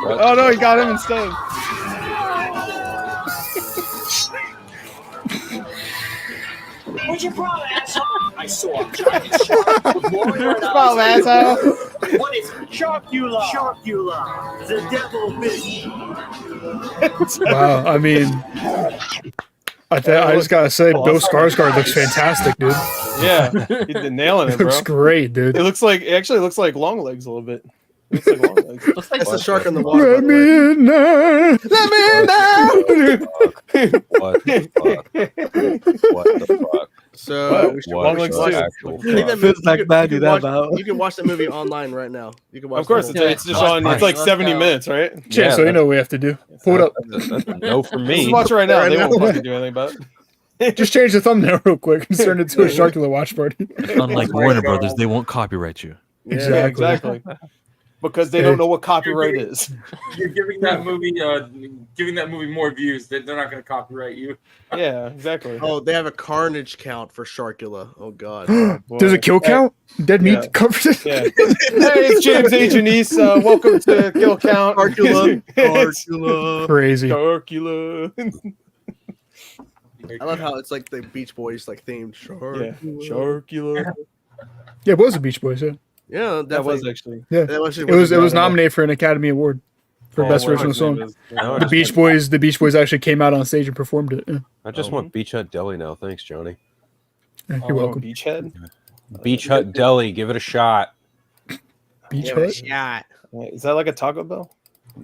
Oh no, he got him instead. What's your problem, asshole? I saw a giant shark with more than Problem, asshole. What is it? Sharkula. Sharkula. The devil fish. Wow. I mean, I just gotta say, Bill Skarsgård looks fantastic, dude. Yeah, he's nailing it, bro. Looks great, dude. It actually looks like Longlegs a little bit. It looks like Longlegs. Looks like That's the shark in the water. Let me in now. What the fuck? What the fuck? So we should Longlegs watch too. Feels like bad, dude. you can watch that movie online right now. You can watch. Of course, it's just on. It's like 70 minutes, right? Yeah, so you know what we have to do. Pull it up. That's a no for me. Just watch it right now. They won't fucking do anything about it. Just change the thumbnail real quick and turn it to a Sharkula watch party. Unlike Warner Brothers, they won't copyright you. Yeah, exactly. Because they don't know what copyright is. You're giving that movie more views. They're not going to copyright you. Yeah, exactly. Oh, they have a carnage count for Sharkula. Oh god. There's a kill count? Dead meat covers it? Yeah. Hey, it's James A. Janice. Welcome to Kill Count. Sharkula. Crazy. Sharkula. I love how it's like the Beach Boys themed Sharkula. Yeah. Sharkula. Yeah, it was a Beach Boys, yeah. Yeah, That was actually. Yeah. It was nominated for an Academy Award for Best Original Song. The Beach Boys actually came out on stage and performed it. Yeah. I just want Beach Hut Deli now. Thanks, Johnny. Yeah, you're welcome. Beachhead? Beach Hut Deli. Give it a shot. Beach Hut? Yeah. Is that like a Taco Bell?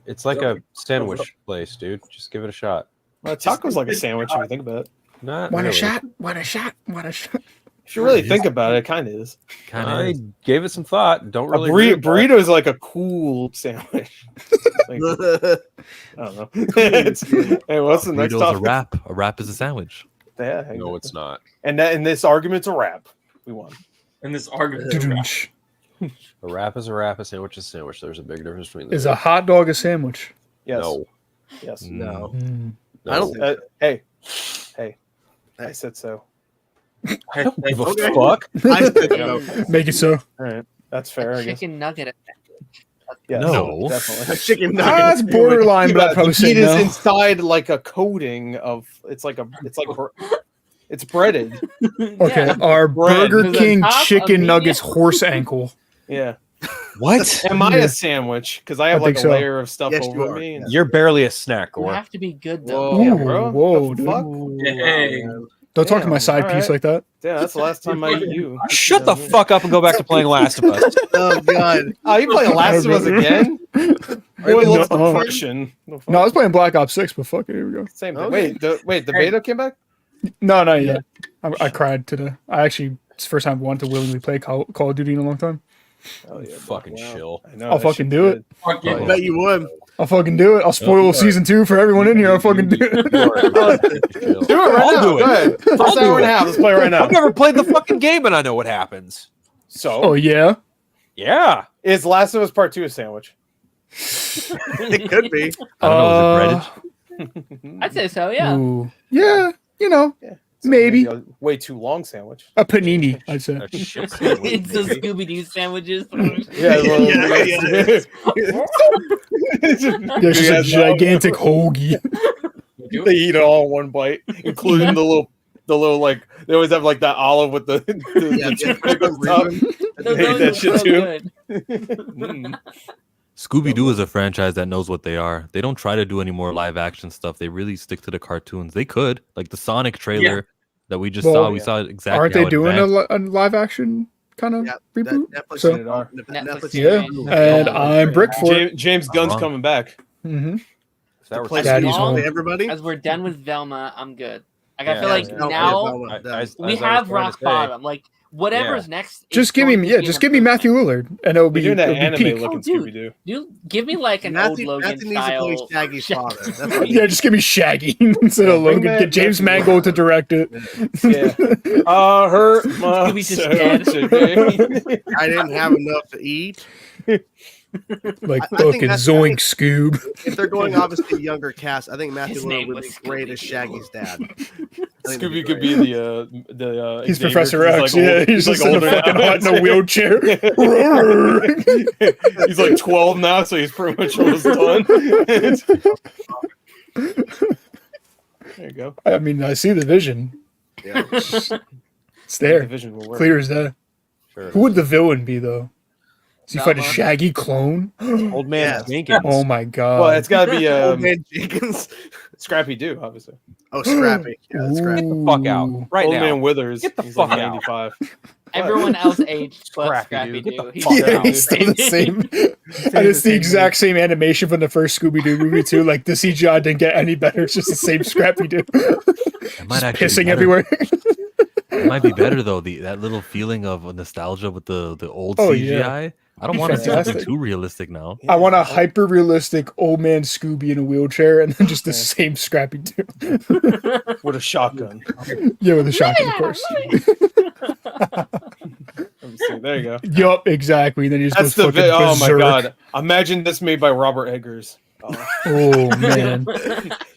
It's like a sandwich place, dude. Just give it a shot. Well, taco's like a sandwich if you think about it. Not Want really. a shot? Want a shot? Want a shot? If you really think about it, it kind of is. I gave it some thought. Don't really. Burrito is like a cool sandwich. I don't know. Hey, what's the next Burrito's topic? a wrap. A wrap is a sandwich. Yeah, No, it's not. And this argument's a wrap. We won. And this argument. A wrap is a wrap. A sandwich is a sandwich. There's a big difference between them. Is a hot dog a sandwich? Yes. No. Yes. No. No. I don't. Hey. I said so. I don't give a fuck. I said no. Make it so. All right. That's fair, I guess. Chicken nugget. Yeah, No. definitely. A chicken nugget. It's borderline, but I'd probably the say meat is no. inside like a coating of. It's breaded. Okay, our Bread. Burger There's a King top of chicken meat. nuggets horse ankle. Yeah. What? Am I Yeah. a sandwich? Because I have I like think a so. layer of stuff Yes, you over are. me. You're barely a snack, You or have to be good though. Whoa, Ooh, bro. whoa, What the dude. fuck? Dang. Don't talk to my Damn, side piece alright. like that. Yeah, that's the last time I eat you. shut the fuck up and go back to playing Last of Us. Oh god. Oh, you playing Last of Us again? Boy, loves No. depression. No, I was playing Black Ops 6, but fuck it, here we go. Same thing. Okay. Wait, the beta came back? No, not yet. I cried today. I actually, it's the first time I wanted to willingly play Call of Duty in a long time. Oh yeah, Fucking chill. I know. I'll that fucking shit's do good. it. Fuck I yeah. bet you would. I'll fucking do it. I'll spoil season 2 for everyone in here. I'll fucking do it. Do it right I'll now. do it. Go ahead. I'll First do hour and a it. half. Let's play right now. I've never played the fucking game and I know what happens. So, Oh, yeah? Yeah. is Last of Us Part 2 a sandwich? It could be. I don't know. Is it breaded? I'd say so. Yeah. Ooh. Yeah, you know, It's maybe. a way too long sandwich. A panini, I'd say. A shit It's the Scooby Doo sandwiches. Yeah, There's just a gigantic hoagie. They eat it all in one bite, including the little like they always have like that olive with the Those They hate that are shit so too. good. Scooby Doo is a franchise that knows what they are. They don't try to do any more live action stuff. They really stick to the cartoons. They could, like the Sonic trailer that we just saw. We saw exactly. Aren't how they it doing advanced. a live action kind of reboot? Netflix So- did it all. Netflix Yeah, series. and I'm bricked for it. James Gunn's wrong. coming back. Mm-hmm. That was Play Daddy's Scooby-Doo home. to everybody. As we're done with Velma, I'm good. Like Yeah, I feel like No, now yeah, Velma, we have rock bottom. Like whatever's next. is Just give going me, to be just an give me Matthew improvement. Lillard, and it'll be, We're doing that it'll be anime peak. looking Oh, dude. Scooby Doo. Dude, give me like an Matthew, old Logan Matthew needs to play style. Shaggy's father. That's what he Yeah, just give me Shaggy instead of bring Logan. back Get James Matthew Mangold to direct it. Yeah. Hurt Scooby's just myself. I didn't have enough to eat. Like I think fucking that's- Zoink Scoob. If they're going obviously younger cast, I think Matthew His Lillard name would be was great as Scooby-Doo. Shaggy's dad. I think that'd be Scooby could great. be the He's Xavier, Professor 'cause X. like Yeah, old- he's like just in a older fucking now. hut in a wheelchair. He's like 12 now, so he's pretty much almost done. There you go. I mean, I see the vision. Yeah. It's there, The vision will work. clear as day. Sure. Who would the villain be though? Is he fight a Velma. Shaggy clone? Old man Yes. Jenkins. Oh my god! Well, it's got to be Old man Jenkins. Scrappy Doo, obviously. Oh, Scrappy. Yeah, that's Scrappy. Ooh. Fuck out right Old now. Man Withers. Get the he's fuck like out. 95. Everyone else aged but Scrappy Scrappy Doo. Get Doo. the He's fuck Yeah, out. he's still the same. And it's the exact same animation from the first Scooby Doo movie too. Like the CGI didn't get any better. It's just the same Scrappy Doo. It might actually be Pissing better. everywhere. It might be better though. That little feeling of nostalgia with the old Oh, CGI. yeah. I don't want to see something Fantastic. too realistic now. I want a hyper realistic old man Scooby in a wheelchair, and then just the same Scrappy Doo. With a shotgun. Yeah, with a shotgun, of course. Let me see. There you go. Yup, exactly. Then he just That's goes the fucking oh my berserk. god. Imagine this made by Robert Eggers. Oh, Oh man.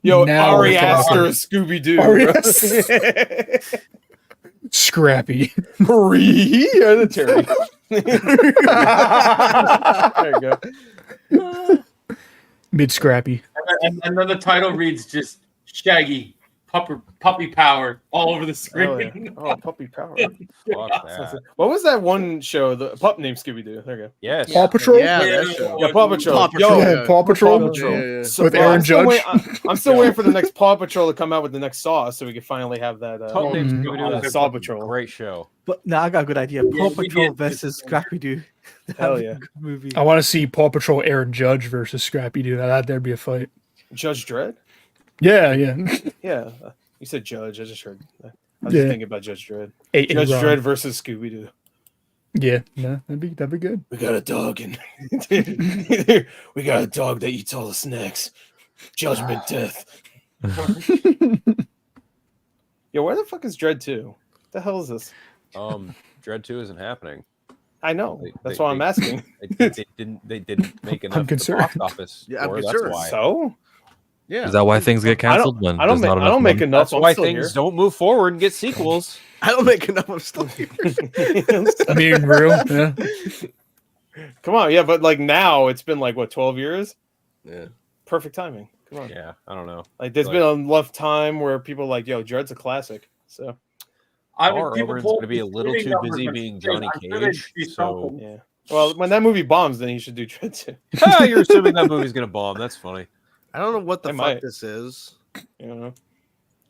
Yo, Now Ari we're Aster talking. is Scooby Doo. Ari Aster. Scrappy. Marie Hereditary. There you go. Mid Scrappy. And then the title reads just Shaggy, puppy power all over the Oh, screen. yeah. Oh, puppy power. Fuck that. What was that one show? The pup named Scooby Doo. There you go. Yes. Paw Patrol? Yeah, that show. Yeah, Paw Patrol. Paw Patrol. Yo, Yeah, Paw Patrol. Paw Patrol. Yeah, yeah, yeah. So, With well, Aaron I'm still Judge. I'm still waiting for the next Paw Patrol to come out with the next Saw, so we can finally have that. Pup named Mhm. Scooby-Doo is a Saw fucking Patrol. Great show. But now I got a good idea. Yeah, Paw we Patrol did. versus Scrappy Doo. Hell yeah. Good movie. I want to see Paw Patrol Aaron Judge versus Scrappy Doo. There'd be a fight. Judge Dredd. Yeah, yeah. Yeah, you said Judge. I just heard. I was Yeah. just thinking about Judge Dredd. Hey, Judge Ron. Dredd versus Scooby Doo. Yeah, no, that'd be good. We got a dog and we got a dog that eats all the snacks. Judgment Death. Yo, where the fuck is Dredd 2? The hell is this? Dread 2 isn't happening. I know. They- That's they- why I'm they- asking. They didn't make enough at the concerned. box office. Yeah, I'm for it, that's concerned. why. So? Yeah. Is that why things get canceled? When I don't there's make, not I enough don't make money? enough. That's I'm why still things don't move forward and get sequels. I don't make enough. I'm still here. I mean, real. Yeah. Come on, yeah, but like now it's been like what 12 years? Yeah, perfect timing. Come on, yeah, I don't know. Like there's been enough time where people are like, yo, Dread's a classic. So Owen's going to be a little too busy being Johnny Cage. So yeah. Well, when that movie bombs, then he should do Dread too. You're assuming that movie's going to bomb. That's funny. I don't know what the fuck this is. You know.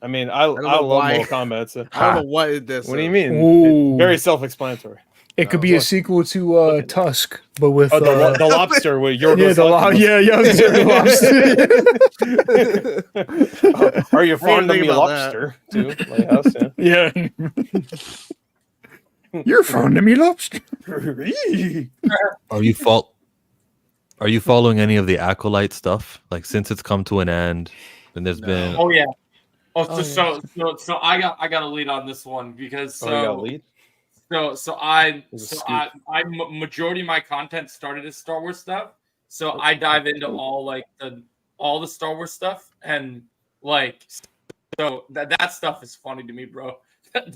I mean, I love Mortal Kombat. So. I don't know what this. What do you mean? Very self-explanatory. It could be a sequel to Tusk, but with the lobster with your lobster. Are you fond of me lobster too? Like us, yeah. You're fond of me lobster. Are you following any of the Acolyte stuff? Like since it's come to an end, and there's been. Oh yeah. So I got a lead on this one because majority of my content started as Star Wars stuff. So I dive into all the Star Wars stuff, and like so that stuff is funny to me, bro.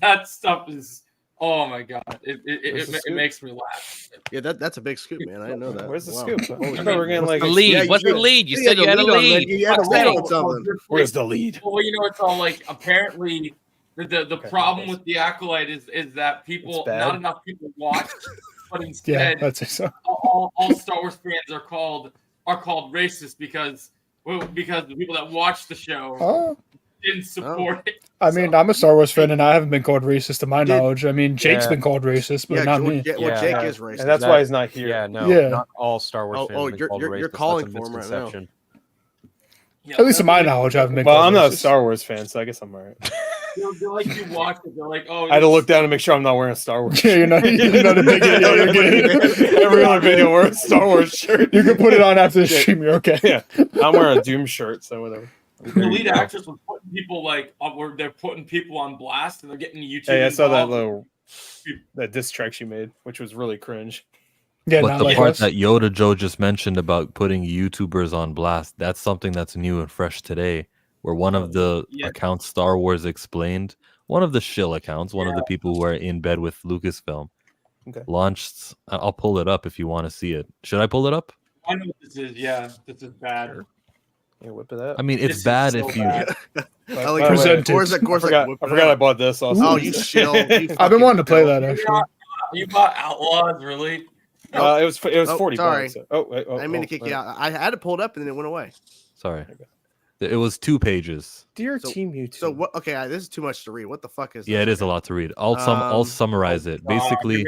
That stuff is, oh my god, it makes me laugh. Yeah, that's a big scoop, man. I didn't know that. Where's the Wow. scoop? Holy I thought we're getting like the lead. Yeah, What's the lead? You said you had a lead. You had a lead on something. Where's the lead? Well, it's all like apparently the problem with the Acolyte is that not enough people watch, but instead that's it. So. all Star Wars fans are called racist because the people that watch the show didn't support it. I mean, I'm a Star Wars fan, and I haven't been called racist to my knowledge. I mean, Jake's been called racist, but not me. Jake is racist, and that's why he's not here. Yeah, no, not all Star Wars fans. Oh, have been called you're racist. calling That's a for him right misconception. Yeah, at least to my knowledge, I haven't been. Well, called I'm not a racist. Star Wars fan, so I guess I'm alright. They're like, you watch it, they're like, oh. I had to look down to make sure I'm not wearing a Star Wars shirt. Yeah, you're not a big idiot. Every other video wearing a Star Wars shirt. You can put it on after the stream. You're okay. Yeah, I'm wearing a Doom shirt, so whatever. The lead actress was putting people they're putting people on blast and they're getting YouTube. Hey, I saw that diss track she made, which was really cringe. Yeah, but the part that Yoda Joe just mentioned about putting YouTubers on blast, that's something that's new and fresh today. Where one of the accounts, Star Wars Explained, one of the shill accounts, one of the people who are in bed with Lucasfilm, launched. I'll pull it up if you want to see it. Should I pull it up? I know what this is. Yeah, this is bad. Yeah, whip it up. I mean, it's bad if you. I forgot I bought this also. Oh, you shill. I've been wanting to play that actually. You bought Outlaws, really? It was $40. Sorry. Wait, I didn't mean to kick you out. I had to pull it up and then it went away. Sorry. It was 2 pages. Dear Team YouTube. So what? Okay, this is too much to read. What the fuck is? Yeah, it is a lot to read. I'll summarize it. Basically,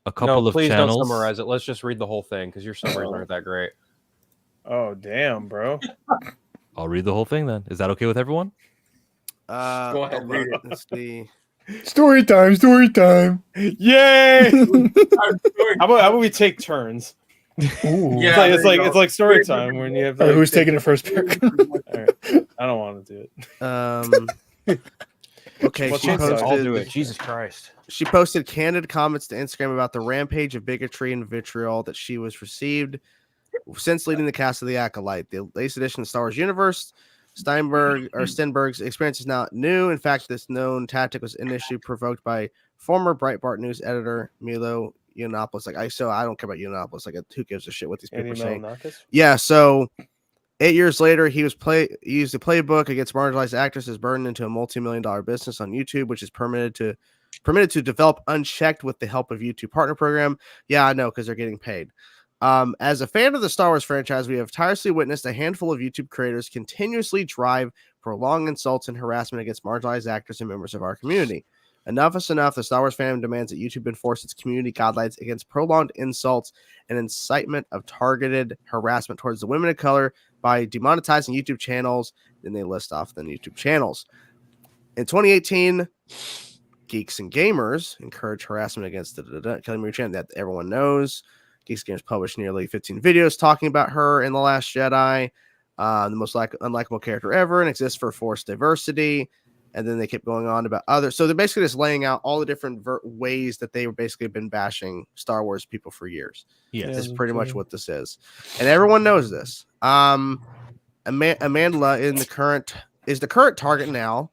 a couple of please channels. Don't summarize it. Let's just read the whole thing because your summaries aren't that great. Oh damn, bro! I'll read the whole thing then. Is that okay with everyone? Go ahead, read it. Let's see. Story time! Yay! How about we take turns? Ooh. Yeah, it's like story time when you have. Like, who's taking the first pick? Right. I don't want to do it. Okay, I'll do it. Jesus Christ! She posted candid comments to Instagram about the rampage of bigotry and vitriol that she was received since leading the cast of the Acolyte. The latest edition of Star Wars universe, Stenberg's experience is not new. In fact, this known tactic was initially provoked by former Breitbart news editor Milo Yiannopoulos. I don't care about Yiannopoulos. Who gives a shit what these people are saying? Yeah, so 8 years later, he used a playbook against marginalized actresses burdened into a multi-million-dollar business on YouTube, which is permitted to develop unchecked with the help of YouTube Partner Program. Yeah, I know, because they're getting paid. As a fan of the Star Wars franchise, we have tirelessly witnessed a handful of YouTube creators continuously drive prolonged insults and harassment against marginalized actors and members of our community. Enough is enough. The Star Wars fandom demands that YouTube enforce its community guidelines against prolonged insults and incitement of targeted harassment towards the women of color by demonetizing YouTube channels. Then they list off the YouTube channels. In 2018, Geeks and Gamers encouraged harassment against the Kelly Marie Tran that everyone knows. Geeks and Gamers published nearly 15 videos talking about her in The Last Jedi, the most unlikable character ever, and exists for forced diversity. And then they kept going on about others. So they're basically just laying out all the different ways that they were basically been bashing Star Wars people for years. Yes. This is pretty much what this is. And everyone knows this. Amanda is the current target now.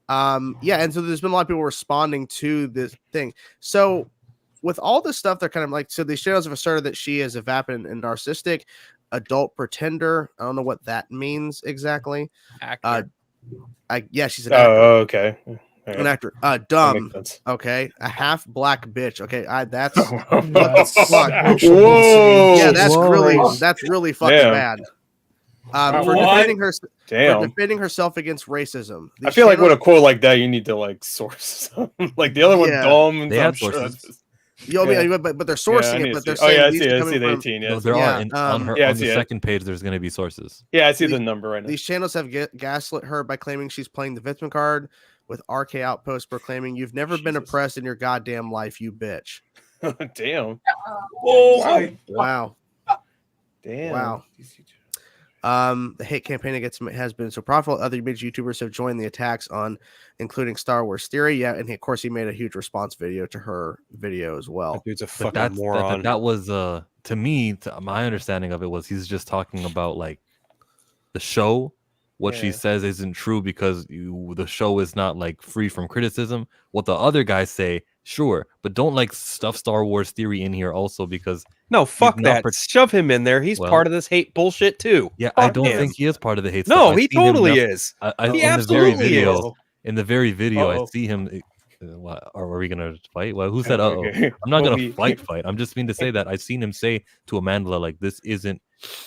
And so there's been a lot of people responding to this thing. So with all this stuff, they're kind of like, so these channels have asserted that she is a vapid and narcissistic adult pretender. I don't know what that means exactly. Actor. She's an actor. Oh, okay. An actor. Dumb. Okay. A half black bitch. Okay. That's whoa. Yeah, that's really fucking bad. For defending herself against racism. I feel like with a quote like that, you need to like source like the other one, dumb. And they have sources. But they're sourcing it. But they're saying, I see the 18. Yeah, there are on the second page. There's going to be sources. Yeah, I see the number right now. These channels have gaslit her by claiming she's playing the victim card, with RK Outpost proclaiming, "You've never been oppressed in your goddamn life, you bitch." Damn. Wow. Damn. Wow. The hate campaign against him has been so profitable. Other major YouTubers have joined the attacks on, including Star Wars Theory. Yeah, and of course he made a huge response video to her video as well. That dude's a fucking moron. That was to me, my understanding of it was he's just talking about like the show. What she says isn't true because the show is not like free from criticism. What the other guys say, sure, but don't like stuff Star Wars Theory in here also because no, fuck that. Shove him in there. He's part of this hate bullshit too. Yeah, I don't think he is part of the hate. No, he totally is. He absolutely is. In the very video, I see him. Are we gonna fight? Well, who said I'm not gonna fight. I'm just mean to say that I've seen him say to Amanda like this isn't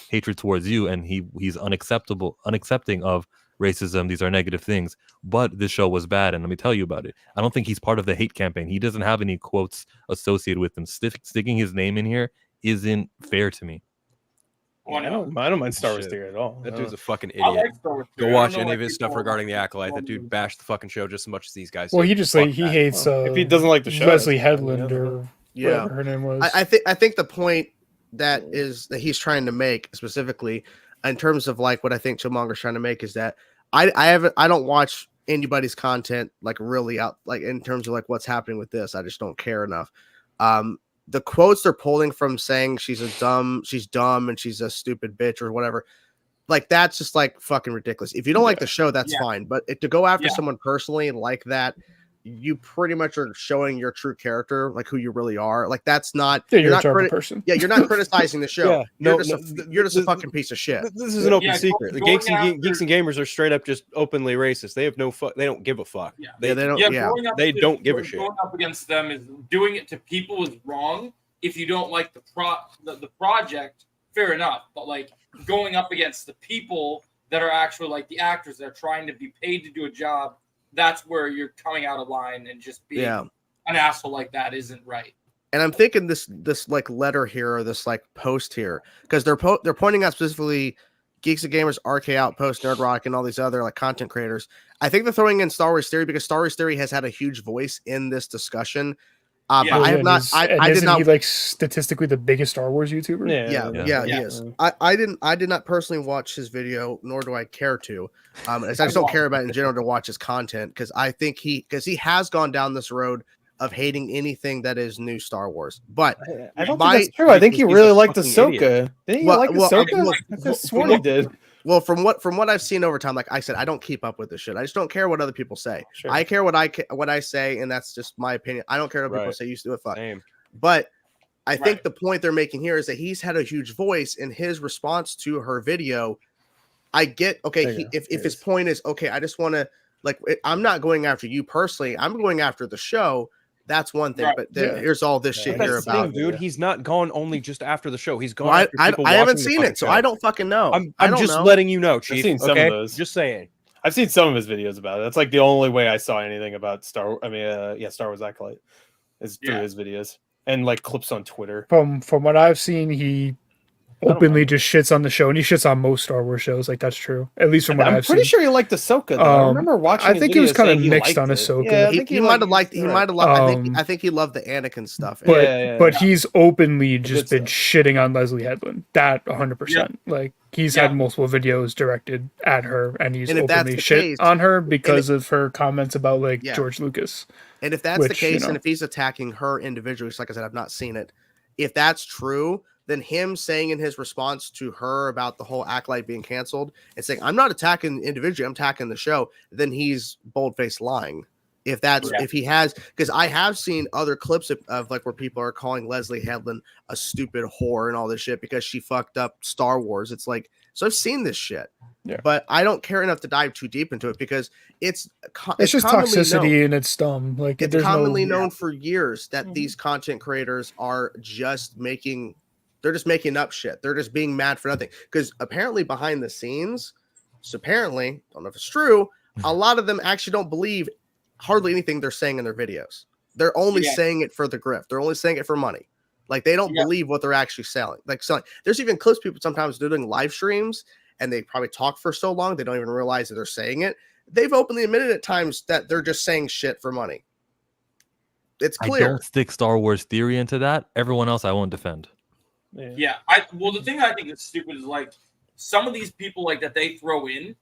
hatred towards you, and he's unaccepting of racism. These are negative things, but this show was bad, and let me tell you about it. I don't think he's part of the hate campaign. He doesn't have any quotes associated with him. Sticking his name in here isn't fair to me. I don't mind Star Wars Theory at all. That dude's a fucking idiot. Go watch any of his stuff regarding the Acolyte. That dude bashed the fucking show just as much as these guys. Well, he just he hates. If he doesn't like the show, Leslie Headland or whatever her name was. I think the point that he's trying to make specifically in terms of like what I think Chillmonger's trying to make is that I don't watch anybody's content like really out like in terms of like what's happening with this. I just don't care enough. The quotes they're pulling from saying she's dumb and she's a stupid bitch or whatever, like that's just like fucking ridiculous. If you don't like the show, that's fine. But to go after someone personally like that, you pretty much are showing your true character, like who you really are. Like that's not you're not a terrible person. Yeah, you're not criticizing the show. You're just a fucking piece of shit. This is an open secret. The Geeks and Gamers are straight up just openly racist. They have no fuck. They don't give a fuck. Yeah, they don't. They don't give a shit. Going up against them is doing it to people is wrong. If you don't like the project, fair enough. But like going up against the people that are actually like the actors that are trying to be paid to do a job, that's where you're coming out of line and just being an asshole like that isn't right. And I'm thinking this like letter here or this like post here because they're pointing out specifically Geeks and Gamers, RK Outpost, Nerd Rock, and all these other like content creators. I think they're throwing in Star Wars Theory because Star Wars Theory has had a huge voice in this discussion. But I have not. I did not. He like statistically the biggest Star Wars YouTuber. Yeah, he is. I did not personally watch his video, nor do I care to. I just don't care about it in general to watch his content because I think he has gone down this road of hating anything that is new Star Wars. But I don't think that's true. I think he really liked Ahsoka. Didn't he like Ahsoka? I swear he did. Well, from what I've seen over time, like I said, I don't keep up with this shit. I just don't care what other people say. Sure. I care what I say, and that's just my opinion. I don't care what people say. You do it, fuck. Same. But I think the point they're making here is that he's had a huge voice in his response to her video. I get if his point is I just want to I'm not going after you personally. I'm going after the show. That's one thing, but here's all this shit here about dude. He's not gone only just after the show. He's gone. After I haven't seen it, so I don't fucking know. I'm just letting you know, Chief. I've seen some of those. Just saying. I've seen some of his videos about it. That's like the only way I saw anything about Star Wars Acolyte is through his videos and like clips on Twitter. From what I've seen, he openly just shits on the show, and he shits on most Star Wars shows. Like that's true, at least from what I've seen. I'm pretty sure he liked Ahsoka. Though. I remember watching. I think he was kind of mixed on Ahsoka. Yeah, he might have liked. He might have liked. I think he loved the Anakin stuff. But he's openly just been shitting on Leslie Headland. That 100%. Like he's had multiple videos directed at her, and he's openly shit on her because of her comments about like George Lucas. And if that's the case, and if he's attacking her individually, like I said, I've not seen it. If that's true, then him saying in his response to her about the whole Acolyte being canceled and saying, I'm not attacking individually, I'm attacking the show, then he's bold-faced lying. if he has, because I have seen other clips of like where people are calling Leslie Headland a stupid whore and all this shit because she fucked up Star Wars. It's like, so I've seen this shit, but I don't care enough to dive too deep into it because it's just toxicity and it's dumb. Like it's commonly known for years that these content creators are just making up shit. They're just being mad for nothing because apparently behind the scenes, I don't know if it's true, a lot of them actually don't believe hardly anything they're saying in their videos. They're only saying it for the grift. They're only saying it for money. Like they don't believe what they're actually selling. There's even clips people sometimes doing live streams and they probably talk for so long they don't even realize that they're saying it. They've openly admitted at times that they're just saying shit for money. It's clear. I don't stick Star Wars theory into that. Everyone else I won't defend. Yeah. The thing I think is stupid is like some of these people like that they throw in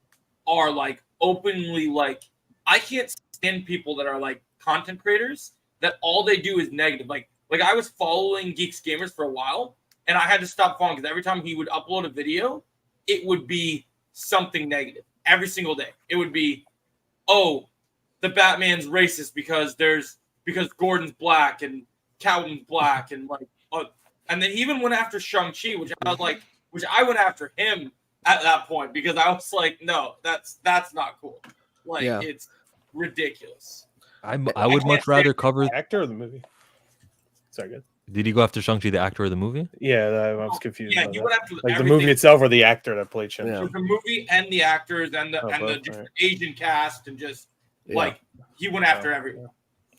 are like openly like, I can't stand people that are like content creators that all they do is negative. Like I was following Geeks Gamers for a while and I had to stop following because every time he would upload a video, it would be something negative every single day. It would be, oh, the Batman's racist because Gordon's black and Cowden's black and like, and then he even went after Shang-Chi, which I went after him at that point because I was like, no, that's not cool. Like it's ridiculous. I would much rather cover the actor of the movie. Sorry, good. Did he go after Shang-Chi, the actor of the movie? Yeah, I was confused. Yeah, he went after the movie itself or the actor that played Shang-Chi. Yeah. The movie and the actors and the different Asian cast and just like he went after everyone.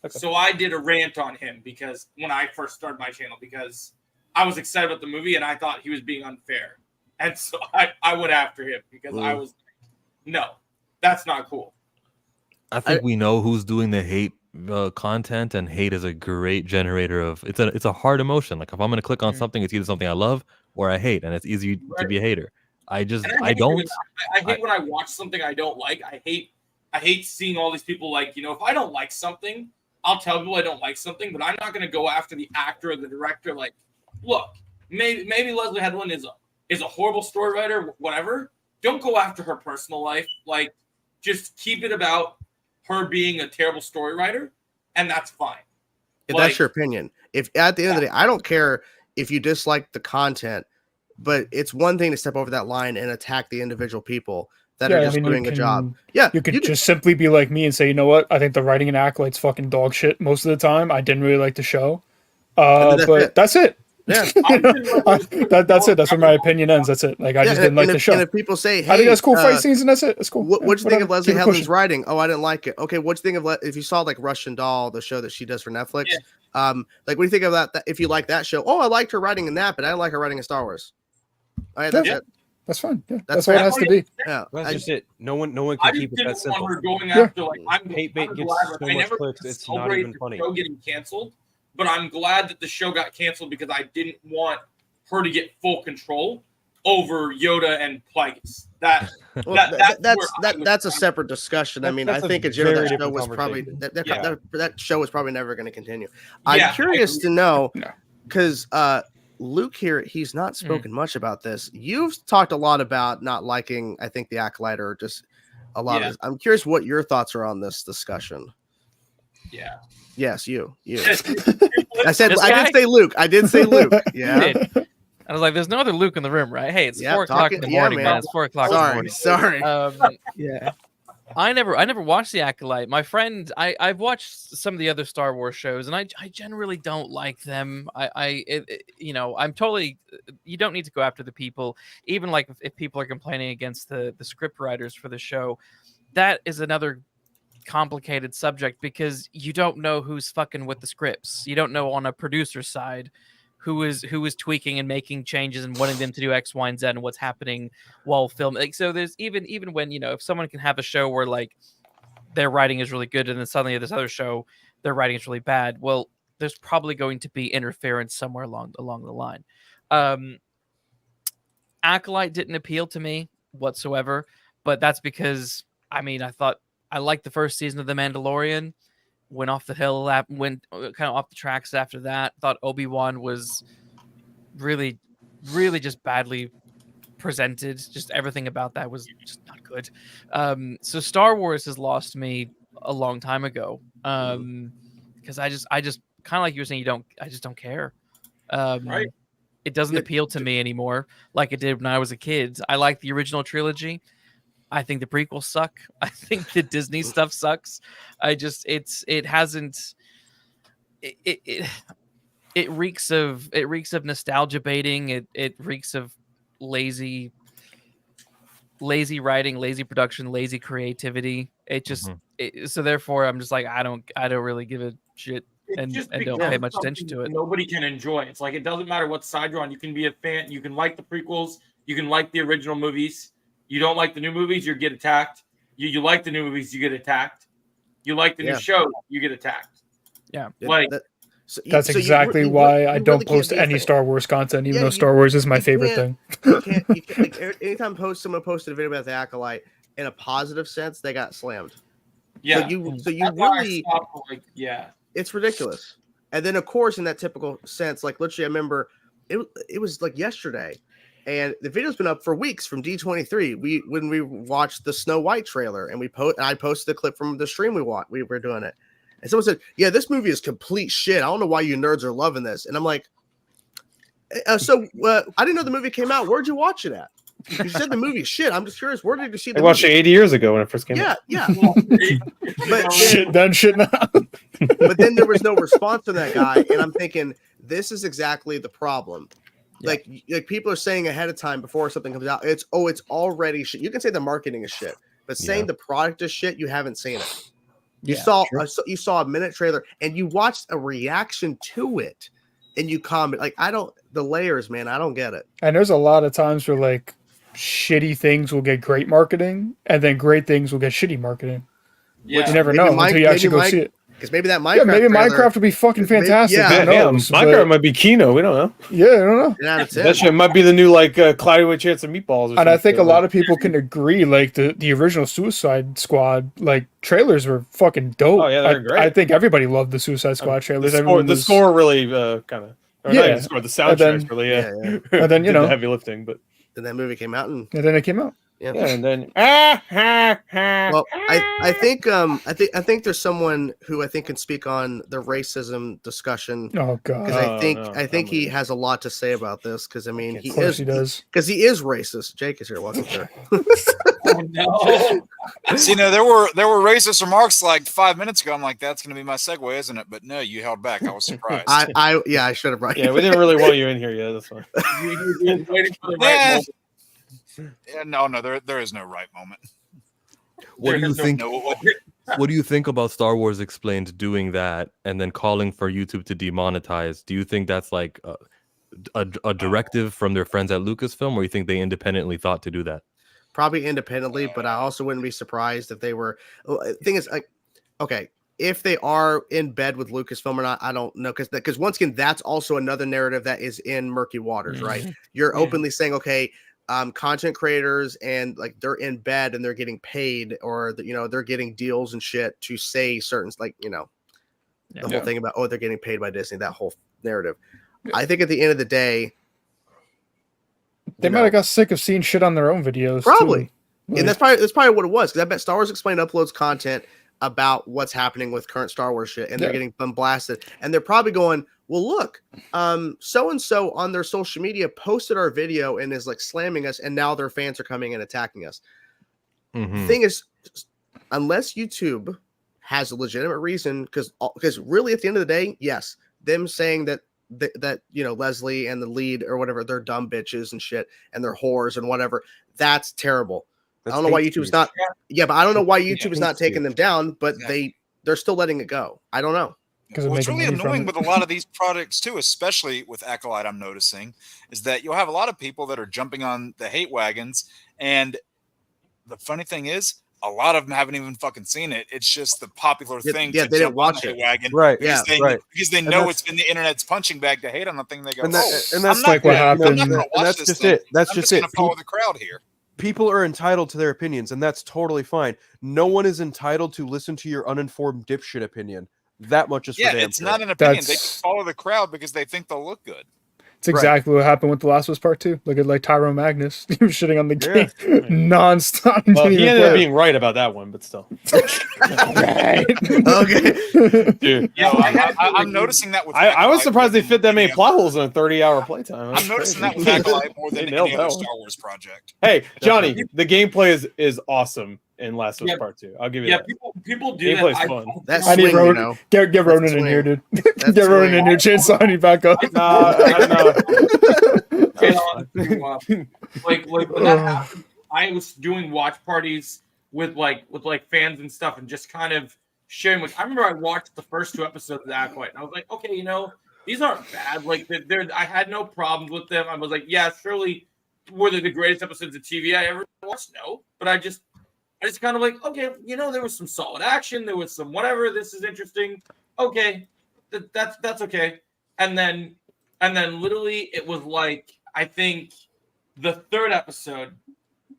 Okay. So I did a rant on him because when I first started my channel because I was excited about the movie and I thought he was being unfair. And so I went after him because I was like, no, that's not cool. I think we know who's doing the hate content, and hate is a great generator of it's a hard emotion. Like if I'm going to click on something, it's either something I love or I hate, and it's easy to be a hater. I hate when I watch something I don't like. I hate seeing all these people like, if I don't like something, I'll tell people I don't like something, but I'm not going to go after the actor or the director. Like, look, maybe Leslie Headland is a horrible story writer, whatever. Don't go after her personal life. Like, just keep it about her being a terrible story writer, and that's fine. If that's your opinion. If at the end of the day, I don't care if you dislike the content, but it's one thing to step over that line and attack the individual people that are just doing a job. Yeah, you could just simply be like me and say, you know what? I think the writing in Acolyte's fucking dog shit most of the time. I didn't really like the show, but that's it. Yeah, that's it. That's where my opinion ends. That's it. Like I just didn't like the show. And if people say, "Hey, I think that's cool fight scenes," and that's it. That's cool. What'd you think of Leslie Headland's writing? Oh, I didn't like it. Okay, what'd you think of if you saw like Russian Doll, the show that she does for Netflix? Yeah. Like what do you think of that? If you like that show, I liked her writing in that, but I didn't like her writing in Star Wars. All right, that's it. That's fine. Yeah, that's what it has to be. Yeah, that's just it. No one can keep it that simple. Going after, like, hate bait gets so much clicks. It's not even funny. Show getting canceled, but I'm glad that the show got canceled because I didn't want her to get full control over Yoda and Plagueis. That's a separate discussion. I mean, I think in general that show was probably that show was probably never going to continue. I'm curious to know because Luke here, he's not spoken much about this. You've talked a lot about not liking, I think, the Acolyte or just a lot of this. I'm curious what your thoughts are on this discussion. Yeah. Yes, you. I did say Luke. Yeah. I was like, "There's no other Luke in the room, right?" Hey, it's 4 o'clock in the morning, man. It's 4 o'clock in the morning. Sorry. Yeah. I never watched the Acolyte. My friend, I've watched some of the other Star Wars shows, and I generally don't like them. I'm totally. You don't need to go after the people, even like if people are complaining against the script writers for the show. That is another complicated subject because you don't know who's fucking with the scripts. You don't know on a producer side who is tweaking and making changes and wanting them to do X, Y, and Z and what's happening while filming. Like, so there's even when, if someone can have a show where like their writing is really good and then suddenly this other show, their writing is really bad. Well, there's probably going to be interference somewhere along the line. Acolyte didn't appeal to me whatsoever, but that's because, I thought I liked the first season of The Mandalorian. Went off the hill, went kind of off the tracks after that. Thought Obi-Wan was really, really just badly presented. Just everything about that was just not good. So Star Wars has lost me a long time ago. Because I just kind of like you were saying, I just don't care. Right. It doesn't appeal to me anymore like it did when I was a kid. I like the original trilogy. I think the prequels suck. I think the Disney stuff sucks. It reeks of nostalgia baiting. It reeks of lazy writing, lazy production, lazy creativity. It just so therefore I'm just like I don't really give a shit and don't pay much attention to it. Nobody can enjoy it. It's like it doesn't matter what side you're on. You can be a fan. You can like the prequels. You can like the original movies. You don't like the new movies, you get attacked. You like the new movies, you get attacked. You like the new show, you get attacked. Yeah. Like that's exactly why I don't post any Star Wars content, even though Star Wars is my favorite thing. You can't like, anytime someone posted a video about the Acolyte in a positive sense, they got slammed. Yeah. So you really yeah. It's ridiculous. And then of course in that typical sense, like literally I remember it was like yesterday. And the video's been up for weeks from D23. When we watched the Snow White trailer, and I posted a clip from the stream we were doing it, and someone said, "Yeah, this movie is complete shit. I don't know why you nerds are loving this." And I'm like, I didn't know the movie came out. Where'd you watch it at? You said the movie's shit. I'm just curious. Where did you see the movie? I watched it 80 years ago when it first came out. Yeah. But shit done, shit not. But then there was no response from that guy, and I'm thinking this is exactly the problem. Like people are saying ahead of time before something comes out, it's already shit. You can say the marketing is shit, but saying the product is shit, you haven't seen it. You saw a minute trailer and you watched a reaction to it, and you comment like the layers, man. I don't get it. And there's a lot of times where like shitty things will get great marketing, and then great things will get shitty marketing. Yeah, you never know until you actually go see it. Because maybe that Minecraft. Maybe Minecraft would be fucking fantastic. Minecraft might be Kino. We don't know. Yeah, I don't know. That shit might be the new like Cloudy with Chance of Meatballs. And I think a lot of people can agree. Like the original Suicide Squad like trailers were fucking dope. Oh yeah, they're great. I think everybody loved the Suicide Squad trailers. The score really kind of. The score. The soundtrack's really And then the heavy lifting, but then that movie came out and then it came out. Yeah, and then well, I think there's someone who I think can speak on the racism discussion. Oh god, because I think he has a lot to say about this. Because I mean, he does because he is racist. Jake is here. Welcome, sir. No. See, there were racist remarks like 5 minutes ago. I'm like, that's going to be my segue, isn't it? But no, you held back. I was surprised. I should have brought you. Yeah, we didn't really want you in here yet. That's fine. Waiting for the right moment. Yeah, no, there is no right moment. What do you think? What do you think about Star Wars Explained doing that and then calling for YouTube to demonetize? Do you think that's like a directive from their friends at Lucasfilm, or you think they independently thought to do that? Probably independently, but I also wouldn't be surprised if they were. The thing is, like, okay, if they are in bed with Lucasfilm or not, I don't know, because once again, that's also another narrative that is in murky waters, right? You're openly saying, okay. Content creators and like they're in bed and they're getting paid, or they're getting deals and shit to say certain the whole thing about they're getting paid by Disney, that whole narrative. I think at the end of the day, they might have got sick of seeing shit on their own videos. Probably, too. Like, and that's probably what it was. Because I bet Star Wars Explained uploads content about what's happening with current Star Wars shit, and they're getting blasted, and they're probably going, well, look, so and so on their social media posted our video and is like slamming us, and now their fans are coming and attacking us. Thing is, unless YouTube has a legitimate reason, because really at the end of the day, yes, them saying that Leslie and the lead or whatever, they're dumb bitches and shit, and they're whores and whatever, that's terrible. I don't know why YouTube's not. Yeah, but I don't know why YouTube is not taking them down, but they're still letting it go. I don't know. What's really annoying with a lot of these products too, especially with Acolyte, I'm noticing, is that you'll have a lot of people that are jumping on the hate wagons, and the funny thing is, a lot of them haven't even fucking seen it. It's just the popular thing to they jump watch on the it. hate wagon, right? Because they know it's in the internet's punching bag to hate on the thing. They go, and that's like what happened. And that's just it. That's just it. Follow the crowd here. People are entitled to their opinions, and that's totally fine. No one is entitled to listen to your uninformed dipshit opinion. That much is for damn it's sure. not an opinion. They just follow the crowd because they think they'll look good. It's exactly what happened with The Last of Us Part 2. Look at like Tyrone Magnus. He was shitting on the game nonstop. Well, he ended up being right about that one, but still. Right. Okay. Dude. Yeah, I'm noticing that with I was surprised they fit that many plot holes in a 30-hour playtime. I'm noticing that with Acolyte more than any other Star Wars project. Hey, Johnny, the gameplay is awesome in Last of Us Part 2. I'll give you that. People do Gameplay's that. fun. I need Ronan. Get Ronan in here, dude. Get Ronan in here. Chainsaw, I need back up. Like when that happened, I was doing watch parties with fans and stuff, and just kind of sharing. I remember I watched the first 2 episodes of the Acolyte, and I was like, okay, these aren't bad. Like I had no problems with them. I was like, yeah, surely were they the greatest episodes of TV I ever watched? No, but I just kind of like, okay, there was some solid action, there was some whatever. This is interesting. Okay, that's okay. And then literally it was like, I think the 3rd episode,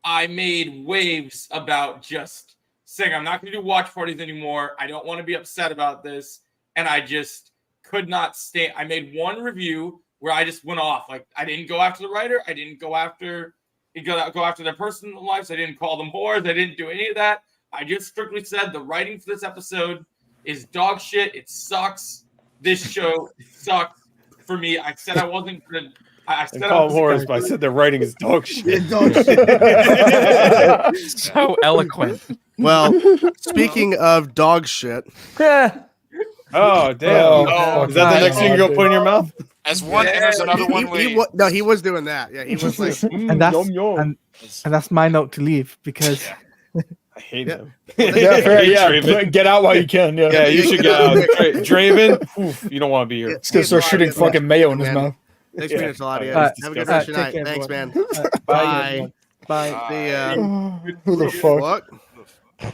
I made waves about just saying I'm not going to do watch parties anymore. I don't want to be upset about this, and I just could not stand. I made one review where I just went off. Like, I didn't go after the writer. I didn't go after their personal lives. I didn't call them whores. I didn't do any of that. I just strictly said the writing for this episode is dog shit. It sucks. This show sucks for me. I said I wasn't going to. I said call them whores, but I said their writing is dog shit. So eloquent. Well, speaking of dog shit. Oh, damn. Is that the next thing you go put in your mouth? As one enters, another one leaves. No, he was doing that. Yeah, he was like, and that's my note to leave because I hate him. Yeah, fair, yeah. Get out while you can. Yeah, you should get out. Draven, oof, you don't want to be here. He's gonna start shooting fucking mayo in his mouth. Thanks for a lot. Have a good rest of your night. Thanks, man. Bye. Bye. Who the fuck?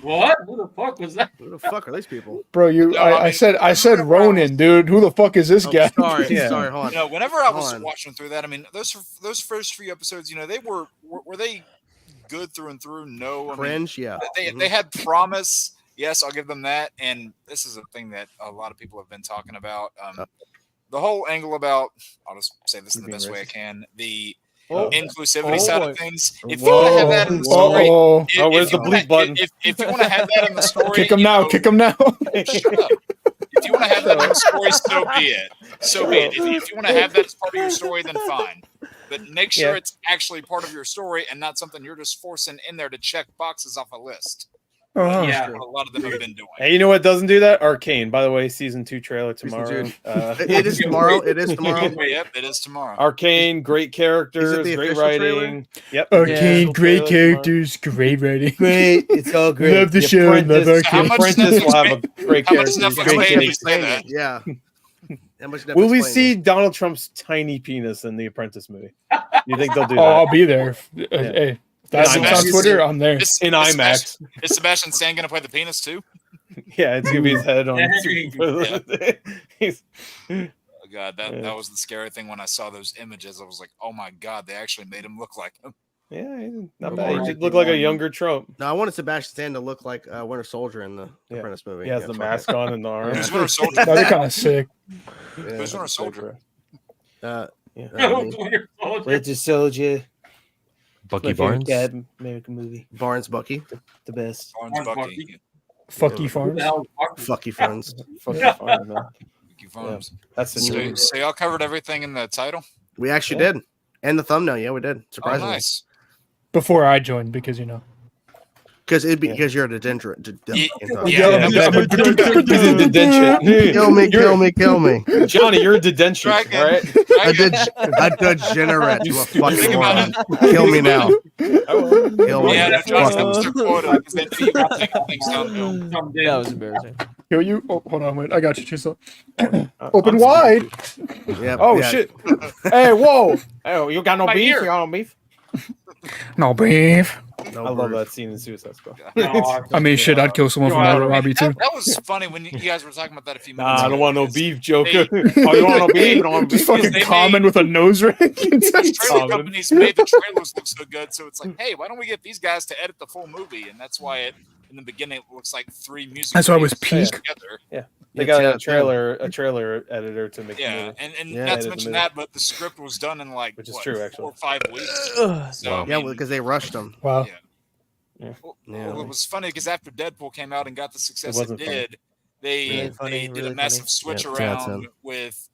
What? Who the fuck was that? Who the fuck are these people? Bro, I said Ronan, dude. Who the fuck is this guy? Sorry, hold on. Whenever I was watching through that, I mean, those first few episodes, they were they good through and through? No, Cringe, yeah. They had promise. Yes, I'll give them that. And this is a thing that a lot of people have been talking about. The whole angle about, I'll just say this in the best way I can, the inclusivity side of things. If you want to have that in the story, where's the bleep button? If you want to have that in the story, kick him now. Shut up. If you want to have that in the story, so be it. So be it. If you want to have that as part of your story, then fine. But make sure it's actually part of your story and not something you're just forcing in there to check boxes off a list. Yeah, a lot of them have been doing. Hey, you know what doesn't do that? Arcane. By the way, season 2 trailer tomorrow. It is tomorrow. It is tomorrow. Yep, it is tomorrow. Arcane, great characters, great writing. Yep. Arcane, great characters, great writing. Great, it's all great. Love the show and love Arcane. Apprentice will have a great character. Yeah. Will we see Donald Trump's tiny penis in the Apprentice movie? You think they'll do that? Oh, I'll be there. Hey. That's on Twitter. I'm there. In IMAX. Is Sebastian Stan going to play the penis too? Yeah, it's going to be his head on. Oh God, that was the scary thing when I saw those images. I was like, oh my God, they actually made him look like him. Yeah, not bad. He did look like a younger Trump. No, I wanted Sebastian Stan to look like Winter Soldier in the Apprentice movie. He has the mask on and the arm. Who's Winter Soldier? They're kind of sick. Who's Winter Soldier? Winter Soldier. Bucky Barnes. Dad American movie. Barnes Bucky. The best. Barnes Bucky. Fucky Farms. Fucky Farms. Fucky Farms, man. Fucky Farms. That's the so y'all covered everything in the title? We actually did. And the thumbnail, yeah, we did. Surprisingly. Oh, nice. Before I joined, because Because you're a degenerate. Kill me. Johnny, you're a degenerate, right? A degenerate to a fucking moron. Kill me now. Kill me. Yeah, that was their quota because they knew you were taking things downhill. That was embarrassing. Kill you? Oh, hold on, wait. I got you, Chisel. Open wide. Yeah. Oh, shit. Hey, whoa. Oh, you got no beef? You got no beef? No beef. I love that scene in Suicide Squad. I mean, shit, I'd kill someone for Margot Robbie too. That was funny when you guys were talking about that a few minutes Nah, ago. I don't want no beef, Joker. Oh, you want no beef? Just fucking Common with a nose ring. These trailer companies made the trailers look so good, so it's like, hey, why don't we get these guys to edit the full movie? And that's why in the beginning it looks like 3 music. That's why it was peak. Together. Yeah. They got a trailer editor to make. Yeah, and not to mention that, but the script was done in like which is true, actually, 4 or 5 weeks. So yeah, because they rushed them. Wow. Well, it was funny because after Deadpool came out and got the success it did, they did a massive switch around with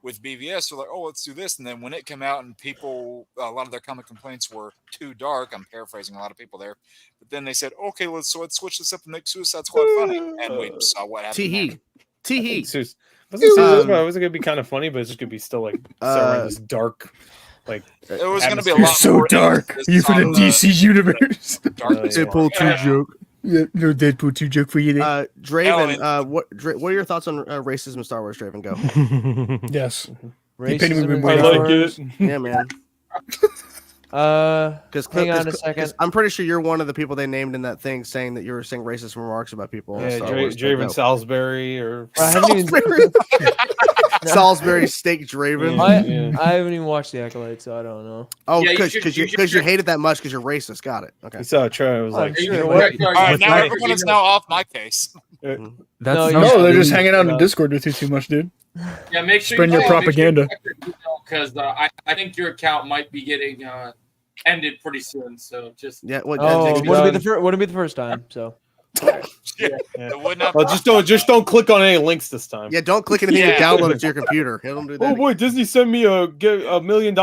BVS. They're like, oh, let's do this. And then when it came out and people, a lot of their comic complaints were too dark. I'm paraphrasing a lot of people there. But then they said, okay, let's switch this up and make Suicide Squad funny. And we saw what happened. Tee-hee. Wasn't it going to be kind of funny, but it's just going to be still like this dark. Like it was going to be a lot so dark. You for the DC universe. Deadpool 2 joke. Yeah, no Deadpool 2 joke for you. Draven, what are your thoughts on racism in Star Wars? Draven, go. Yes. Racism. I like it. Yeah, man. Hang on a second. I'm pretty sure you're one of the people they named in that thing saying that you were saying racist remarks about people. Yeah, Draven Salisbury or Salisbury steak Draven. I haven't even watched The Acolyte, so I don't know. Oh, because you hate it that much because you're racist. Got it. Okay. You saw a trailer. I was like, you know what? All right, now everyone is now off my case. No, they're just hanging out in Discord with you too much, dude. Yeah, make sure spreading your propaganda. Because I think your account might be getting ended pretty soon. So just wouldn't be the first time. So. Well, just don't click on any links this time. Yeah, don't click anything to download it to your computer. Don't do that. Oh boy, Disney sent me a $1 million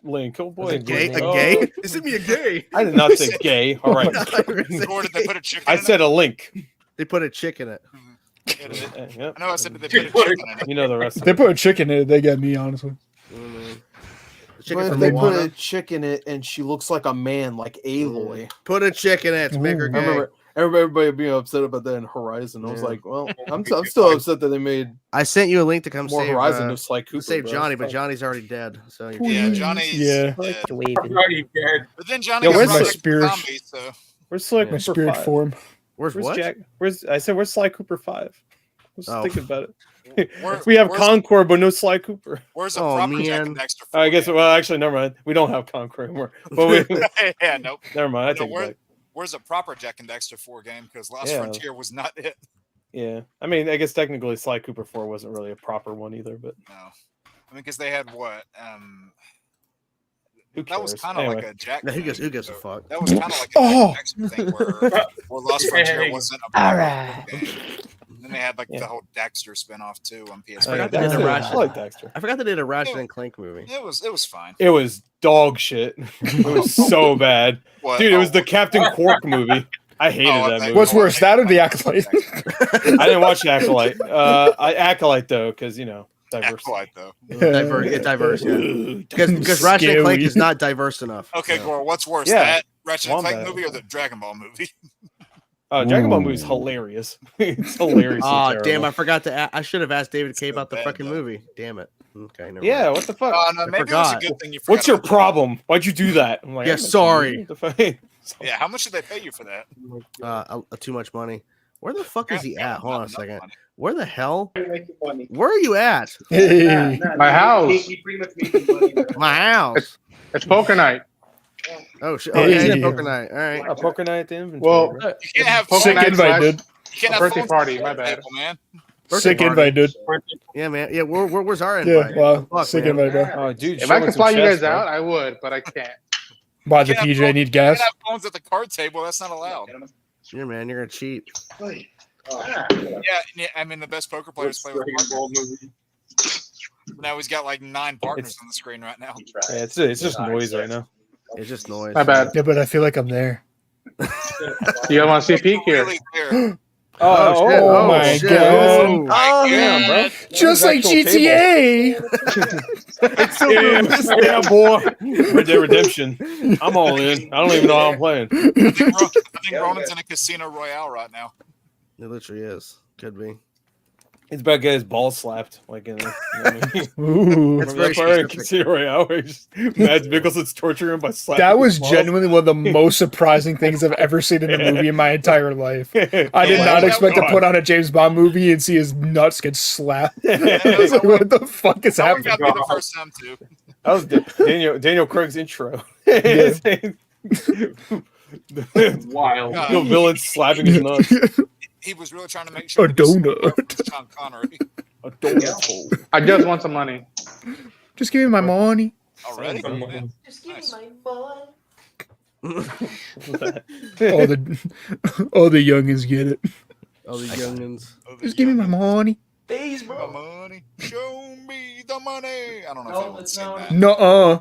link. Oh boy, a gay? They sent me a gay. I did not say gay. All right. I said a link. They put a chick in it. I know I said that they put a chicken in it. You know the rest. They put a chick in it. They got me, honestly. But they put a chick in it, and she looks like a man, like Aloy. Put a chick in it to make her gay. I remember everybody being upset about that in Horizon. I was like, well, I'm still upset that they made. I sent you a link to come more save Horizon to Sly Cooper. Save Johnny, but Johnny's already dead. So Johnny's dead. Already dead. But then Johnny where's got my spirit? zombie, so. Where's Sly Cooper? My spirit 5? form. Where's what? Jack? Where's Sly Cooper 5? I was thinking about it. Where's We have Concord, but no Sly Cooper. Where's a proper Jack and Dexter? I guess. Well, actually, never mind. We don't have Concord anymore. But yeah, nope. Never mind. I take it back. Where's a proper Jack and Dexter 4 game? Because Last Frontier was not it. Yeah, I mean, I guess technically Sly Cooper 4 wasn't really a proper one either, but no, I mean, because they had what? Who that was kind of like a Jack. Who gives a fuck? That was kind of like a Jack and Dexter thing where Lost Frontier wasn't a proper game. Then they had like the whole Dexter spinoff too on PS4. I like Dexter. I forgot they did a Ratchet and Clank movie. It was fine. It was dog shit. It was so bad. Dude, it was the Captain Quark movie. I hated that movie. What's worse, that or the Acolyte? I didn't watch Acolyte. Acolyte though, because diverse. Acolyte though. Diverse. Because Ratchet and Clank is not diverse enough. Okay, Gore, what's worse, that Ratchet and Clank movie or the Dragon Ball movie? Dragon Ball movie is hilarious. It's hilarious. Oh, damn! I forgot to. I should have asked David K about the fucking movie. Damn it. Okay. Never mind. What the fuck? No, maybe it was a good thing you forgot. What's your problem? Why'd you do that? I'm like, sorry. Yeah, how much did they pay you for that? Too much money. Where the fuck is he at? Hold on a second. Where the hell? Where are you at? Hey. My house. My house. It's poker night. Oh shit! Oh, yeah, poker night. All right. A poker night at the inventory. Well, you can't have sick invite, dude. You can't have birthday party. My bad, man. Sick invite, dude. Yeah, man. Yeah, where's our invite? Yeah, well, sick invite, bro. Oh, dude. If I could fly you guys out, I would, but I can't. Why the PJ need gas? You can't have phones at the card table. That's not allowed. Yeah, man. You're gonna cheat. Yeah. I mean, the best poker players play with partners. Now he's got like 9 partners on the screen right now. Yeah, it's just noise right now. It's just noise. My bad. Yeah, but I feel like I'm there. You want to see a peek here? Oh my shit. god! Oh, yeah, bro. Just like GTA. It's so good. Yeah, boy. Red Dead Redemption. I'm all in. I don't even know how I'm playing. I think Ronin's in a casino royale right now. It literally is. Could be. It's about to get his balls slapped. Like in Ooh. That's very part Casino Royale where Mads Mikkelsen's torturing him by slapping. That was balls. genuinely one of the most surprising things I've ever seen in a movie in my entire life. I did not expect to put on a James Bond movie and see his nuts get slapped. I was like, what the fuck is happening? That got me the first time too. That was Daniel Craig's intro. Wild. No villain slapping his nuts. he was really trying to make sure A donut. Sean Connery. A donut. I just want some money. Just give me my money. Already? Just give me my money. all the youngins get it. All the youngins. Just give me my money. Please, bro. Money. Show me the money. I don't know if anyone's seen that. Nuh-uh.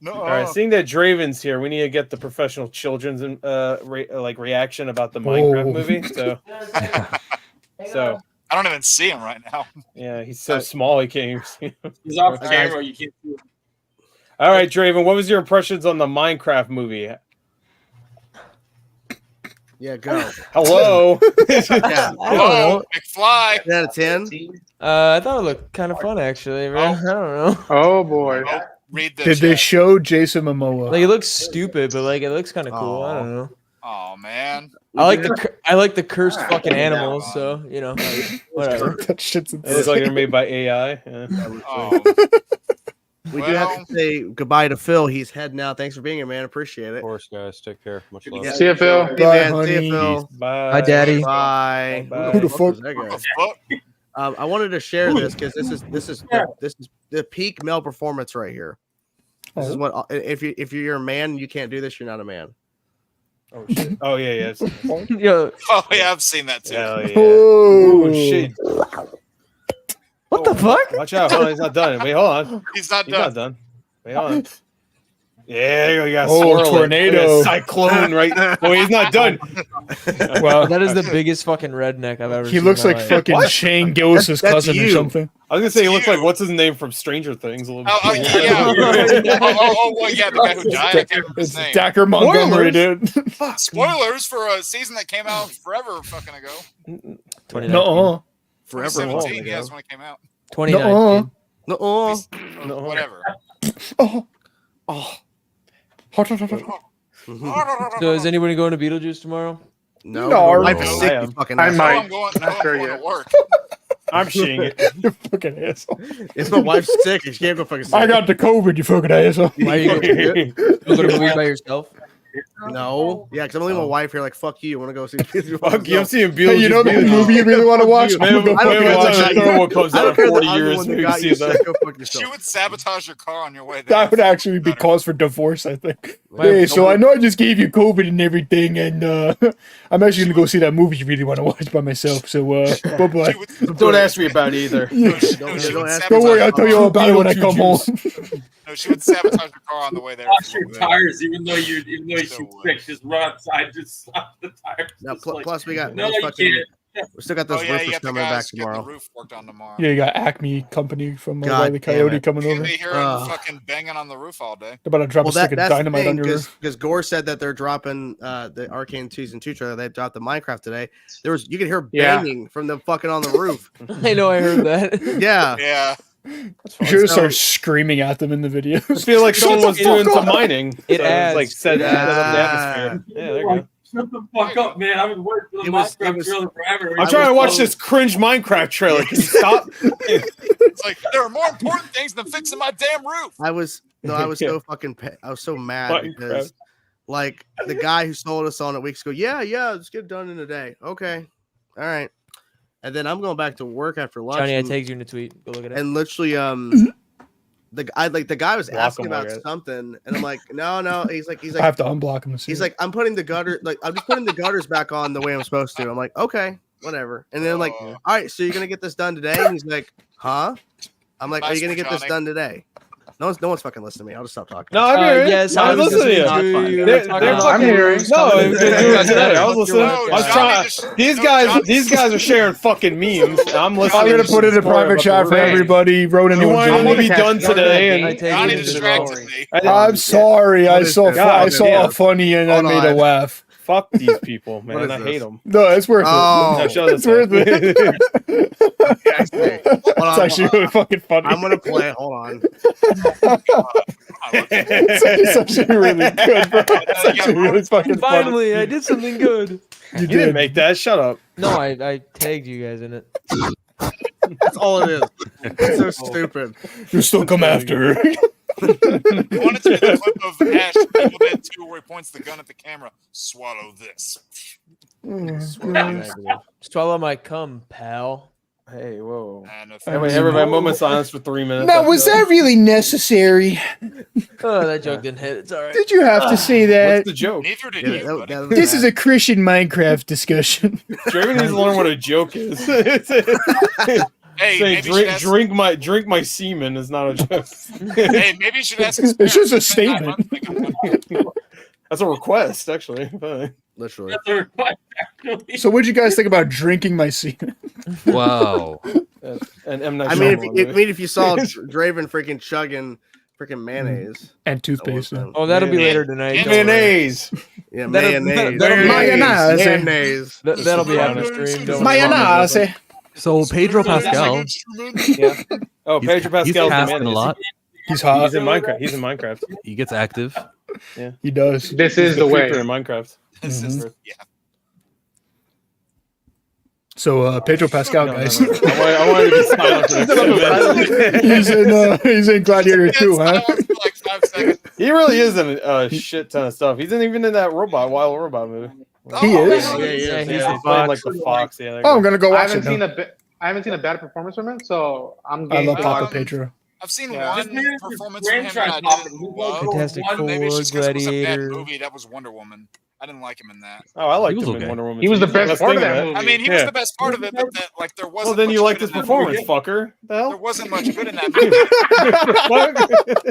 No. All right, seeing that Draven's here, we need to get the professional children's reaction about the Minecraft movie. So I don't even see him right now. Yeah, he's so small he can't even see him. He's off camera. You can't see him. All right, Draven, what was your impressions on the Minecraft movie? Yeah, go. Hello. Yeah. Hello, McFly. 10 out of 10. I thought it looked kind of fun, actually, man. I don't know. Oh boy. Read the Did they show Jason Momoa? Like, it looks stupid, but like it looks kind of cool. I don't know. Oh man. I like the cursed fucking animals, so you know, whatever. That shit's It looks like they're made by AI. Yeah. We do have to say goodbye to Phil. He's heading out. Thanks for being here, man. Appreciate it. Of course, guys. Take care. Much love. See you, Phil. Hey, Bye, man. See honey. you, Phil. Bye. Hi, Daddy. Bye. Bye. Who the fuck? I wanted to share this because this is the peak male performance right here. This is what if you're a man, you can't do this. You're not a man. Oh shit. Oh yeah, yes. Yo, Oh yeah, I've seen that too. Hell yeah. Oh shit. what the fuck? Watch out. Hold on, he's not done. Wait, hold on. He's not He's done. not done. Wait, hold on. Yeah, there you go. Oh, tornado. Cyclone, right? Oh, he's not done. Well, That is the biggest fucking redneck I've ever seen. he looks in my like life. fucking Shane Gillis's That's cousin or you. something. I was gonna say he looks like what's his name from Stranger Things a little bit. Oh yeah. Well, yeah, the guy who died. I can't remember his It's name. Dacker Montgomery, dude. Spoilers for a season that came out forever fucking ago. 2019. No. Forever. 2017, yeah, that's when it came out. 2019. No. Whatever. Oh. So is anybody going to Beetlejuice tomorrow? No. No. My wife is sick. I You am. fucking I asshole. might. I'm going to work. I'm seeing it. You fucking asshole. If my wife's sick, she can't go fucking sick. I got the COVID, you fucking asshole. Why are you going to go to a movie by yourself? No. Yeah, because I'm leaving my wife here like, fuck you. I want to go see Fuck you, I'm seeing Hey, you know the movie you really want to watch? Man, I'm gonna I go don't fucking care watch about it. that. what comes I out don't in care 40 about the years. one that Maybe got see you that. sick. Go fuck She yourself. would sabotage your car on your way there. That would actually be cause for divorce, I think. Why- Hey, so I know I just gave you COVID and everything, and I'm actually gonna go see that movie you really want to watch by myself. So, bye bye. Don't ask me about it either. Don't worry, I'll tell you all about it when I come home. No, she would sabotage your car on the way there. Wash your tires, even though she's sick. Just run outside, just slap the tires. Now, Just like, plus we got no, you fucking, can't. we still got Oh those yeah, you roofers got the coming back guys getting the tomorrow. roof worked on tomorrow. Yeah, you got Acme Company from God Wile E. damn Coyote it. coming You're over. gonna be hearing fucking banging on the roof all day. They're about to drop a stick of dynamite on your roof. because Gore said that they're dropping the Arcane Season 2 trailer. They dropped the Minecraft today. You could hear banging from them fucking on the roof. I know, I heard that. Yeah. Yeah. You should have started screaming at them in the video. I feel like someone was doing some mining. It so adds. like set up the atmosphere. Yeah, there you go. Shut the fuck up, man. I've been waiting for the Minecraft trailer forever. I'm trying to watch this cringe Minecraft trailer. Can you stop? It's like there are more important things than fixing my damn roof. I was so fucking I was so mad because like the guy who sold us on it weeks ago. Yeah, let's get it done in a day. Okay. All right. And then I'm going back to work after lunch. Johnny, I tagged you in a tweet. Go look at it. And literally, the guy was asking about something, and I'm like, no. He's like, I have to unblock him. He's like, I'm putting the I'm just putting the gutters back on the way I'm supposed to. I'm like, okay, whatever. And then I'm like, all right, so you're gonna get this done today? And he's like, huh? I'm like, are you gonna get this done today? No one's fucking listening to me. I'll just stop talking. No, I'm hearing. Yes, I was listening to you. I'm hearing. No, I was listening. I was trying. These guys are sharing fucking memes. I'm listening. I'm gonna put it in private chat for everybody. Wrote You want it to be done today, I and tagged you in the I'm sorry. I saw a funny and I made a laugh. Fuck these people, man. I hate them. No, it's worth Oh. it. It's worth it. It's actually really fucking funny. I'm gonna play. Hold on. It's actually really good, bro. It's actually really fucking funny. Finally, I did something good. You didn't make that. Shut up. No, I tagged you guys in it. That's all it is. It's so stupid. You still come after her. I wanted to be the clip of Ash Evil Dead 2 where he points the gun at the camera. Swallow this. Swallow my cum, pal. Hey, whoa. Anyway, everybody, moment of silence for 3 minutes. Now, was that really necessary? Oh, that joke didn't hit. It's all right. Did you have to say that? What's the joke? Neither did you. This is a Christian Minecraft discussion. Jeremy needs to learn what a joke is. Hey, say drink my semen is not a joke. Hey, maybe you should ask. It's just a statement. That's a request, actually. Literally. That's a request, actually. So, what'd you guys think about drinking my semen? Wow. And M. Night I mean, Shyamalan, if you saw Draven freaking chugging freaking mayonnaise and toothpaste. Oh, that'll be later tonight. Mayonnaise. Yeah, mayonnaise. Mayonnaise. That'll be on the stream. Mayonnaise. So Pedro Pascal. Yeah. Oh, Pedro Pascal. He's casting a lot. He's hot. He's in Minecraft. He's in Minecraft. He gets active. Yeah, he does. This is the way. In Minecraft. Yeah. So Pedro Pascal, guys. I wanted to be silent. He's in Gladiator 2, huh? Like 5 seconds. He really is in a shit ton of stuff. He's even in that Wild Robot movie. He is. Yeah, he's playing like the fox. Yeah. Oh, I'm gonna go watch it. I haven't seen a bad performance from him, so I'm. I love Papa Pedro. I've seen one performance from him that I didn't love. Fantastic Maybe it's just Four, because it was a bad Gladiator. movie. That was Wonder Woman. I didn't like him in that. Oh, I liked He was him okay. in Wonder Woman. He was the best part of thing that movie. I mean, he was the best part of it, but like there wasn't. Well, then much you liked good his in that performance, movie. fucker. The hell? There wasn't much good in that movie.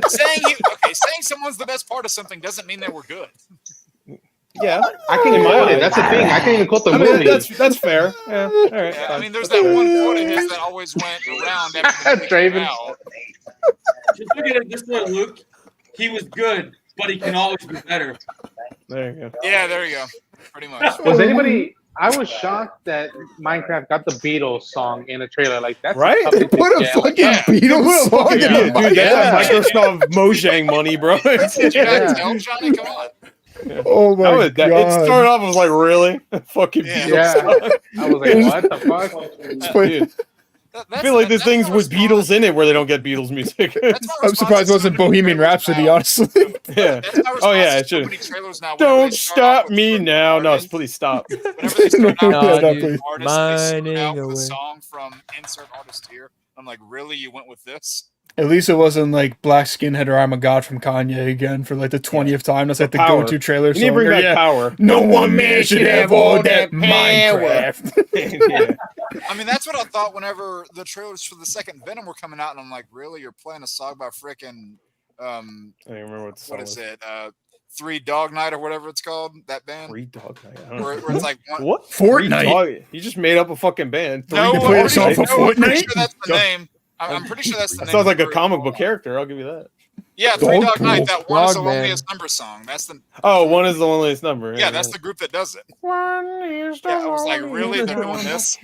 saying someone's the best part of something doesn't mean they were good. Yeah, I can't even quote it. That's the thing. I can't even quote the movie. That's fair. Yeah, all right. Yeah, I mean, there's that one quote of his that always went around after the movie came out. Just look at it this way, Luke. He was good, but he can always be better. There you go. Yeah, there you go. Pretty much. Was anybody? I was shocked that Minecraft got the Beatles song in a trailer. Like that's right. A tough What a yeah. fucking Yeah. Beatles song! Dude, that's Microsoft Mojang money, bro. Did you guys tell Johnny? Come on. Oh my god! It started off, I was like, really? Fucking Beatles. Yeah. I was like, what the fuck? Dude. I feel like there's things with Beatles in it where they don't get Beatles music. I'm surprised it wasn't Bohemian Rhapsody, honestly. Yeah. Oh yeah, it should. Don't stop me now. No, please stop. Whenever they start out No, with please. artists, they start out with away. a song from insert artist here. I'm like, really? You went with this? At least it wasn't like Black Skinhead or I'm a God from Kanye again for like the 20th time. That's like the Power. go-to trailer You song. need to bring Or, back yeah, Power. No one man should have all that Minecraft. Yeah. I mean, that's what I thought whenever the trailers for the second Venom were coming out, and I'm like, really? You're playing a song by frickin' I don't remember what the song what is was. it? Three Dog Night or whatever it's called. That band. Three Dog Night. I don't Where know. it's like one, What? Fortnite. Three Dog- You just made up a fucking band. No, You play a song for I'm pretty Fortnite? sure that's the name. I'm pretty sure that's the That name. sounds like a Three. comic book character. I'll give you that. Yeah, Three Dog Dog Night. That one is the Dog Man. loneliest number song. That's the. Oh, one is the loneliest number. Yeah, that's the group that does it. One is the Yeah, I was like, really? They're doing this?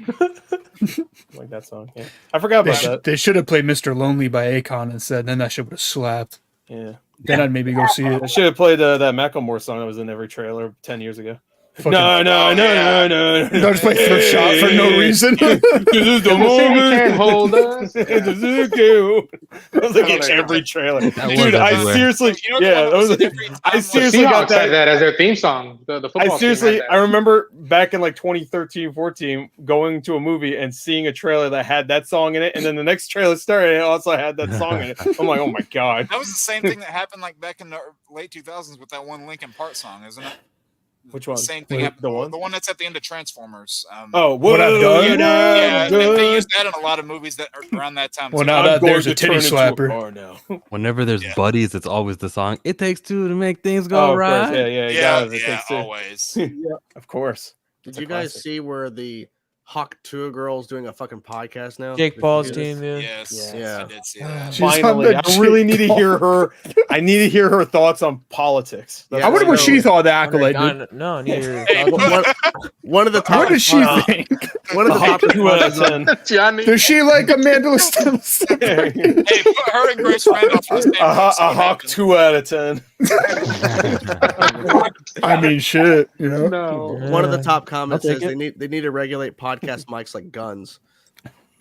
like that song. Yeah. I forgot about that. They should have played Mr. Lonely by Akon instead. Then that shit would have slapped. Yeah. Then I'd maybe go see I it. should have played that Macklemore song that was in every trailer 10 years ago. Fucking- No. No, just play Thrift Shop for no reason. This is the moment. Can't hold us. This is you. That was like in every trailer. That was Dude, I everywhere. seriously, You know yeah, what that was. was every time I was- seriously got Seahawks had that. that as their theme song. The football I team seriously, had that. I remember back in like 2013, 14, going to a movie and seeing a trailer that had that song in it, and then the next trailer started and it also had that song in it. I'm like, oh my god. That was the same thing that happened like back in the late 2000s with that one Linkin Park song, isn't it? Which one? Same thing. The happened. one? That's at the end of Transformers. Oh, What I've done? Yeah, they used that in a lot of movies that are around that time. Well, too. now I'm that going there's to a titty turn into slapper. car now. Whenever there's Yeah. buddies, it's always the song. It takes two to make things go Oh, of right. course. Yeah, yeah, guys, it yeah, takes two. always. Of course. Did It's a you guys classic. see where the Hawk 2 girls doing a fucking podcast now? Jake Did you Paul's see team, this? yeah. Yes, Yeah. I did see that. She's on Finally, the I really need to Jake hear her. I need to hear her thoughts on politics. Yeah, I wonder what so- she thought of the Acolyte, dude. No, neither. One of the top. What does she think? One of the top 2 out of 10. Johnny. Does she like Amanda Stennis? Hey, put her and Grace Randolph on the same A episode. Hawk 2 out of 10. I mean, shit, you know? No. One of the top comments I'll says take they need to regulate podcast mics like guns.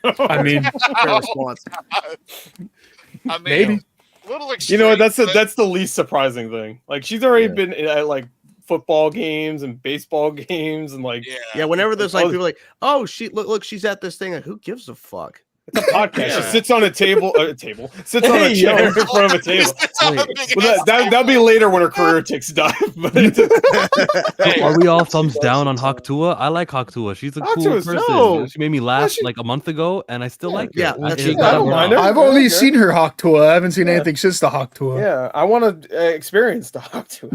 I mean, Fair response. I mean, maybe. little You know what? extreme, That's the least surprising thing. Like she's already been at like football games and baseball games and like whenever there's like people like, oh, look, she's at this thing. Like, who gives a fuck? It's a podcast. She sits on a table. Sits on a chair in front of a table. Well, that'll be later when her career takes dive. Are we all thumbs down on Haktua? I like Haktua. She's a cool person. She made me laugh like a month ago, and I still like her. I've only seen her Haktua. I haven't seen anything since the Haktua. Yeah, I want to experience the Haktua.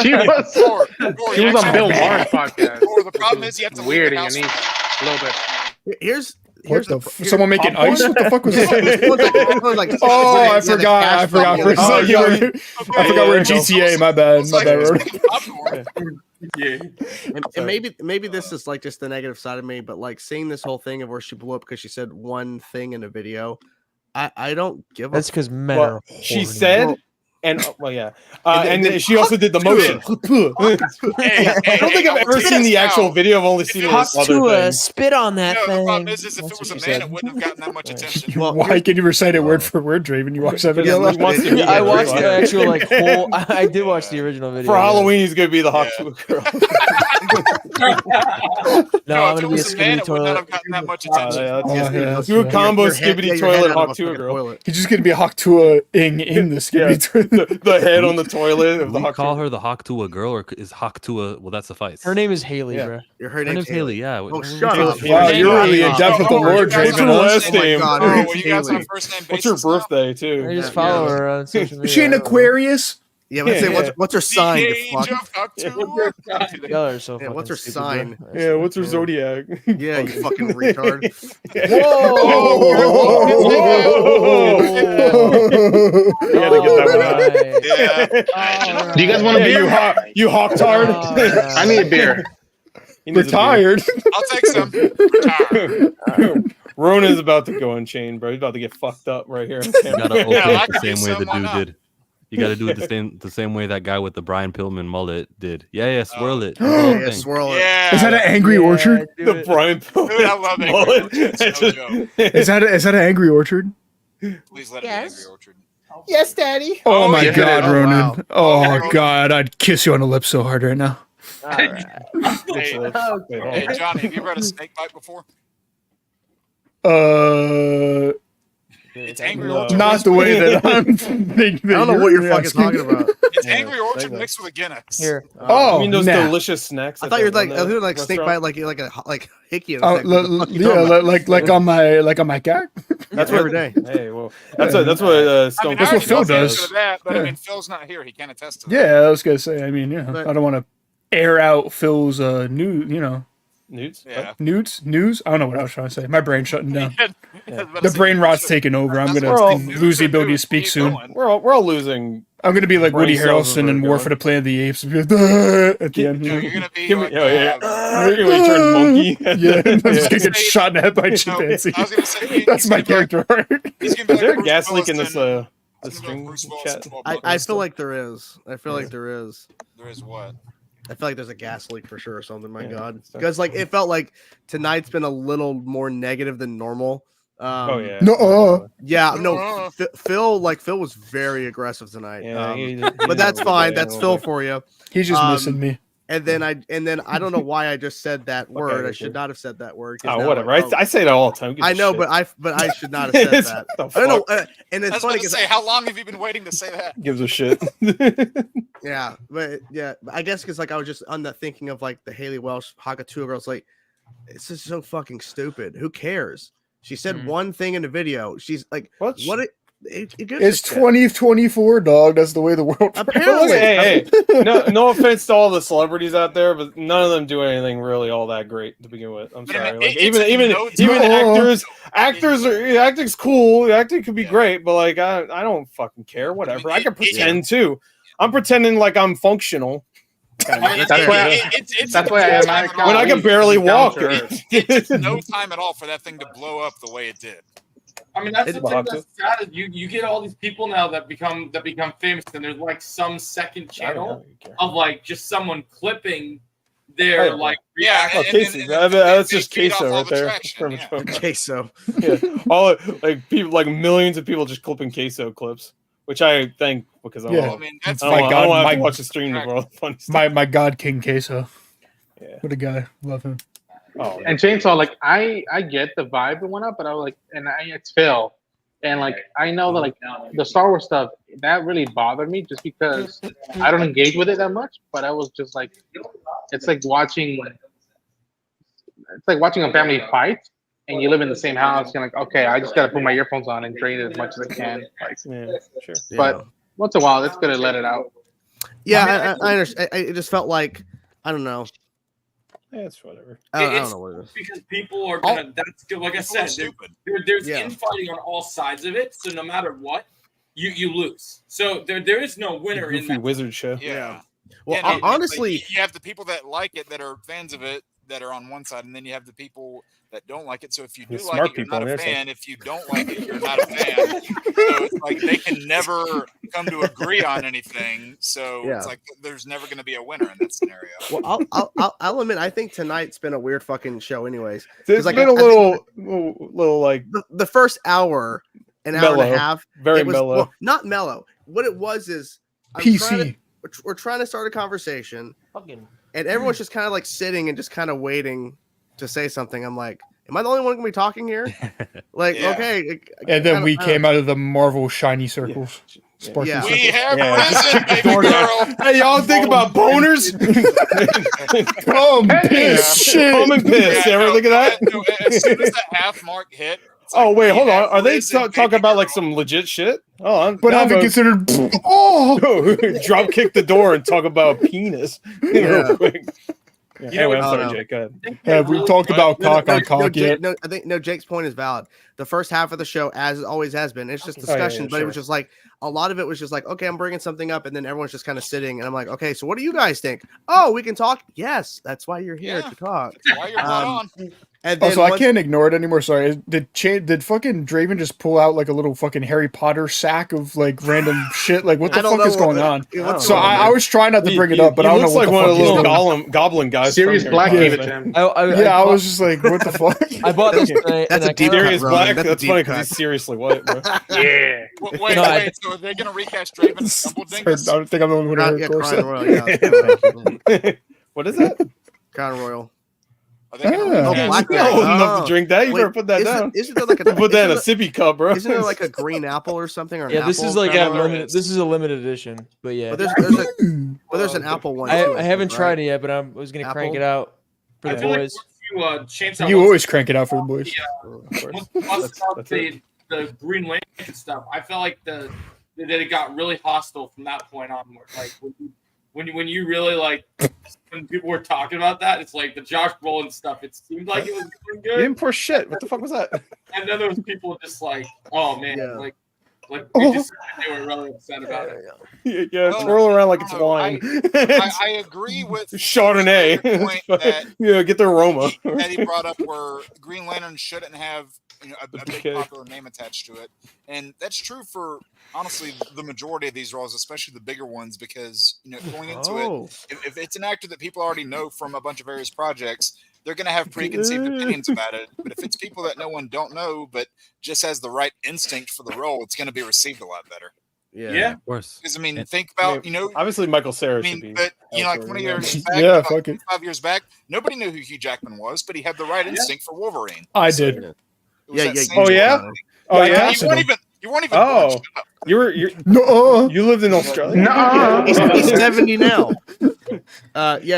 She was on Bill Maher's podcast. The problem is you have to weird leave and the unique a little bit. Here's someone making ice? What the fuck was that? I forgot for a second. I forgot we're in GTA. My bad. And maybe this is like just the negative side of me, but like seeing this whole thing of where she blew up because she said one thing in a video, I don't give a. That's because men are horny. She said. And and she also did the motion. I don't think I've ever seen the actual video. I've only seen other things. Spit on that thing. The problem is if it was a man, it wouldn't have gotten that much attention. Why can you recite it word for word, Draven? You watched that video? I watched the actual whole. I did watch the original video. For Halloween, he's gonna be the hot girl. No, I'm gonna be a skibbity toilet. Do a combo skibbity toilet hawk to a girl. He's just gonna be a hawk to in the skibbity toilet. The head on the toilet of the hawk. Call her the Haktua girl, or is Haktua? Will that suffice? Her name is Haley, bro. Her name's Haley. Yeah. Oh, shut up! Wow, you're really in depth with the lore, Draven. What's her last name? What's her birthday too? I just follow her on social media. Is she an Aquarius? Yeah, let's say what's her sign? Y'all are so fucking what's her stupid, sign? bro. Yeah, what's her zodiac? Yeah, you fucking retard. You gotta get that one out. Do you guys want a beer? You hawk-tard? I need a beer. Retired. I'll take some. Retired. Ronan's about to go unchained, bro. He's about to get fucked up right here. You gotta open it the same way the dude did. You got to do it the same way that guy with the Brian Pillman mullet did. Yeah, swirl it. Swirl it. Is that an Angry Orchard? The Brian Pillman. Dude, I love mullet. Is that an Angry Orchard? Please let it be Angry Orchard. Yes, Daddy. Oh my God, Ronan. Wow. Oh God, I'd kiss you on the lips so hard right now. Hey, Johnny, have you read a snake bite before? It's Angry Orchard. Not the way that I'm thinking. I don't know what you're fucking talking about. It's Angry Orchard mixed with a Guinness. Here. I mean those delicious snacks. I thought you were like snake bite, like hickey. Yeah, like on my cat. That's every day. Hey, well, that's what Stone. That's what Phil does. But I mean, Phil's not here. He can't attest to that. Yeah, I was gonna say. I mean, I don't want to air out Phil's nudes. Yeah. News? I don't know what I was trying to say. My brain's shutting down. The brain rot's taking over. I'm gonna lose the ability to speak soon. We're all losing. I'm gonna be like Woody Harrelson in War for the Planet of the Apes at the end. You're gonna be. You're gonna turn monkey. Yeah, I'm just gonna get shot in the head by a chimpanzee. I was gonna say, That's my character arc. Is there a gas leak in this the string chat? I feel like there is. I feel like there is. There is what? I feel like there's a gas leak for sure or something. My God, because like it felt like tonight's been a little more negative than normal. Yeah. No. Yeah. No. Phil was very aggressive tonight. Yeah, but that's fine. That's Phil for you. He's just missing me. And then I don't know why I just said that word. I should not have said that word. Oh, whatever. I say that all the time. I know, but I should not have said that. I don't know. And it's funny because how long have you been waiting to say that? Gives a shit. Yeah, but I guess because like I was just on that thinking of like the Haley Welsh Hakatua girls. Like, it's just so fucking stupid. Who cares? She said one thing in the video. She's like, what? It's 2024, dog. That's the way the world. Apparently, hey. No offense to all the celebrities out there, but none of them do anything really all that great to begin with. I'm sorry. Like, even actors are acting's cool. Acting could be great, but like I don't fucking care. Whatever. I can pretend too. I'm pretending like I'm functional. That's why when I can barely walk. It's no time at all for that thing to blow up the way it did. I mean, that's the thing that's sad. You get all these people now that become famous, and there's like some second channel of like just someone clipping their like reaction. That's just queso right there. Queso. Yeah, all like people, like millions of people just clipping queso clips, which I thank because I don't want to watch the stream for all the funny stuff. My God, King Queso. Yeah, what a guy. Love him. Oh, and Chainsaw, like I get the vibe that went up, but I was like, it's Phil, and like I know that like the Star Wars stuff that really bothered me just because I don't engage with it that much. But I was just like, it's like watching a family fight, and you live in the same house. You're like, okay, I just gotta put my earphones on and drain it as much as I can. Like, sure. But once in a while, it's good to let it out. Yeah, I understand. It just felt like I don't know. Yeah, it's whatever. I don't know what it is. Because people are gonna. That's good. Like I said, there's infighting on all sides of it. So no matter what, you lose. So there is no winner in that wizard show. Yeah. Well, honestly, you have the people that like it that are fans of it that are on one side, and then you have the people that don't like it. So if you do like it, you're not a fan. If you don't like it, you're not a fan. So it's like they can never come to agree on anything. So it's like there's never going to be a winner in that scenario. Well, I'll admit, I think tonight's been a weird fucking show, anyways. It's like been a little like the first hour, an hour and a half, very mellow. Well, not mellow. What it was is PC. We're trying to start a conversation, and everyone's just kind of like sitting and just kind of waiting to say something. I'm like, am I the only one going to be talking here? Like, okay. And then we came out of the Marvel shiny circles. We have risen, baby girl. Hey, y'all think about boners? Come piss, shit. Come and piss. Ever think of that? As soon as that half mark hit. Oh wait, hold on. Are they talking about like some legit shit? Oh, but haven't considered. Drop kick the door and talk about penis real quick. Anyway, I'm sorry, Jake. Go ahead. Have we talked about cock on cock yet? No, I think Jake's point is valid. The first half of the show, as it always has been, it's just discussion, but it was just like a lot of it was just like, okay, I'm bringing something up, and then everyone's just kind of sitting, and I'm like, okay, so what do you guys think? Oh, we can talk. Yes, that's why you're here to talk. That's why you're on. And then I can't ignore it anymore. Sorry. Did fucking Draven just pull out like a little fucking Harry Potter sack of like random shit? Like what the fuck is going on? So I was trying not to bring it up, but I don't know what the one fuck of the little goblin guys. Sirius Black gave it to him. I was just like, what the fuck? I bought this. That's a deep Sirius cut, Black. That's That's funny because he's seriously white, bro. Yeah. Wait. So are they gonna recast Draven and Dumbledore? I don't think I'm the only one who heard Crown Royal. What is that? Crown Royal. Blackberry. Old enough to drink that. You better put that down. Isn't there like a put that in a sippy cup, bro? Isn't there like a green apple or something? Or this is like a limited. This is a limited edition, but yeah. But there's an apple one. I haven't tried it yet, but I was gonna crank it out for the boys. You always crank it out for the boys. The Green Lantern stuff. I felt like that it got really hostile from that point onward. Like when you really like when people were talking about that, it's like the Josh Brolin stuff. It seemed like it was doing good. You didn't pour shit. What the fuck was that? And then there was people just like, oh man, like they were really upset about it. Yeah, twirl around like it's wine. I agree with Chardonnay. That, get the aroma. That he brought up where Green Lantern shouldn't have a big popular name attached to it, and that's true for honestly the majority of these roles, especially the bigger ones, because going into it, if it's an actor that people already know from a bunch of various projects, they're going to have preconceived opinions about it. But if it's people that no one don't know, but just has the right instinct for the role, it's going to be received a lot better. Yeah, of course. Because think about obviously Michael Cera should be. But like 20 years back, 5 years back, nobody knew who Hugh Jackman was, but he had the right instinct for Wolverine. I did. Oh yeah. You weren't even. Oh, you're no. You lived in Australia. No, he's 70 now.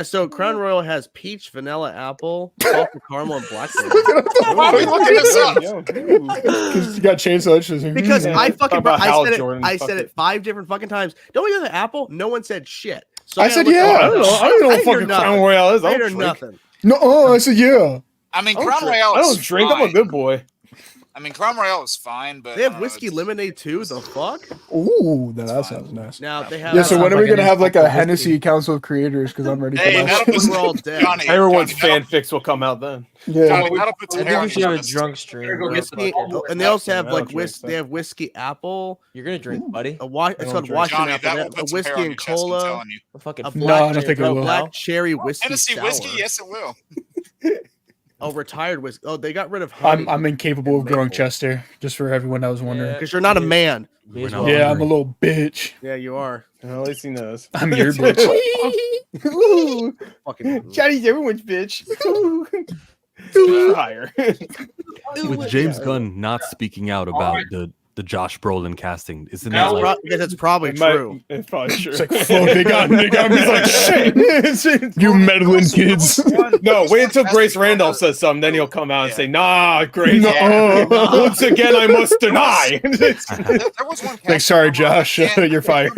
So Crown Royal has peach, vanilla, apple, chocolate caramel, and blackberry. Why are we looking this up? Because you got chainsaw. Because I said it 5 different fucking times. Don't we have the apple? No one said shit. So I said yeah. I don't know. I don't know what fucking Crown Royal is. I don't drink. Nothing. No, I said yeah. I mean, Crown Royal. I don't drink. I'm a good boy. I mean, Crown Royale is fine, but they have whiskey lemonade too. The fuck? Ooh, that sounds nice. Now they have. Yeah, so when are we gonna have like a whiskey. Hennessy Council of Creators? Because I'm ready for Hey, that. that'll We're all dead. Johnny, Everyone's Johnny, fanfics will come out then. Yeah. Johnny, that'll put some I hair think on we should have a Jonas. drunk stream. Whiskey, and they also have I like don't drink, so. they have whiskey apple. You're gonna drink, buddy. It's don't called drink. Washington Johnny, apple. that They will have put a some hair whiskey on and your chest, I'm cola. telling you. A fucking A No, black, I don't think it a will. black cherry whiskey Tennessee sour. whiskey, yes, it will. Oh, retired whiskey. Oh, they got rid of honey. I'm incapable of growing Chester. Just for everyone that was wondering. Because you're not a man. We're not Yeah, I'm a hungry. little bitch. Yeah, you are. Well, at least he knows. I'm your bitch. Fucking Johnny's everyone's bitch. Higher. With James Gunn not speaking out about the Josh Brolin casting, isn't that Now like, because it's probably true. It's probably true. It's like, fuck, they got me. He's like, shit. You meddling kids. No, wait until Grace Randolph says something, then he'll come out and say, "Nah, Grace. No. Once again, I must deny." There was one Like, sorry, Josh, you're fired.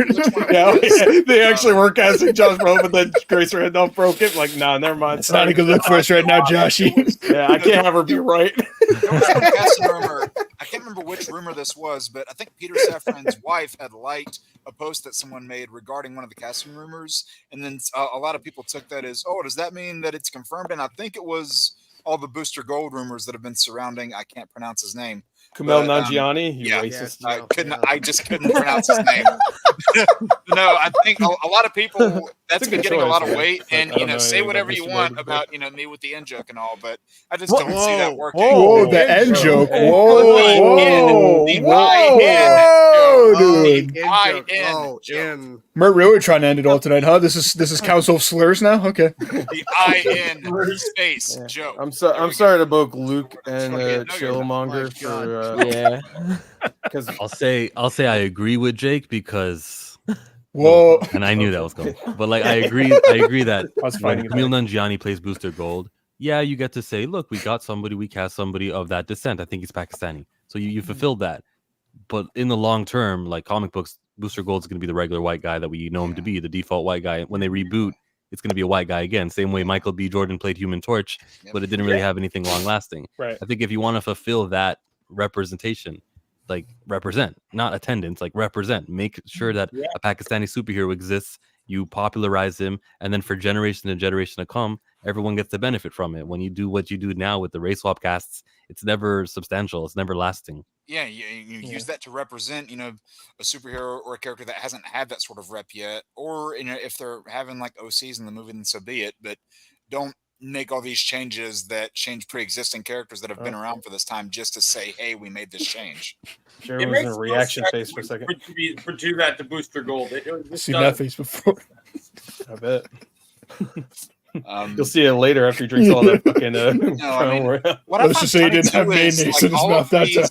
Yeah, they actually were casting Josh Brolin, but then Grace Randolph broke it. Like, nah, never mind. It's not a good look for us right now, Joshy. Yeah, I can't have her be right. There was some casting rumor. I can't remember which rumor this was, but I think Peter Safran's wife had liked a post that someone made regarding one of the casting rumors, and then a lot of people took that as, oh, does that mean that it's confirmed? And I think it was all the Booster Gold rumors that have been surrounding. I can't pronounce his name. Kumail Nanjiani, you yeah, racist. I just couldn't pronounce his name. No, I think a lot of people that's been getting a lot of weight, and say whatever you want about me with the end joke and all, but I just don't see that working. Whoa, the end joke. Whoa, dude. We're really trying to end it all tonight, huh? This is Council of Slurs now. Okay. The I-N space joke. I'm sorry to both Luke and Chillmonger for because I'll say I agree with Jake because whoa, and I knew that was coming. But like I agree that when Kumail Nanjiani plays Booster Gold, yeah, you get to say, look, we cast somebody of that descent. I think he's Pakistani, so you fulfilled that. But in the long term, like comic books, Booster Gold's going to be the regular white guy that we know him to be, the default white guy. When they reboot, it's going to be a white guy again. Same way Michael B. Jordan played Human Torch, but it didn't really have anything long lasting. Right. I think if you want to fulfill that representation, like represent, not attendance, like represent, make sure that a Pakistani superhero exists, you popularize him, and then for generation and generation to come, everyone gets to benefit from it. When you do what you do now with the race swap casts, it's never substantial, it's never lasting. Yeah, you use that to represent, a superhero or a character that hasn't had that sort of rep yet, or if they're having like OCs in the movie, then so be it. But don't make all these changes that change pre-existing characters that have been around for this time just to say, "Hey, we made this change." Sure, was in a reaction phase for a second. For do that to Booster Gold. Seen that face before. I bet. You'll see it later after he drinks all that fucking. Let's just say he didn't have mayonnaise in his mouth that time.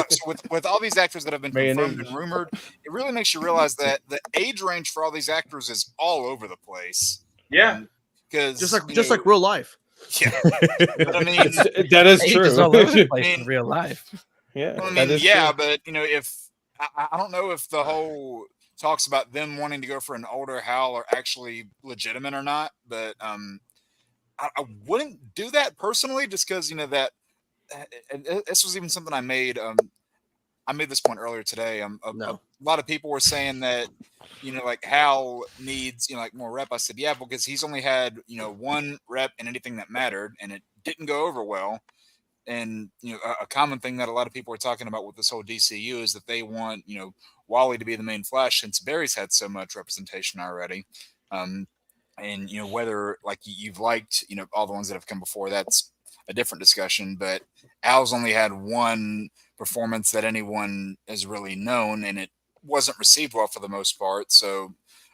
So with all these actors that have been confirmed and rumored, it really makes you realize that the age range for all these actors is all over the place. Yeah, because just like real life. Yeah, but I mean that is true. All over the place in real life. Yeah, I mean, yeah, but if I don't know if the whole talks about them wanting to go for an older Hal are actually legitimate or not, but I wouldn't do that personally, just because that this was even something I made. I made this point earlier today. A lot of people were saying that like Hal needs like more rep. I said yeah, because he's only had one rep in anything that mattered, and it didn't go over well. And a common thing that a lot of people are talking about with this whole DCU is that they want Wally to be the main Flash, since Barry's had so much representation already. And whether like you've liked all the ones that have come before, that's a different discussion. But Al's only had one performance that anyone has really known, and it wasn't received well for the most part. So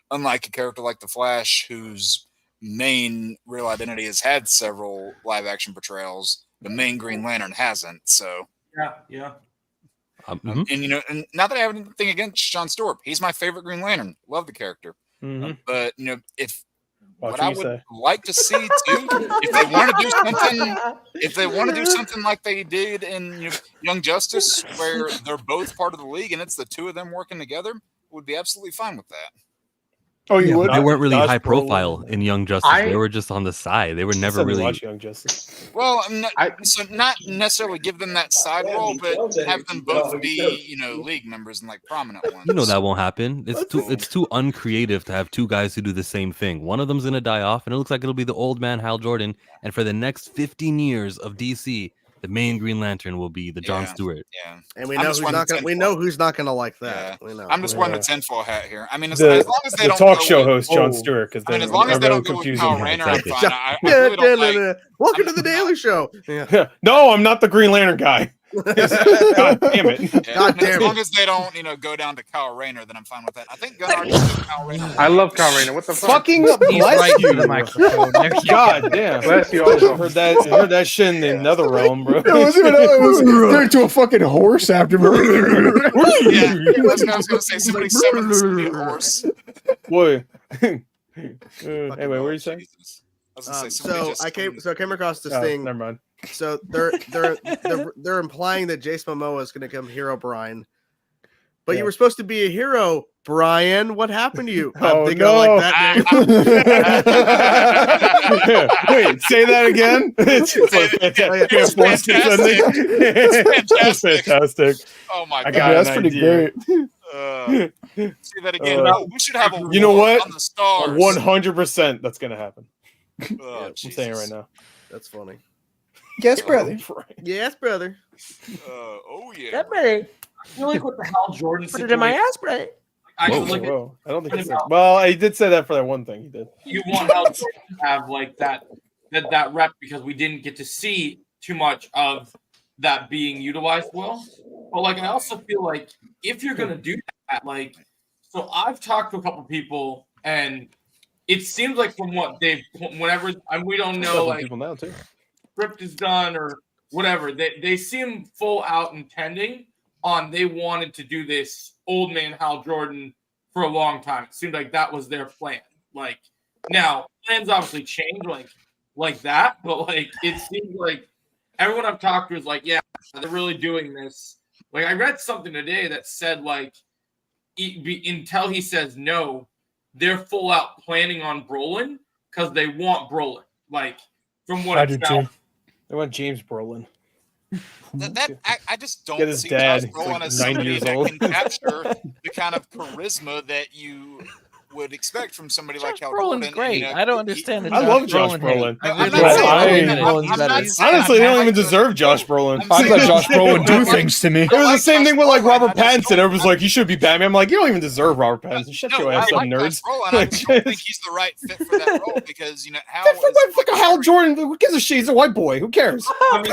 unlike a character like the Flash, whose main real identity has had several live action portrayals, the main Green Lantern hasn't. So yeah. And and not that I have anything against John Stewart, he's my favorite Green Lantern. Love the character. But if what I would like to see too, if they want to do something like they did in Young Justice, where they're both part of the league and it's the two of them working together, would be absolutely fine with that. Oh, you would? They weren't really Josh high profile Brolin. in Young Justice. They were just on the side. They were never Said we really. watch Young Justice. Well, so not necessarily give them that side role, but have them both be, league members and like prominent ones. You know that won't happen. It's too uncreative to have two guys who do the same thing. One of them's gonna die off, and it looks like it'll be the old man Hal Jordan. And for the next 15 years of DC, the main Green Lantern will be the John Stewart. Yeah, and we know who's not gonna like that. Yeah. We know. I'm just wearing the tinfoil hat here. I mean, as long as they don't talk show host John Stewart, because as long as they don't go with Kyle Rayner, I'm fine. I really don't Welcome to the Daily Show. Yeah. No, I'm not the Green Lantern guy. God damn it! Yeah, as long as they don't, go down to Kyle Rayner, then I'm fine with that. I think Gunn already said Kyle Rayner. I love Kyle Rayner. What the fuck? Fucking bless you. The microphone. God damn. Bless you. I heard that shit in another realm, bro. It was turned to a fucking horse after. Yeah, that's what I was gonna say. Somebody summoned the horse. Boy. Anyway, what were you saying? I came across this thing. Never mind. So they're implying that Jace Momoa is going to become Hero Brian, but you were supposed to be a hero, Brian. What happened to you? Oh, like no. that. Wait, say that again. It's fantastic. Oh my god, that's pretty great. See that again. We should have a. You know what? On the stars. 100%. That's gonna happen. I'm saying it right now. That's funny. Yes, brother. Yes, brother. Oh yeah. That brother. I feel like with the Hal Jordan Put it in my situation, ass, brother. Whoa. I don't think he said. Well, he did say that for that one thing he did. You want Hal Jordan to have like that rep because we didn't get to see too much of that being utilized well. But like, I also feel like if you're gonna do that, like, so I've talked to a couple people and it seems like from what they've whenever and we don't know like people now too. Script is done or whatever. They seem full out intending on they wanted to do this old man Hal Jordan for a long time. It seemed like that was their plan. Like now plans obviously change like that, but like it seems like everyone I've talked to is like, yeah, they're really doing this. Like I read something today that said like until he says no, they're full out planning on Brolin because they want Brolin. Like from what I do too. They want James Brolin. I just don't Get his see dad. Josh Brolin Like as 90 somebody years that old. can capture the kind of charisma that you would expect from somebody like Hal Brolin's Jordan. great. I don't understand. I love Josh Brolin. Honestly, Honestly, they don't even deserve Josh Brolin. I've let Josh Brolin do things to me. It was the same thing with like Robert Pattinson. Everyone's like, he should be Batman. I'm like, you don't even deserve Robert Pattinson. Shut your ass up, nerds. I just don't think he's the right fit for that role because Hal is Fuck Hal Jordan. Who gives a shit? He's a white boy. Who cares? Fuck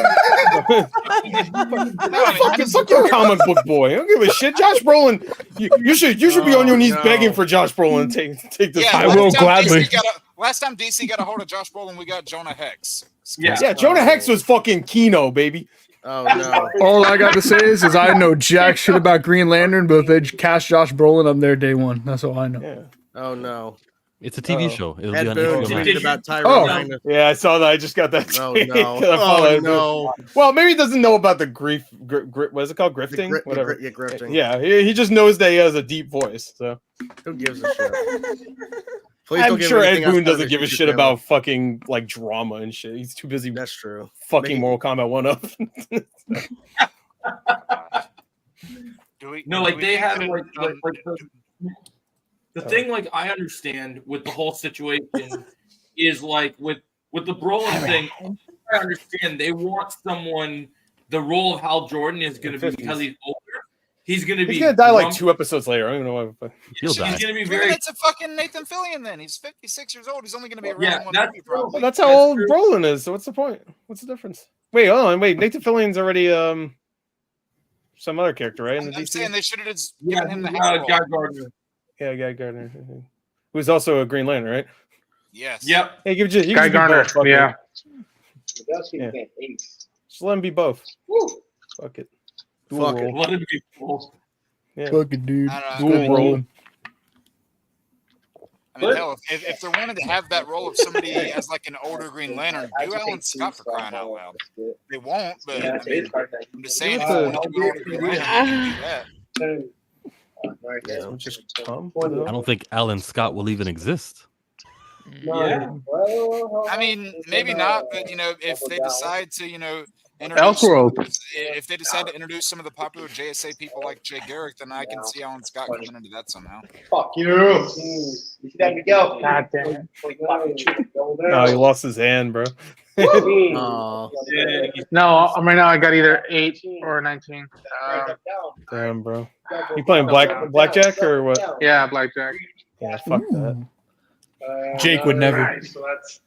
your comic book boy. I don't give a shit. Josh Brolin. You should be on your knees begging for Josh Brolin to take this. I will gladly. Last time DC got a hold of Josh Brolin, we got Jonah Hex. Yeah, Jonah Hex was fucking Kino, baby. Oh no! All I got to say is I know jack shit about Green Lantern, but if they cast Josh Brolin, I'm there day one. That's all I know. Yeah. Oh no! It's a TV show. It'll Ed be on Boon HBO. tweeted about Tyrone. Yeah, I saw that. I just got that. Oh tweet. no! I followed Oh it. no! Well, maybe he doesn't know about the what is it called? Grifting? Whatever. Yeah, grifting. Yeah, he just knows that he has a deep voice. So who gives a shit? Please I'm don't give sure Ed anything else Boon better doesn't give a than shit Family. about fucking like drama and shit. He's too busy. That's true. Fucking Mortal Kombat 1 up. No, like they had like the thing. Like I understand with the whole situation is like with the Brolin thing. I understand they want someone. The role of Hal Jordan is going to be because he's older. He's going to be. He's gonna die like 2 episodes later. I don't even know why. He'll die. He's going to be Very... very. It's a fucking Nathan Fillion then. He's 56 years old. He's only going to be around Yeah, one that's movie probably. Well, that's how old Brolin is. So what's the point? What's the difference? Wait, hold on. Wait, Nathan Fillion's already some other character, right? In the I'm DC. saying they should have just Yeah, given him the Hal role. Guy Gardner. Yeah, Guy Gardner, who's also a Green Lantern, right? Yes. Yep. Hey, give you Guy Gardner. Yeah. Yeah. Just let him be both. Fuck it. Fuck it. Let him be full. Yeah. Fuck it, dude. I Dual role. I mean, hell, if they wanted to have that role of somebody as like an older Green Lantern, do Alan Scott for crying out loud. They won't, but I mean, I'm just saying, if you want to do older Green Lantern, you can do that. Just come. I don't think Alan Scott will even exist. Yeah. I mean, maybe not, but if they decide to, introduce, if they decide to introduce some of the popular JSA people like Jay Garrick, then I can see Alan Scott coming into that somehow. Fuck you. You let me go. God damn. No, he lost his hand, bro. No, right now I got either 8 or 19. Damn, bro. You playing blackjack or what? Yeah, blackjack. Yeah, fuck that. Jake would never. So that's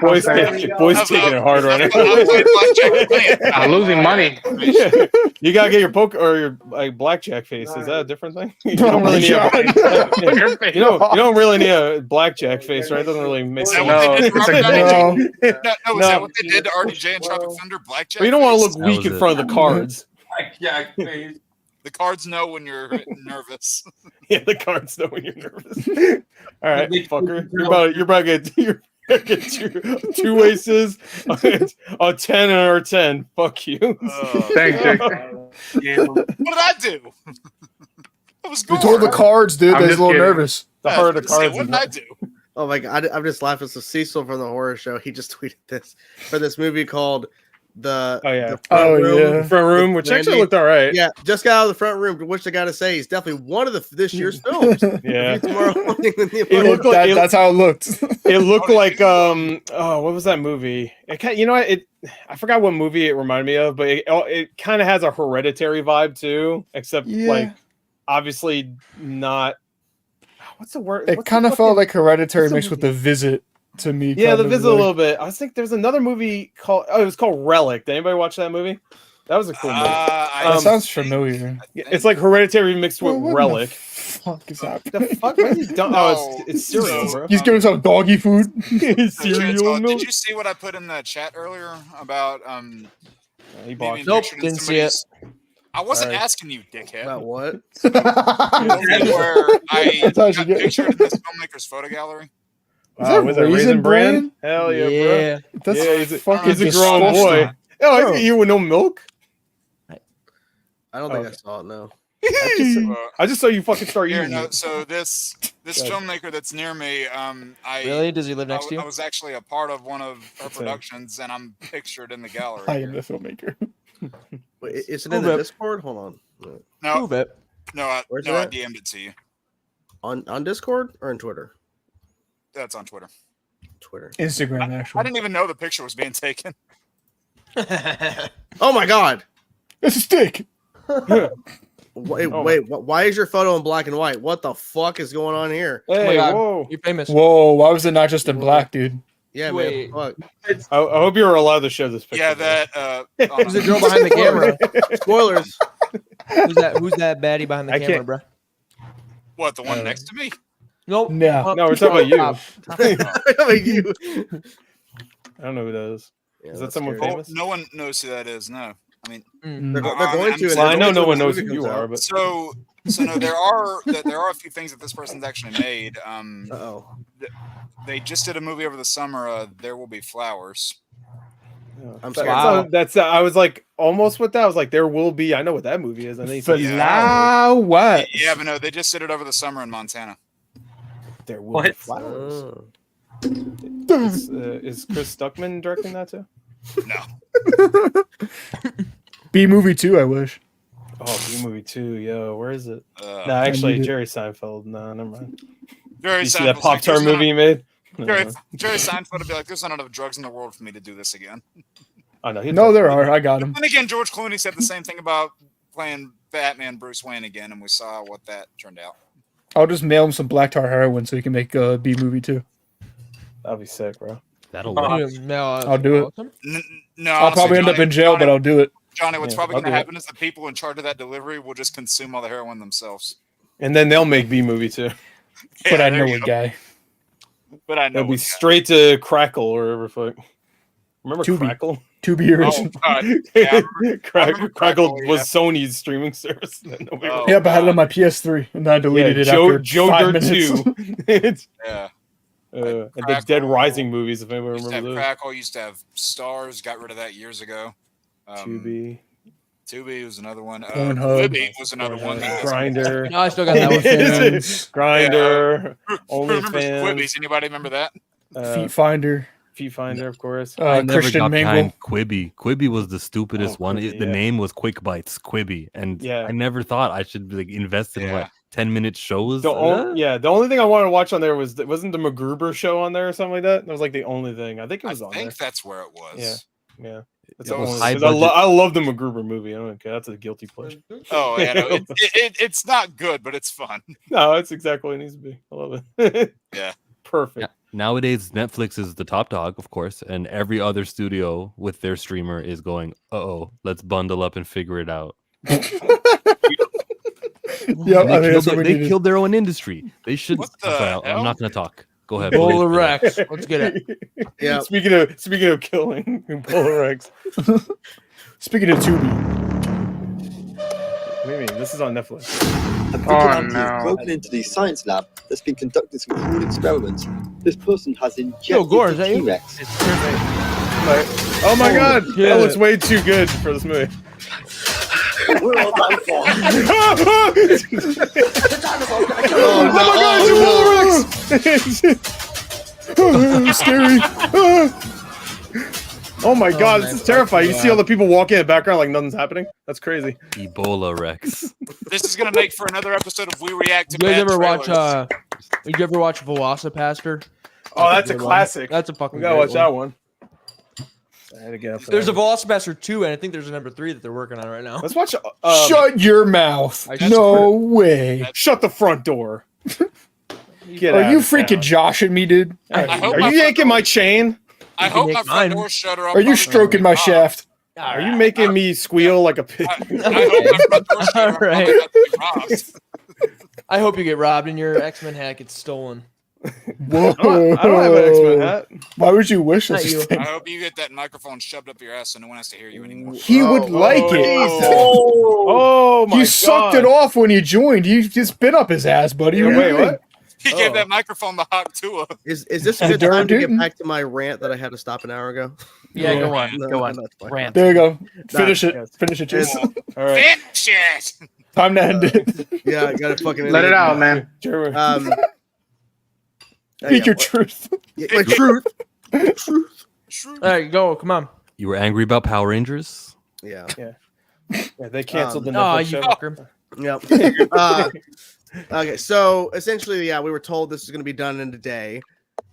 boys taking it hard right now. I'm losing money. You gotta get your poker or your blackjack face. Is that a different thing? You don't really need you don't really need a blackjack face, right? It doesn't really make sense. No, is that what they did to RDJ and Tropic Thunder? Blackjack. But you don't want to look weak in front of the cards. Blackjack face. The cards know when you're nervous. Yeah, the cards know when you're nervous. All right, fucker. You're about to get two aces, a 10 or a 10. Fuck you. Thanks, Jake. What did I do? I was You told the cards, dude. They're a little nervous. The heart of the cards. What did I do? Oh my god, I'm just laughing. So Cecil from the horror show, he just tweeted this for this movie called the front room, which actually looked all right. Yeah, just got out of the front room. Which I got to say, he's definitely one of this year's films. Yeah, Tomorrow morning. That's how it looked. It looked like what was that movie? I forgot what movie it reminded me of, but it kind of has a Hereditary vibe too, except like obviously not. What's the word? It kind of felt like Hereditary mixed with The Visit to me. Yeah, The Visit a little bit. I was thinking there's another movie called it was called Relic. Did anybody watch that movie? That was a cool movie. That sounds familiar. It's like Hereditary mixed with Relic. Fuck is happening? The fuck? Why is he done? Oh, it's cereal, bro. He's giving himself doggy food. Cereal. Did you see what I put in the chat earlier about Nope, didn't see it. I wasn't asking you, dickhead. About what? Where I got pictured in this filmmaker's photo gallery. With a Raisin Bran? Hell yeah, bro. He's a grown boy. Oh, I see you with no milk. I don't think I saw it. No. I just saw you fucking start eating. So this filmmaker that's near me, really? Does he live next to you? I was actually a part of one of her productions, and I'm pictured in the gallery. I am the filmmaker. Wait, is it in the Discord? Hold on. No, I DM'd it to you. On Discord or on Twitter? That's on Twitter. Instagram, actually. I didn't even know the picture was being taken. Oh my god! It's a stick. Wait, why is your photo in black and white? What the fuck is going on here? Hey, whoa. You're famous. Whoa, why was it not just in black, dude? Yeah, man. Fuck. I hope you were allowed to show this picture. Yeah, that. Who's the girl behind the camera? Spoilers. Who's that baddie behind the camera, bro? What, the one next to me? Nope. No, we're talking about you. You. I don't know who that is. Yeah, is that someone famous? No one knows who that is. No, I mean they're going to. I know no one knows who you are, but so no, there are a few things that this person's actually made. They just did a movie over the summer. There Will Be Flowers. I'm sorry. Wow. That's I was like almost with that. I was like, there will be. I know what that movie is. I think what? Yeah, but no, they just did it over the summer in Montana. There will be flowers. Is Chris Stuckman directing that too? No. B movie 2, I wish. Oh, B movie 2, yo, where is it? No, actually, Jerry Seinfeld. No, never mind. Jerry you see that Pop-Tart movie he made? Jerry Seinfeld would be like, there's not enough drugs in the world for me to do this again. Oh, no, no, there are. I got him. And again, George Clooney said the same thing about playing Batman Bruce Wayne again, and we saw what that turned out. I'll just mail him some black tar heroin so he can make a B movie 2. That'll be sick, bro. That'll work. I'll do it. No, I'll probably end up in jail, but I'll do it. Johnny, what's probably going to happen is the people in charge of that delivery will just consume all the heroin themselves. And then they'll make B movie 2. But I know a guy. But I know it'll be straight to Crackle or whatever fuck. Remember Crackle? 2 beers. Oh, God. Yeah, Crackle was Sony's streaming service. Yeah, but I had it on my PS3 and I deleted it after 5 minutes. Yeah. And the Dead Rising movies, if anyone remembers those. Crackle used to have Stars, got rid of that years ago. Tubi. Tubi was another one. Pornhub. Libby was another one. Grinder. No, I still got that one. Grinder. Who remembers OnlyFans. Quibbies? Anybody remember that? Feet Finder. Feet Finder, of course. I never Christian got Mingle. behind Quibi. Quibi was the stupidest one. Quibi, The name was Quick Bites, Quibi, and Yeah. I never thought I should be like invest in what 10-minute shows. The only thing I wanted to watch on there wasn't the MacGruber show on there or something like that. That was like the only thing. I think it was on there. I think that's where it was. Yeah. That's It the was only high thing. 'Cause budget. I love the MacGruber movie. I don't care. That's a guilty pleasure. Oh, yeah, no, it's not good, but it's fun. No, it's exactly what it needs to be. I love it. Yeah. Perfect. Nowadays, Netflix is the top dog, of course, and every other studio with their streamer is going, let's bundle up and figure it out. They killed their own industry. They should. I'm not going to talk. Go ahead. Polar Rex. Let's get it. Yeah. Speaking of killing Polar Rex. Speaking of Tubi. What do you mean? This is on Netflix. A vigilante has broken into the science lab that's been conducting some cruel experiments. This person has injected Gore, is the that you? T-Rex. Oh my god! That looks way too good for this movie. We're all done for. Oh my god, it's Ebola Scary. Oh my god, this is terrifying. You see all the people walking in the background like nothing's happening? That's crazy. Ebola Rex. This is gonna make for another episode of We React to You guys Bad ever watch? Trailers. Did you ever watch Velocipaster? Oh, that's a classic. That's a fucking. We gotta great watch that one. I had to get up for There's that. a Velocipaster 2, and I think there's a number 3 that they're working on right now. Let's watch. Shut your mouth. No way. Shut the front door. Get Are out you of freaking town. joshing me, dude? Are you yanking my chain? I hope my front door shutter up. Are you stroking my shaft? Are you making me squeal like a pig? All right. I hope you get robbed and your X-Men hat gets stolen. Whoa. I don't have an X-Men hat. Why would you wish Not us? you. I hope you get that microphone shoved up your ass so no one has to hear you anymore. He would like it. Oh my god. You sucked it off when you joined. You just bit up his ass, buddy. Wait, what? He gave that microphone the hot Tua. Is this a good time to get back to my rant that I had to stop an hour ago? Yeah, go on. No, Go on. that's fine. Rant. There you go. Finish Nah, it. Finish it, Jason. All right. Finish it. Time to end it. Yeah, I gotta fucking Let it out, man. Speak your truth. My truth. All right, go. Come on. You were angry about Power Rangers? Yeah. Yeah, they canceled the Oh, Netflix you show. fucker. Yep. Okay, so essentially, yeah, we were told this is going to be done in a day.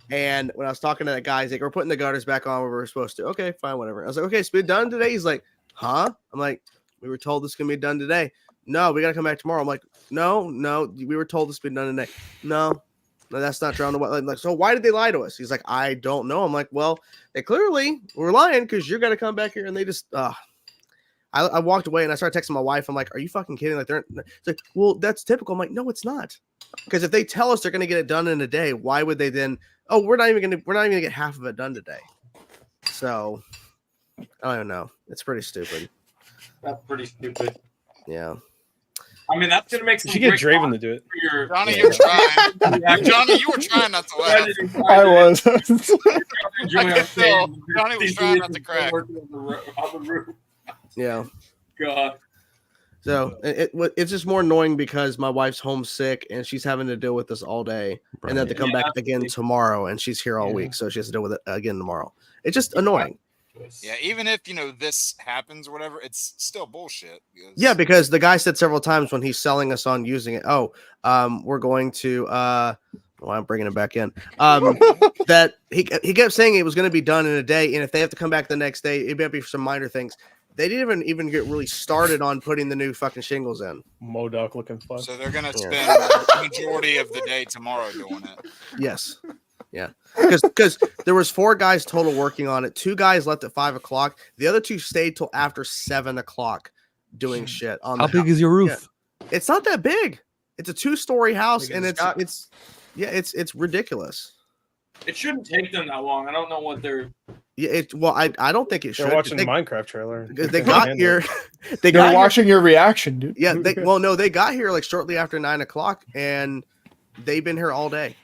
And when I was talking to that guy, he's like, we're putting the gutters back on where we were supposed to. Okay, fine, whatever. I was like, okay, it's been done today. He's like, huh? I'm like, we were told this is going to be done today. No, we got to come back tomorrow. I'm like, no, we were told this has been done today. No, that's not true. I don't know what, like, so why did they lie to us? He's like, I don't know. I'm like, well, they clearly were lying because you're going to come back here and they just, I walked away and I started texting my wife. I'm like, are you fucking kidding? Like, it's like, well, that's typical. I'm like, no, it's not. Because if they tell us they're going to get it done in a day, why would they then? Oh, we're not even going to get half of it done today. So I don't know. It's pretty stupid. That's pretty stupid. Yeah. I mean, that's gonna make. You should get Draven to do it. Johnny, you're trying. Johnny, you were trying not to laugh. I was. I could tell. Johnny was trying not to crack. On the roof. Yeah. God. So it's just more annoying because my wife's homesick and she's having to deal with this all day, and then to come back again tomorrow, and she's here all week, so she has to deal with it again tomorrow. It's just annoying. Yeah, even if this happens or whatever, it's still bullshit. Yeah, because the guy said several times when he's selling us on using it, we're going to I'm bringing it back in. That he kept saying it was going to be done in a day, and if they have to come back the next day, it might be for some minor things. They didn't even get really started on putting the new fucking shingles in. Modoc looking fun. So they're gonna spend the majority of the day tomorrow doing it. Yes. Yeah. Because there was 4 guys total working on it. 2 guys left at 5 o'clock. The other 2 stayed till after 7 o'clock doing shit on How the big house. is your roof? Yeah. It's not that big. It's a 2-story house, and it's ridiculous. It shouldn't take them that long. I don't know what they're. Yeah, I don't think it should. They're watching the Minecraft trailer. They got here. They're watching your reaction, dude. Yeah. They got here like shortly after 9 o'clock, and they've been here all day.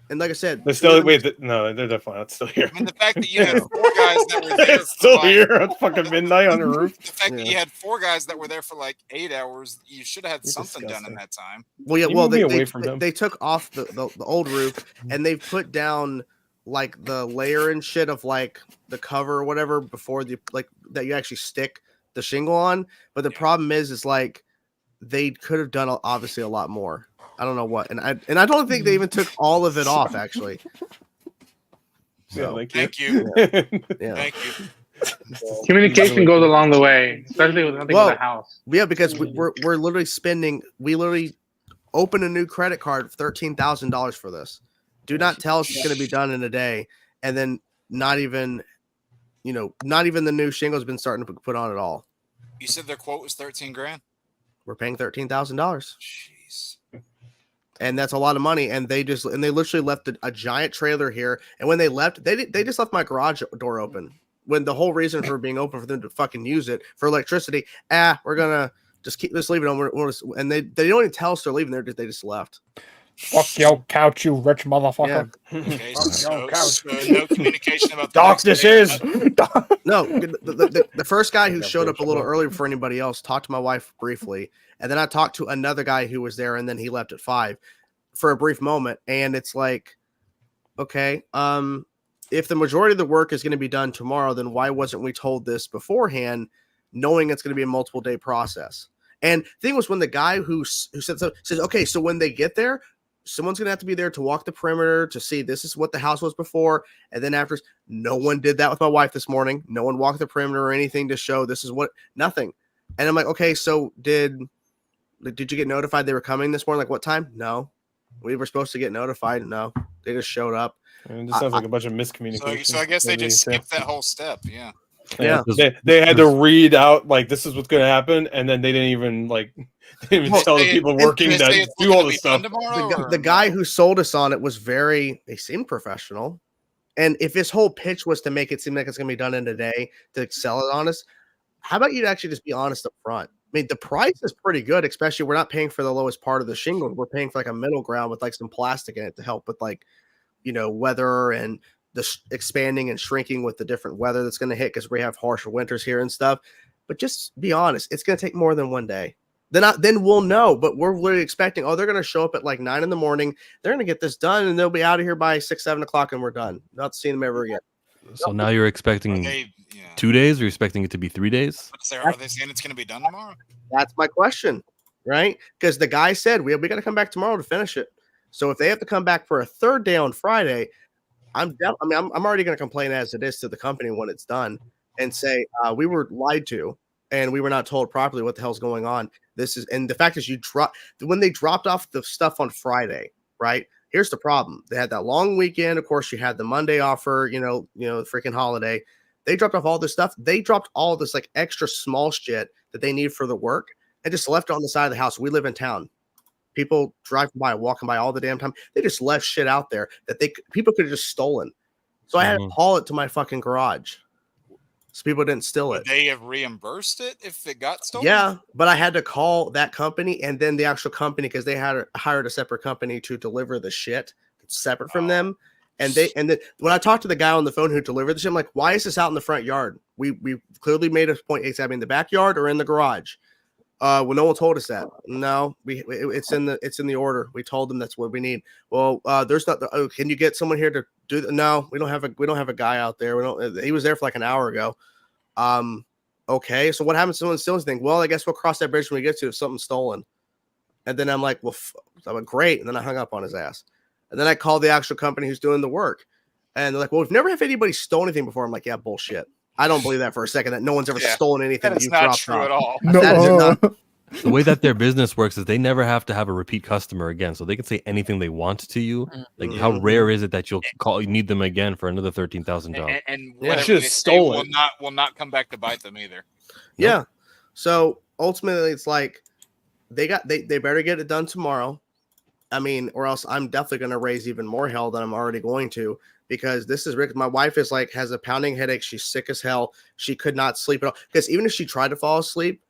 And like I said, they're still no, they're definitely not still here. I mean, the fact that you had 4 guys that were there still here at fucking midnight on the roof. The fact that you had 4 guys that were there for like 8 hours, you should have had something done in that time. Well, yeah, they took off the old roof and they put down like the layer and shit of like the cover or whatever before the like that you actually stick the shingle on. But the problem is like they could have done obviously a lot more. I don't know what, and I don't think they even took all of it off actually. So, yeah, thank you. Yeah. Thank you. Communication goes along the way, especially with something with a house. Yeah, because we're literally spending. We literally open a new credit card $13,000 for this. Do not tell us it's going to be done in a day, and then not even the new shingle's been starting to put on at all. You said their quote was 13 grand. We're paying $13,000. Jeez. And that's a lot of money. And they literally left a giant trailer here. And when they left, they just left my garage door open. When the whole reason for being open for them to fucking use it for electricity, we're gonna just leave it on. And they don't even tell us they're leaving. They just left. Fuck your couch, you rich motherfucker. Yeah. Okay, so no communication about the Doc, this is no. The first guy who showed up a little early before anybody else talked to my wife briefly, and then I talked to another guy who was there, and then he left at 5 for a brief moment. And it's like, okay, if the majority of the work is going to be done tomorrow, then why wasn't we told this beforehand, knowing it's going to be a multiple day process? And the thing was, when the guy who said so says, okay, so when they get there, someone's going to have to be there to walk the perimeter to see this is what the house was before. And then after, no one did that with my wife this morning. No one walked the perimeter or anything to show this is nothing. And I'm like, okay, so did you get notified they were coming this morning? Like what time? No, we were supposed to get notified. No, they just showed up. It just sounds like a bunch of miscommunication. So I guess they just skipped that whole step. Yeah. Yeah. They had to read out like this is what's going to happen, and then they didn't even tell the people working that do all the stuff. The guy who sold us on it was they seemed professional, and if his whole pitch was to make it seem like it's going to be done in a day to sell it on us, how about you actually just be honest up front? I mean, the price is pretty good, especially we're not paying for the lowest part of the shingle. We're paying for like a middle ground with like some plastic in it to help with like, weather and the expanding and shrinking with the different weather that's going to hit because we have harsher winters here and stuff. But just be honest, it's going to take more than one day. Then we'll know. But we're really expecting, they're going to show up at like 9 a.m. They're going to get this done and they'll be out of here by 6, 7 o'clock and we're done. Not seeing them ever again. So now you're expecting 2 days, or you're expecting it to be 3 days? Are they saying it's going to be done tomorrow? That's my question, right? Because the guy said we got to come back tomorrow to finish it. So if they have to come back for a third day on Friday, I'm already going to complain as it is to the company when it's done and say we were lied to and we were not told properly what the hell's going on. And the fact is when they dropped off the stuff on Friday, right? Here's the problem. They had that long weekend. Of course, you had the Monday offer, freaking holiday. They dropped off all this stuff. They dropped all this like extra small shit that they need for the work and just left it on the side of the house. We live in town. People driving by, walking by all the damn time. They just left shit out there that people could have just stolen. So I had to haul it to my fucking garage, so people didn't steal it. Would they have reimbursed it if it got stolen? Yeah, but I had to call that company and then the actual company because they had hired a separate company to deliver the shit that's separate from them. And then when I talked to the guy on the phone who delivered the shit, I'm like, why is this out in the front yard? We clearly made a point. It's in the backyard or in the garage. Well, no one told us that. No, it's in the order. We told them that's what we need. Well, there's not. Can you get someone here to do that? No, we don't have a guy out there. He was there for like an hour ago. Okay. So what happens if someone steals anything? Well, I guess we'll cross that bridge when we get to if something's stolen. And then I'm like, well, I went great. And then I hung up on his ass. And then I called the actual company who's doing the work. And they're like, well, we've never had anybody stole anything before. I'm like, yeah, bullshit. I don't believe that for a second that no one's ever stolen anything. That's not true at all. The way that their business works is they never have to have a repeat customer again, so they can say anything they want to you. Like, how rare is it that you need them again for anher $13,000? And whatever they say will not come back to bite them either. Yeah. Nope. So ultimately, it's like they better get it done tomorrow. I mean, or else I'm definitely going to raise even more hell than I'm already going to. Because this is Rick. My wife is like has a pounding headache. She's sick as hell. She could not sleep at all. Because even if she tried to fall asleep,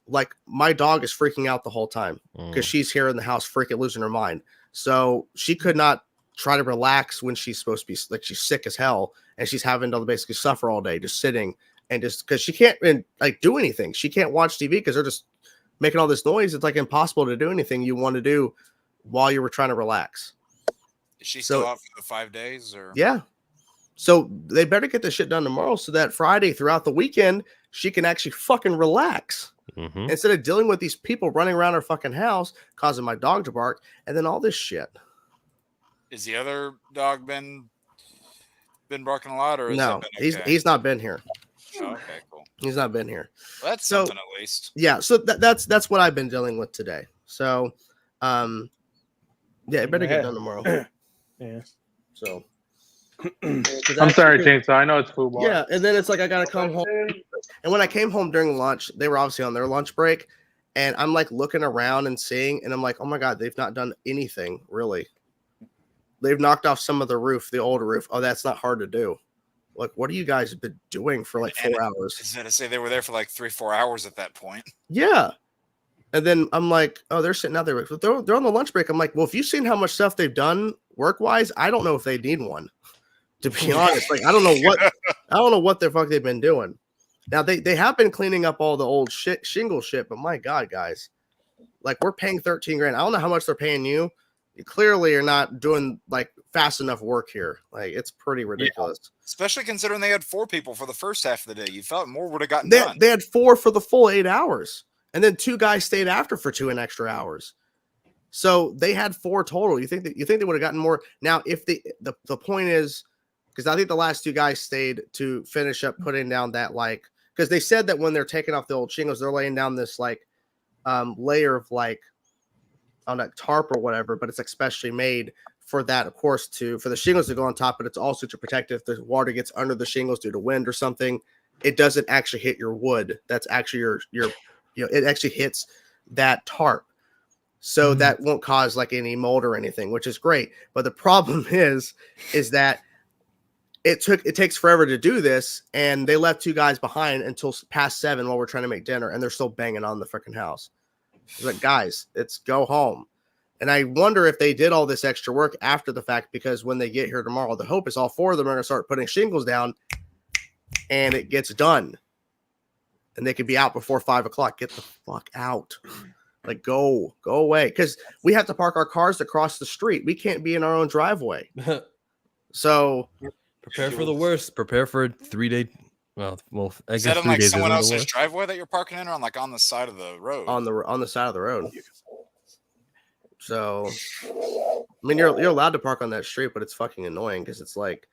like my dog is freaking out the whole time because she's here in the house freaking losing her mind. So she could not try to relax when she's supposed to be like she's sick as hell and she's having to basically suffer all day just sitting and just because she can't like do anything. She can't watch TV because they're just making all this noise. It's like impossible to do anything you want to do while you were trying to relax. Is she still out for the 5 days or? Yeah. So they better get this shit done tomorrow so that Friday throughout the weekend, she can actually fucking relax instead of dealing with these people running around her fucking house, causing my dog to bark and then all this shit. Is the other dog been barking a lot or is no, he's not been here. Oh, okay, cool. He's not been here. Well, that's something at least. Yeah, so that's what I've been dealing with today. So, yeah, it better get done tomorrow. Yeah. So, I'm sorry, James. I know it's football. Yeah, and then it's like I gotta come home. And when I came home during lunch, they were obviously on their lunch break, and I'm like looking around and seeing, and I'm like, oh my god, they've not done anything really. They've knocked off some of the roof, the old roof. Oh, that's not hard to do. Like, what have you guys been doing for like 4 hours? Is that to say they were there for like 3-4 hours at that point? Yeah. And then I'm like, oh, they're sitting out there. They're on the lunch break. I'm like, well, if you've seen how much stuff they've done work-wise, I don't know if they need one. To be honest, like I don't know what the fuck they've been doing. Now they have been cleaning up all the old shingle shit, but my god, guys, like we're paying $13,000. I don't know how much they're paying you. You clearly are not doing like fast enough work here. Like it's pretty ridiculous. Yeah. Especially considering they had 4 people for the first half of the day. You thought more would have gotten done. They had 4 for the full 8 hours, and then 2 guys stayed after for 2 extra hours. So they had 4 total. You think they would have gotten more? Now, if the point is, because I think the last 2 guys stayed to finish up putting down that like, because they said that when they're taking off the old shingles, they're laying down this like layer of like on a tarp or whatever, but it's like specially made for that, of course, for the shingles to go on top, but it's also to protect if the water gets under the shingles due to wind or something, it doesn't actually hit your wood. That's actually your it actually hits that tarp. So that won't cause like any mold or anything, which is great. But the problem is that it takes forever to do this, and they left 2 guys behind until past 7 while we're trying to make dinner, and they're still banging on the freaking house. It's like, guys, it's go home. And I wonder if they did all this extra work after the fact, because when they get here tomorrow, the hope is all 4 of them are going to start putting shingles down and it gets done. And they could be out before 5 o'clock. Get the fuck out. Like, go away. Because we have to park our cars across the street. We can't be in our own driveway. So prepare for the worst. Prepare for a 3-day. Well, I guess is that in 3 like days someone isn't else's the driveway that you're parking in, or like on the side of the road? On the side of the road. So, I mean, you're allowed to park on that street, but it's fucking annoying because it's like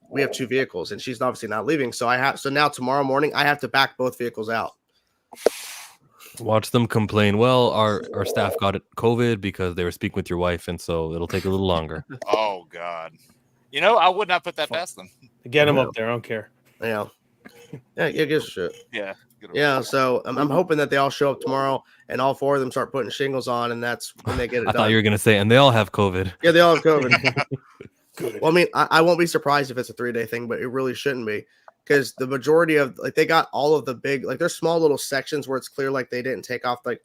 we have 2 vehicles, and she's obviously not leaving. So now tomorrow morning I have to back both vehicles out. Watch them complain. Well, our staff got COVID because they were speaking with your wife, and so it'll take a little longer. Oh God, I would not put that past them. Get them up there. I don't care. Yeah. Yeah, it gives a shit. Yeah. Yeah, so I'm hoping that they all show up tomorrow and all 4 of them start putting shingles on, and that's when they get it done. I thought you were going to say, and they all have COVID. Yeah, they all have COVID. Good. Well, I mean, I won't be surprised if it's a 3-day thing, but it really shouldn't be, because the majority of, like, they got all of the big, like, there's small little sections where it's clear, like, they didn't take off, like,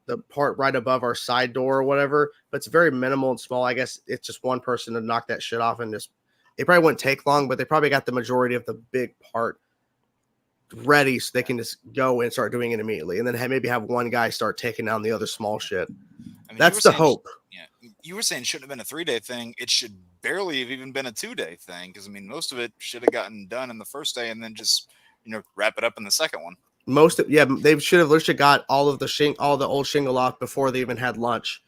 the part right above our side door or whatever, but it's very minimal and small. I guess it's just one person to knock that shit off, and just, it probably wouldn't take long, but they probably got the majority of the big part ready so they can just go and start doing it immediately, and then maybe have one guy start taking down the other small shit. I mean, that's the hope. Yeah, you were saying it shouldn't have been a 3-day thing. It should barely have even been a 2-day thing, because I mean, most of it should have gotten done in the first day, and then just wrap it up in the second one. They should have literally got all of all the old shingle off before they even had lunch,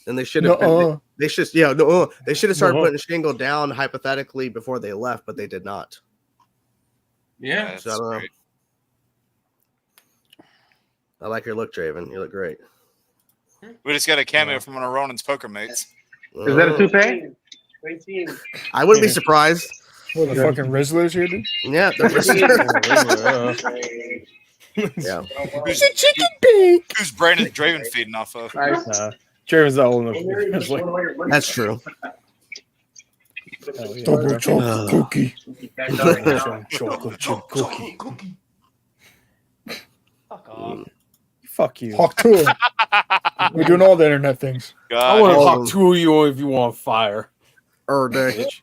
and they should have. They should have started putting shingle down hypothetically before they left, but they did not. Yeah, so I don't know. I like your look, Draven. You look great. We just got a cameo from one of Ronan's poker mates. Is that a toupee? I wouldn't be surprised. What, the fucking Rizzlers here, dude? Yeah, the Rizzler. Yeah. Who's a chicken bake? Who's Brandon Draven feeding off of? Draven's not old enough. That's true. Double chocolate cookie. Chocolate chip cookie. Fuck off. Fuck you. Hawk 2. We're doing all the internet things. I want to talk to you if you want fire. Bitch.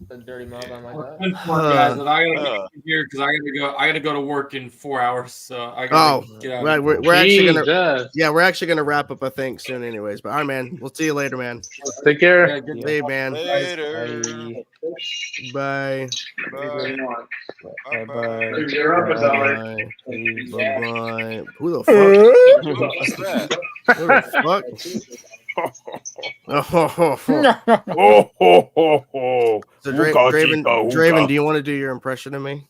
The dirty mouth on my god. Guys, and I gotta get here because I gotta go to work in 4 hours. So I gotta get out. Right, we're actually we're actually gonna wrap up, I think, soon, anyways. But all right, man, we'll see you later, man. Take care. Hey, man. Later. Bye. Bye. Bye. Bye. Who the fuck? Who the fuck? So Draven, do you want to do your impression of me?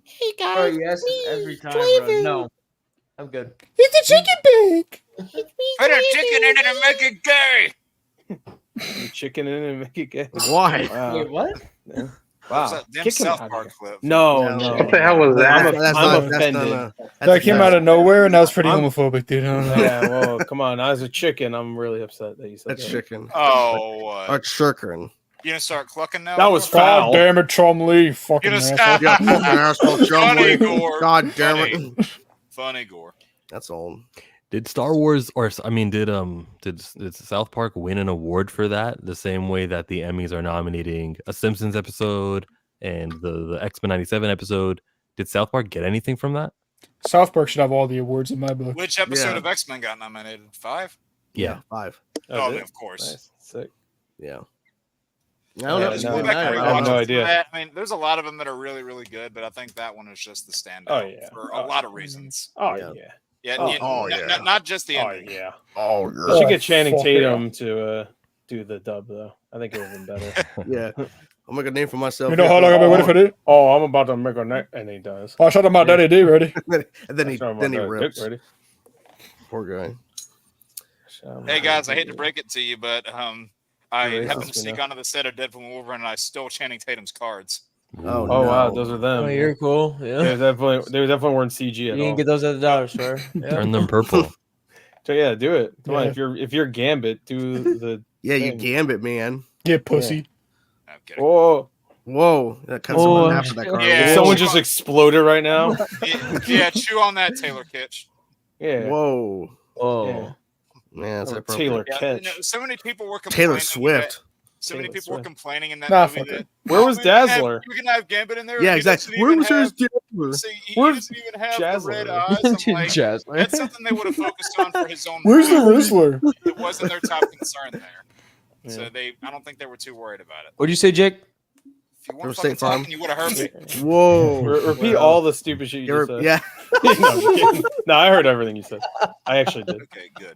Hey guys. Oh, yes, every time, bro. No, I'm good. It's a chicken bake. Put a chicken in it and make it gay. Chicken in it and make it gay. Why? Wait, what? Yeah. Wow. That damn South Park clip. No. What the hell was that? I'm offended. That came out of nowhere, and that was pretty homophobic, dude. Yeah, well, come on. As a chicken, I'm really upset that you said That's that. chicken. Oh. Or chicken. You gonna start clucking now? That was foul. God damn it, Chum Lee. Fucking You just- asshole. Yeah, fucking asshole, Chum Funny Lee. gore. God damn it. Funny gore. That's old. Did Star Wars, or I mean, did South Park win an award for that? The same way that the Emmys are nominating a Simpsons episode and the X-Men '97 episode. Did South Park get anything from that? South Park should have all the awards in my book. Which episode of X-Men got nominated? 5? Yeah, 5. Oh, of course. Nice. Sick. Yeah. I don't know. I have no idea. I mean, there's a lot of them that are really, really good, but I think that one is just the standout for a lot of reasons. Oh, yeah. Not just the Oh, ending. yeah. Oh, You should get Channing Tatum to do the dub, though. I think it would have been better. Yeah. I'll make a name for myself. You know how long I've been waiting for this? Oh, I'm about to make a name. And he does. Oh, shut up, my daddy D, ready? And then he rips. Ready? Poor guy. Hey, guys, I hate to break it to you, but I happened to sneak onto the set of Deadpool and Wolverine, and I stole Channing Tatum's cards. Oh, no. Wow, those are them. Oh, you're cool. Yeah. They definitely weren't CG at all. You can get those at the dollar store. Yeah. Turn them purple. So yeah, do it. Come on, if you're Gambit, do the you Gambit, man. Get pussy. Whoa. That cuts someone half of that card. If someone just exploded right now. Yeah, chew on that, Taylor Kitsch. Yeah. Whoa. Yeah. Man, that's Taylor Kitsch. So many people were complaining. Taylor Swift. So many people were complaining in that movie. That, where was Dazzler? You can have Gambit in there. Yeah, exactly. Where was his Dazzler? He doesn't even have the red eyes. I'm like, that's something they would have focused on for his own. Where's the Rizzler? It wasn't their top concern there. Yeah. So I don't think they were too worried about it. What'd you say, Jake? If you weren't fucking talking, you would have heard me. Whoa. Repeat all the stupid shit you just said. Yeah. No, I heard everything you said. I actually did. Okay, good.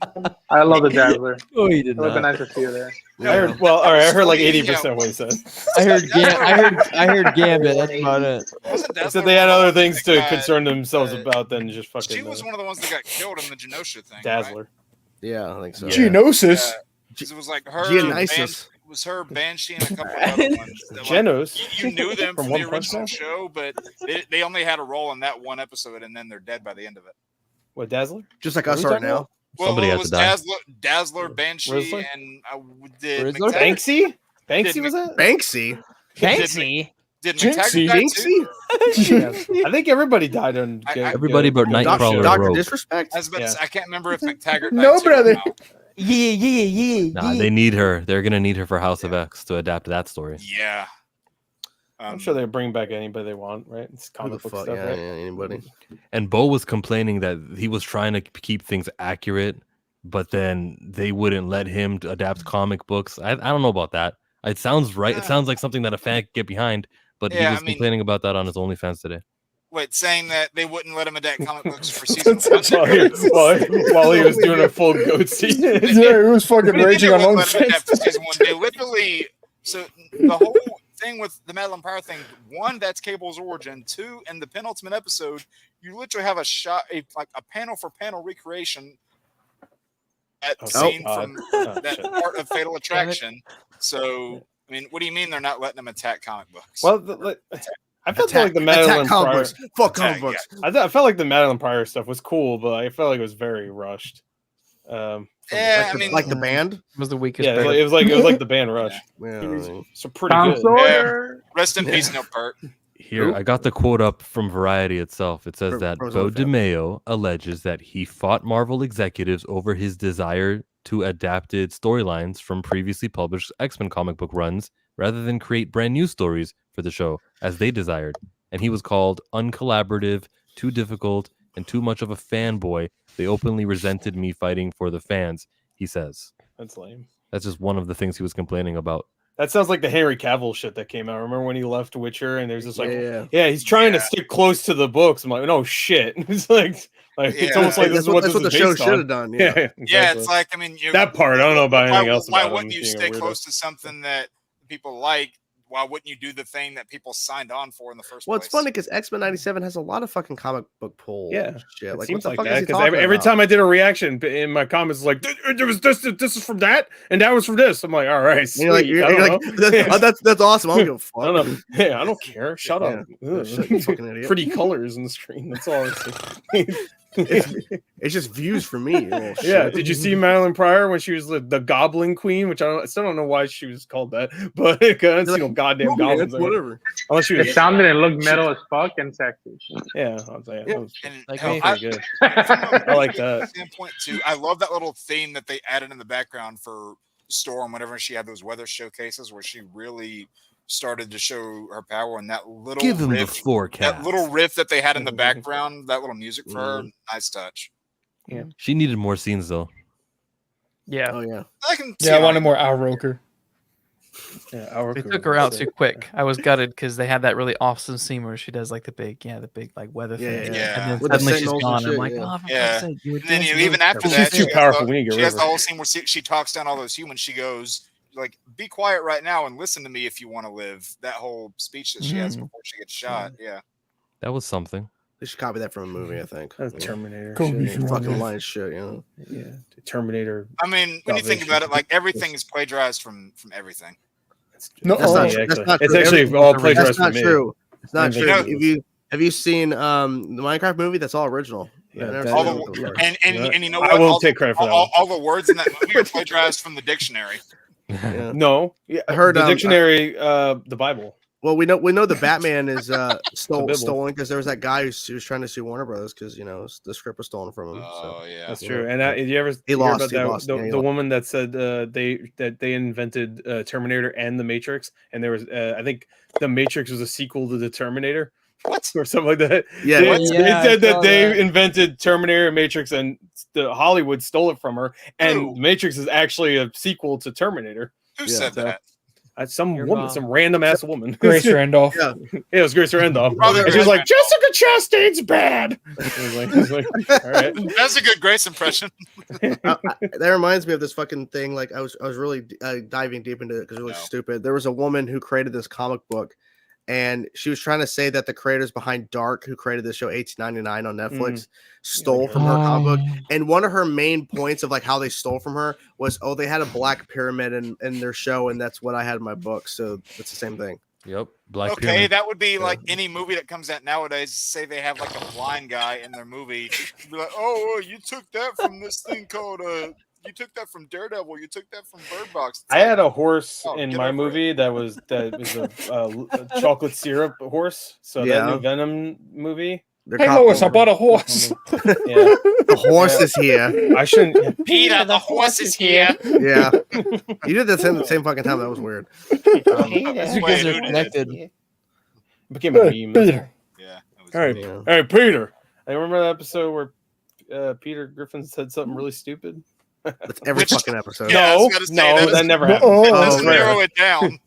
I love the Dazzler. Oh, you did It would have been not. nice to see you there. I heard. Well, all right. I heard like 80% what he said. I heard Gambit. That's about it. Except they had other things to concern themselves about than just fucking. She was one of the ones that got killed in the Genosha thing. Dazzler. Right? Yeah, I think so. Genosis. It was like her. Geonisis. It was her, Banshee, and a couple of other ones. That, Genos. You knew them from One the Punch original Man? show, but they only had a role in that one episode, and then they're dead by the end of it. What, Dazzler? Just like us right now. Well, Somebody it had was to die. Dazzler, Banshee, Rizzler? and did Rizzler? Banksy? Banksy Did was that? Banksy. Banksy? Did Jinxie. McTaggart die too? I think everybody died on. Everybody but Nightcrawler. Dr. Rogue. Disrespect. I was about to say, I can't remember if McTaggart died No, too brother. or no. Yeah. Nah, they need her. They're gonna need her for House of X to adapt that story. Yeah. I'm sure they bring back anybody they want, right? It's comic book stuff, Yeah, right? anybody. And Bo was complaining that he was trying to keep things accurate, but then they wouldn't let him to adapt comic books. I don't know about that. It sounds right. It sounds like something that a fan could get behind, but he was complaining about that on his OnlyFans today. Wait, saying that they wouldn't let him adapt comic books for season 1? while he was doing a full goatee. Yeah, he was fucking raging on Let him OnlyFans. adapt for season 1. They literally, so the whole thing with the Madeline Pryor thing, 1, that's Cable's origin. 2, in the penultimate episode, you literally have a shot, like a panel for panel recreation that scene from that part of Fatal Attraction. So, I mean, what do you mean they're not letting them attack comic books? Well, I felt like the Madeline Pryor. Fuck comic books. I felt like the Madeline Pryor stuff was cool, but I felt like it was very rushed. I mean, like the band It was the weakest. Yeah, band. it was like the band Rush. So pretty good. Yeah. Rest in peace, no part. Here, I got the quote up from Variety itself. It says that Bo DeMeo alleges that he fought Marvel executives over his desire to adapted storylines from previously published X-Men comic book runs rather than create brand new stories for the show as they desired. And he was called uncollaborative, too difficult, and too much of a fanboy. They openly resented me fighting for the fans, he says. That's lame. That's just one of the things he was complaining about. That sounds like the Henry Cavill shit that came out. Remember when he left Witcher and there's this like, he's trying to stick close to the books. I'm like, no shit. It's like it's almost like that's what the show should have done. Yeah, exactly. Yeah, it's like, I mean, that part. I don't know about anything else. Why wouldn't you stay close to something that people like? Why wouldn't you do the thing that people signed on for in the first place? Well, it's funny because X-Men 97 has a lot of fucking comic book pull. Yeah, shit. Like, seems what the like fuck that, is he talking every about? time I did a reaction in my comments, it's like there was this is from that, and that was from this. I'm like, all right, sweet. You're like that's awesome. I don't give a fuck. I don't know. Yeah, I don't care. Shut up. Shut, you fucking idiot. Pretty colors in the screen. That's all. It's just views for me. Yeah. Did you see Madeline Pryor when she was the Goblin Queen? Which I still don't know why she was called that, but I don't see no goddamn goblins. Whatever. Unless she was, it sounded and looked metal as fuck and sexy. Yeah, I'll say that was pretty good. I like that. Standpoint too. I love that little theme that they added in the background for Storm whenever she had those weather showcases where she really started to show her power, and that little Give him riff, the forecast. that little riff that they had in the background, that little music for her, nice touch. Yeah, she needed more scenes though. Yeah. Oh yeah. I can. Yeah, I wanted more Al Roker. Yeah, they took her out too quick. I was gutted because they had that really awesome scene where she does like the big like weather thing. Yeah. And then suddenly she's gone. I'm like, oh, for Yeah. fuck's sake, And then even after that, she's too powerful. We need to get she rid has of the her. whole scene where she talks down all those humans. She goes like, "Be quiet right now and listen to me if you want to live." That whole speech that she has before she gets shot. Yeah. That was something. They should copy that from a movie, I think. That's Terminator. Fucking line shit, you know. Yeah, Terminator. I mean, when you think about it, like everything is plagiarized from everything. No, That's not true. It's actually all plagiarized That's not from me. true. It's not true. You Have you seen the Minecraft movie? That's all original. Yeah, I've never that- seen All it the, before. and you know what? I won't all take credit for that. all the words in that movie are plagiarized from the dictionary. Yeah. No, yeah, I heard the dictionary, the Bible. Well, we know the Batman is Bible. stolen because there was that guy who was trying to sue Warner Brothers because the script was stolen from him. Oh yeah, That's true. And did you ever He hear lost. about He that? lost. Yeah, he The lost. woman that said they invented Terminator and the Matrix, and there was I think the Matrix was a sequel to the Terminator. What or something like that? Yeah, they said that saw they that. invented Terminator and Matrix, and the Hollywood stole it from her. And Matrix is actually a sequel to Terminator. Who said that? Some Your woman, mom. some random ass woman. Grace Randolph. Yeah. It was Grace Randolph. Brother And she was like, Randolph. Jessica Chastain's bad. I was like, all right. That's a good Grace impression. That reminds me of this fucking thing. Like I was really diving deep into it because it was stupid. There was a woman who created this comic book, and she was trying to say that the creators behind Dark, who created the show 1899 on Netflix, stole from her comic book. And one of her main points of like how they stole from her was, oh, they had a black pyramid in their show, and that's what I had in my book. So it's the same thing. Yep. Black Okay, Pyramid. that would be like any movie that comes out nowadays. Say they have like a blind guy in their movie. You'd be like, oh, you took that from this thing called you took that from Daredevil. You took that from Bird Box. I had a horse in get my over movie that was a chocolate syrup horse. So that new Venom movie. Hey Lois, I bought a horse. Yeah. The horse is here. I shouldn't. Peter, the horse is here. Yeah, you did that the same fucking time. That was weird. That's because they're connected. It became a meme. Peter. Yeah. All right, hey Peter. I remember that episode where Peter Griffin said something really stupid. That's every fucking episode. Yeah, I No, was gonna say, no, that that is- never happened. Let's Oh, narrow it down.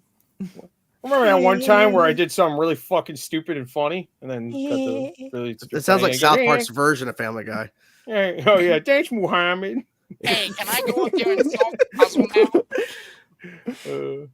Remember that one time where I did something really fucking stupid and funny, and then got the really. It sounds like South Park. Park's version of Family Guy. Hey, oh yeah, thanks, Muhammad. Hey, can I go up there and solve the puzzle now?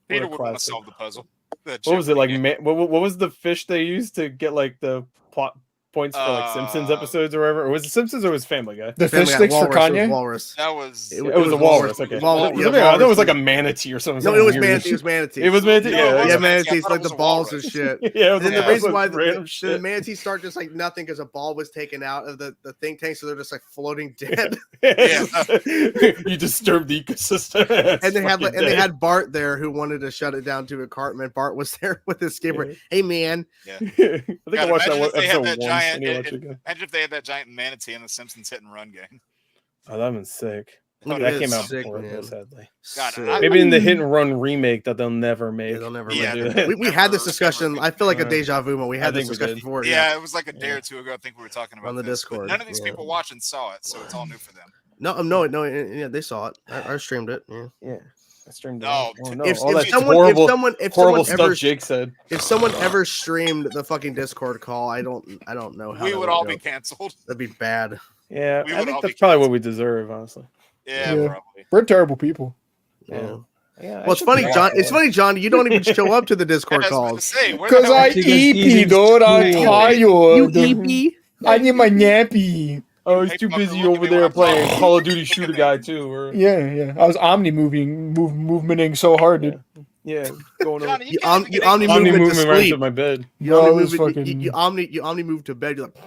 Peter would want to solve the puzzle. What was it like? What was the fish they used to get like the plot points for like Simpsons episodes or whatever? Or was it Simpsons or was it Family Guy? The fish sticks for Kanye. Walrus. That was. It was a walrus. Okay. Walrus, I thought it was like a manatee or something. No, it was weird. manatee. It was manatee. It was manatee. Yeah, Yeah, manatees like the balls and shit. Yeah, it was And then a the reason why random the shit. manatees start just like nothing because a ball was taken out of the think tank, so they're just like floating dead. You disturbed the ecosystem. And they had Bart there who wanted to shut it down to a cartman. Bart was there with his skateboard. Hey man. Yeah. I think I watched that Imagine if they had episode that once. giant. I need to watch it again. Imagine if they had that giant manatee in the Simpsons hit and run game. Oh, that one's sick. That came out sick, before, man. sadly. God, Maybe in the Hit and Run remake that they'll never make. They'll never Yeah, make it. We had this discussion. I feel like a deja vu, but we I had this think we discussion did. before. Yeah, it was like a day or two ago. I think we were talking about On the this, Discord, but none of these yeah. people watching saw it, so it's all new for them. No, yeah, they saw it. I streamed it. Yeah. I streamed it. No, no. If All that someone horrible stuff ever, Jake said. if someone ever streamed the fucking Discord call, I don't know how we that would all go. be canceled. That'd be bad. Yeah, We I would think all that's be probably what we deserve, honestly. Yeah, Yeah. probably. We're terrible people. Yeah. Yeah, Well, it's funny, John. It's funny, John. You don't even show up to the Discord calls. Because I EP, dude. I'm tired. You EP? I need my nappy. Oh, he's too busy over there playing Call of Duty shooter guy too. Or... Yeah. I was movementing so hard, dude. Yeah, going John, over. You omni movement to right sleep. to my bed. You omni Bro, it was movement. fucking- You omni moved to bed. You're like,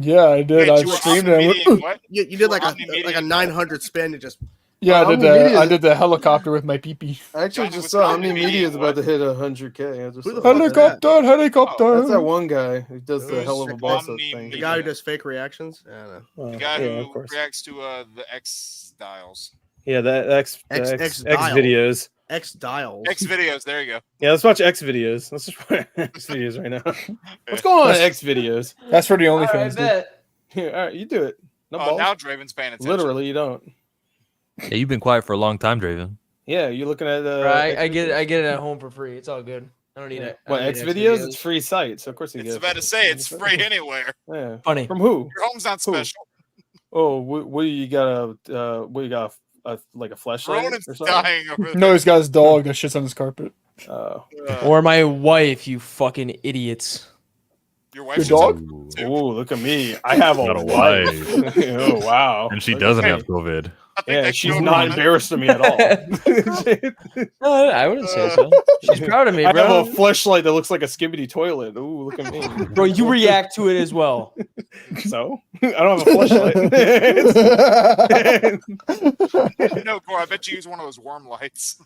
Yeah, I did. Wait, I you were streamed omni-mediating it. what? you did like Omni-mediating a 900 spin. You just Yeah, Omni-media- I did the helicopter with my pee-pee. I actually Johnny just was saw omni Omni Media is about to hit 100K. I just Who the saw fuck is that. Helicopter. That's that one guy who does the Who's hell of a boss Omni thing. the guy who does fake reactions. I don't know. Well, The guy yeah, of who course. reacts to the X dials. Yeah, that X Dial. videos. X dials. X videos. There you go. Yeah, let's watch X videos. Let's just watch X videos right now. What's going on at X videos? That's for the OnlyFans, dude. Yeah, all right, you do it. No Oh, balls. now Draven's paying attention. Literally, you don't. Yeah, you've been quiet for a long time, Draven. Yeah, you're looking at Right, I get it at home for free. It's all good. I don't need it. I What don't need X videos? It's free site, so of course you It's get. about to say it's free anywhere. Yeah. Funny. From who? Your home's not Who? special. Oh, what you got? What you got? Like a flashlight Roland's or something? dying over there. No, he's got his dog that shits on his carpet. Or my wife, you fucking idiots. Your Your wife's dog? Oh, look at me! I have a Got a wife. Oh wow! And she Look doesn't at have me. COVID. Yeah, she's not embarrassed of me at all. No, I wouldn't say so. She's proud of me, I bro. have a fleshlight that looks like a skibbity toilet. Ooh, look at me, Bro, you react to it as well. So I don't have a fleshlight. No, Cor, I bet you use one of those worm lights.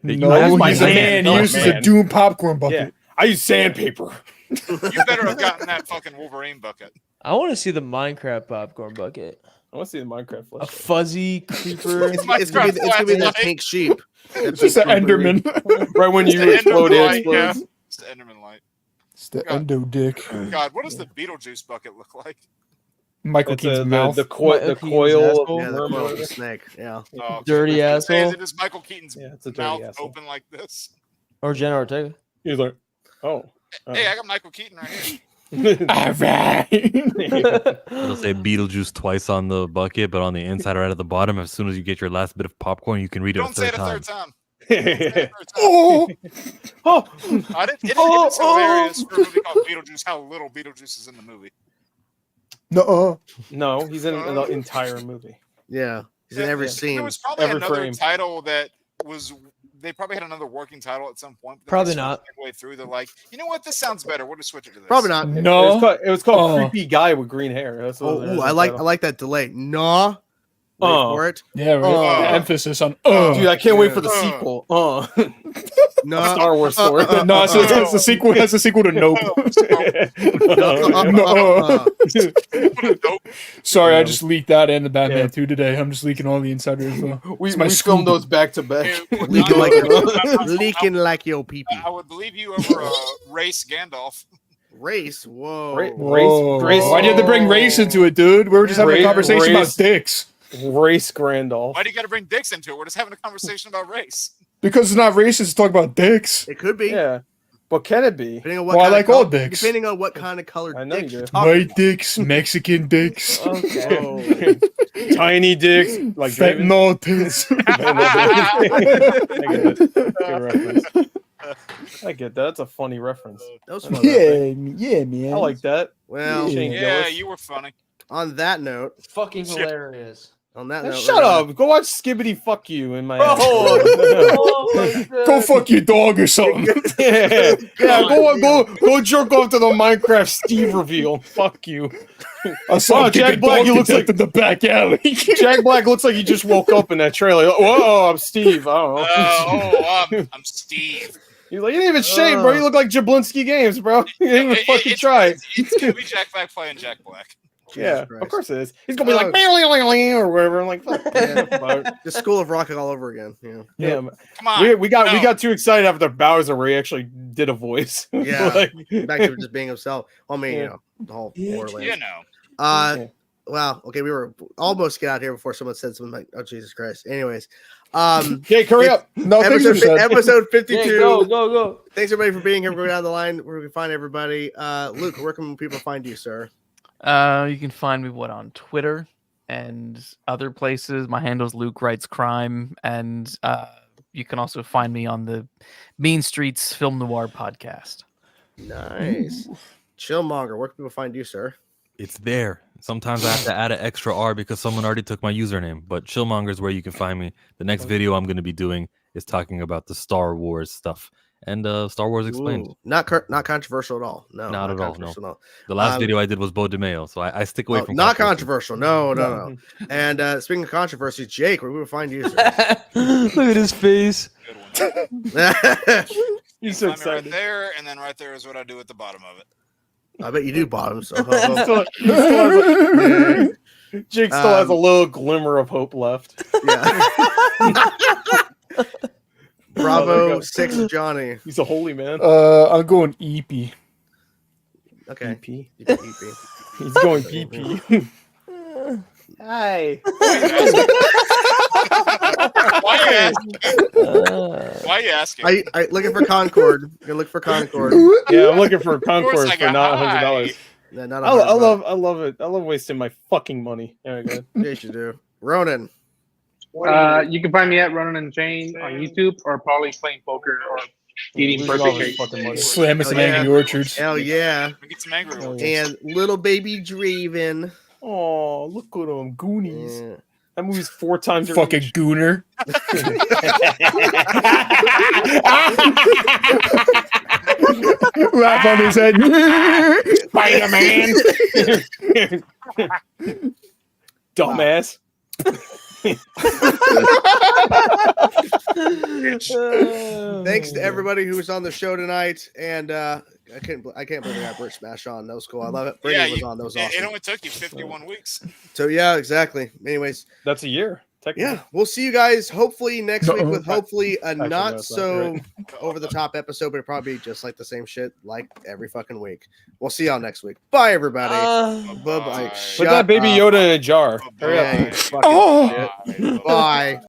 No, my he's a man. man. He Oh, uses a man. Doom popcorn bucket. Yeah, I use sandpaper. You better have gotten that fucking Wolverine bucket. I want to see the Minecraft popcorn bucket. I want to see the Minecraft A fleshlight. fuzzy creeper. It's gonna be that pink sheep. It's just an Enderman. Right when you It's the explode, Enderman it light, yeah. explodes. It's the Enderman light. It's the endo dick. God, what does the Beetlejuice bucket look like? Michael It's Keaton's mouth. the coil. asshole. Yeah, the worm coil or of the whatever. snake. Yeah. Oh, Dirty I was gonna say, asshole. Is it just Michael Keaton's Yeah, it's a dirty mouth asshole. open like this? Or Jenna Ortega. He's like, oh. Hey, I got Michael Keaton right here. All right. It'll say Beetlejuice twice on the bucket, but on the inside or out of the bottom, as soon as you get your last bit of popcorn, you can read it Don't say a it third a time. third time. Oh, Oh, It is hilarious for a movie called Beetlejuice how little Beetlejuice is in the movie. no. no, he's in the entire movie. Yeah. He's in every scene. There was probably Every another frame. title that was. They probably had another working title at some point. but then Probably they not. switched Way through, they're like, you know what? This sounds better. We'll just switch it to this. Probably not. No. It was called Oh. Creepy Guy with Green Hair. That's what Oh, I like that delay. Nah. Wait Oh. for it. Yeah, right. Oh. The emphasis on Dude, I can't wait for the Yeah. sequel. No. Star Wars story. No, it's the sequel. That's the sequel to Nope. No. Sorry, I just leaked that and the Batman 2 today. I'm just leaking all the insider info. We It's my filmed scoop. those back to back. Leaking like your pee I would believe you over Race Gandalf. Race. Whoa. Whoa. Race- Why do you have to bring race into it, dude? We were just having a Race- conversation about race- dicks. Race Grandolph. Why do you got to bring dicks into it? We're just having a conversation about race. Because it's not racist to talk about dicks. It could be. Yeah. But can it be? Depending on what Well, I kind of like all color- dicks. Depending on what kind of colored I know dick you you're do. talking White dicks, Mexican dicks, Whoa. Tiny dicks, like Draven. fentanyl tits. Good reference. I get that. That's a funny reference. That was fun. yeah, man. I like that. Well, Shane Yeah, Gillis. you were funny. on that note, Fucking hilarious. on that Now note, shut up. Go watch Skibbity Fuck You in my Go fuck your dog or something. yeah, go jerk off to the Minecraft Steve reveal. Fuck you. I saw Jack Black. He looks like in the back alley. Jack Black looks like he just woke up in that trailer. Whoa, I'm Steve. I don't know. I'm Steve. He's like, you didn't even shave, bro. You look like Jablinski Games, bro. You didn't even fucking try. It's gonna be Jack Black playing Jack Black. Yeah, of course it is. He's gonna be like or whatever. I'm like, fuck. The School of Rock all over again. Yeah. Come on. We got too excited after Bowser where he actually did a voice. Yeah. Like, back to just being himself. I mean, the whole Borderlands. Well, okay, we were almost get out here before someone said something like, "Oh Jesus Christ." Anyways, Jake, hurry up! No, episode 52. Jake, go. Thanks everybody for being here. We're down the line where we can find everybody. Luke, where can people find you, sir? You can find me on Twitter and other places. My handle's Luke Writes Crime, and you can also find me on the Mean Streets Film Noir podcast. Nice. Chillmonger, where can people find you, sir? It's there. Sometimes I have to add an extra R because someone already took my username. But Chillmonger is where you can find me. The next video I'm going to be doing is talking about the Star Wars stuff and Star Wars Explained. Ooh, not controversial at all. No, not at all. No. The last video I did was Bo DeMeo, so I stick away from. Not controversial. No. And speaking of controversy, Jake, where we will find you, sir? Look at his face. You're so excited. Right there, and then right there is what I do at the bottom of it. I bet you do bottom. So Jake still has a little glimmer of hope left. Yeah. Bravo 6 Johnny. He's a holy man. I'm going EP. Okay. EP. EP. He's going PP. Hi. Why are you asking? I looking for Concord. You're gonna look for Concord. Yeah, I'm looking for Concord for not $100. Yeah, not I love it. I love wasting my fucking money. There we go. Yes, you do. Ronan. You can find me at Ronan and Jane on YouTube, or probably playing poker or eating birthday cake. Slamming some Angry Orchards. Hell yeah. Get some angry ones. And little baby Draven. Oh, look at him, Goonies. Yeah. That movie's 4 times. Fucking gooner. Rap on his head. Spider-Man. Dumbass. Thanks to everybody who was on the show tonight, and I can't believe I got Brit Smash on. That was cool. I love it. Brittany was on. That was awesome. It only took you 51 weeks. So yeah, exactly. Anyways, that's a year. Yeah, we'll see you guys hopefully next week with hopefully a not so over the top episode, but it'll probably be just like the same shit like every fucking week. We'll see y'all next week. Bye everybody. Bye bye. Put that baby Yoda in a jar. Hurry up. Bye.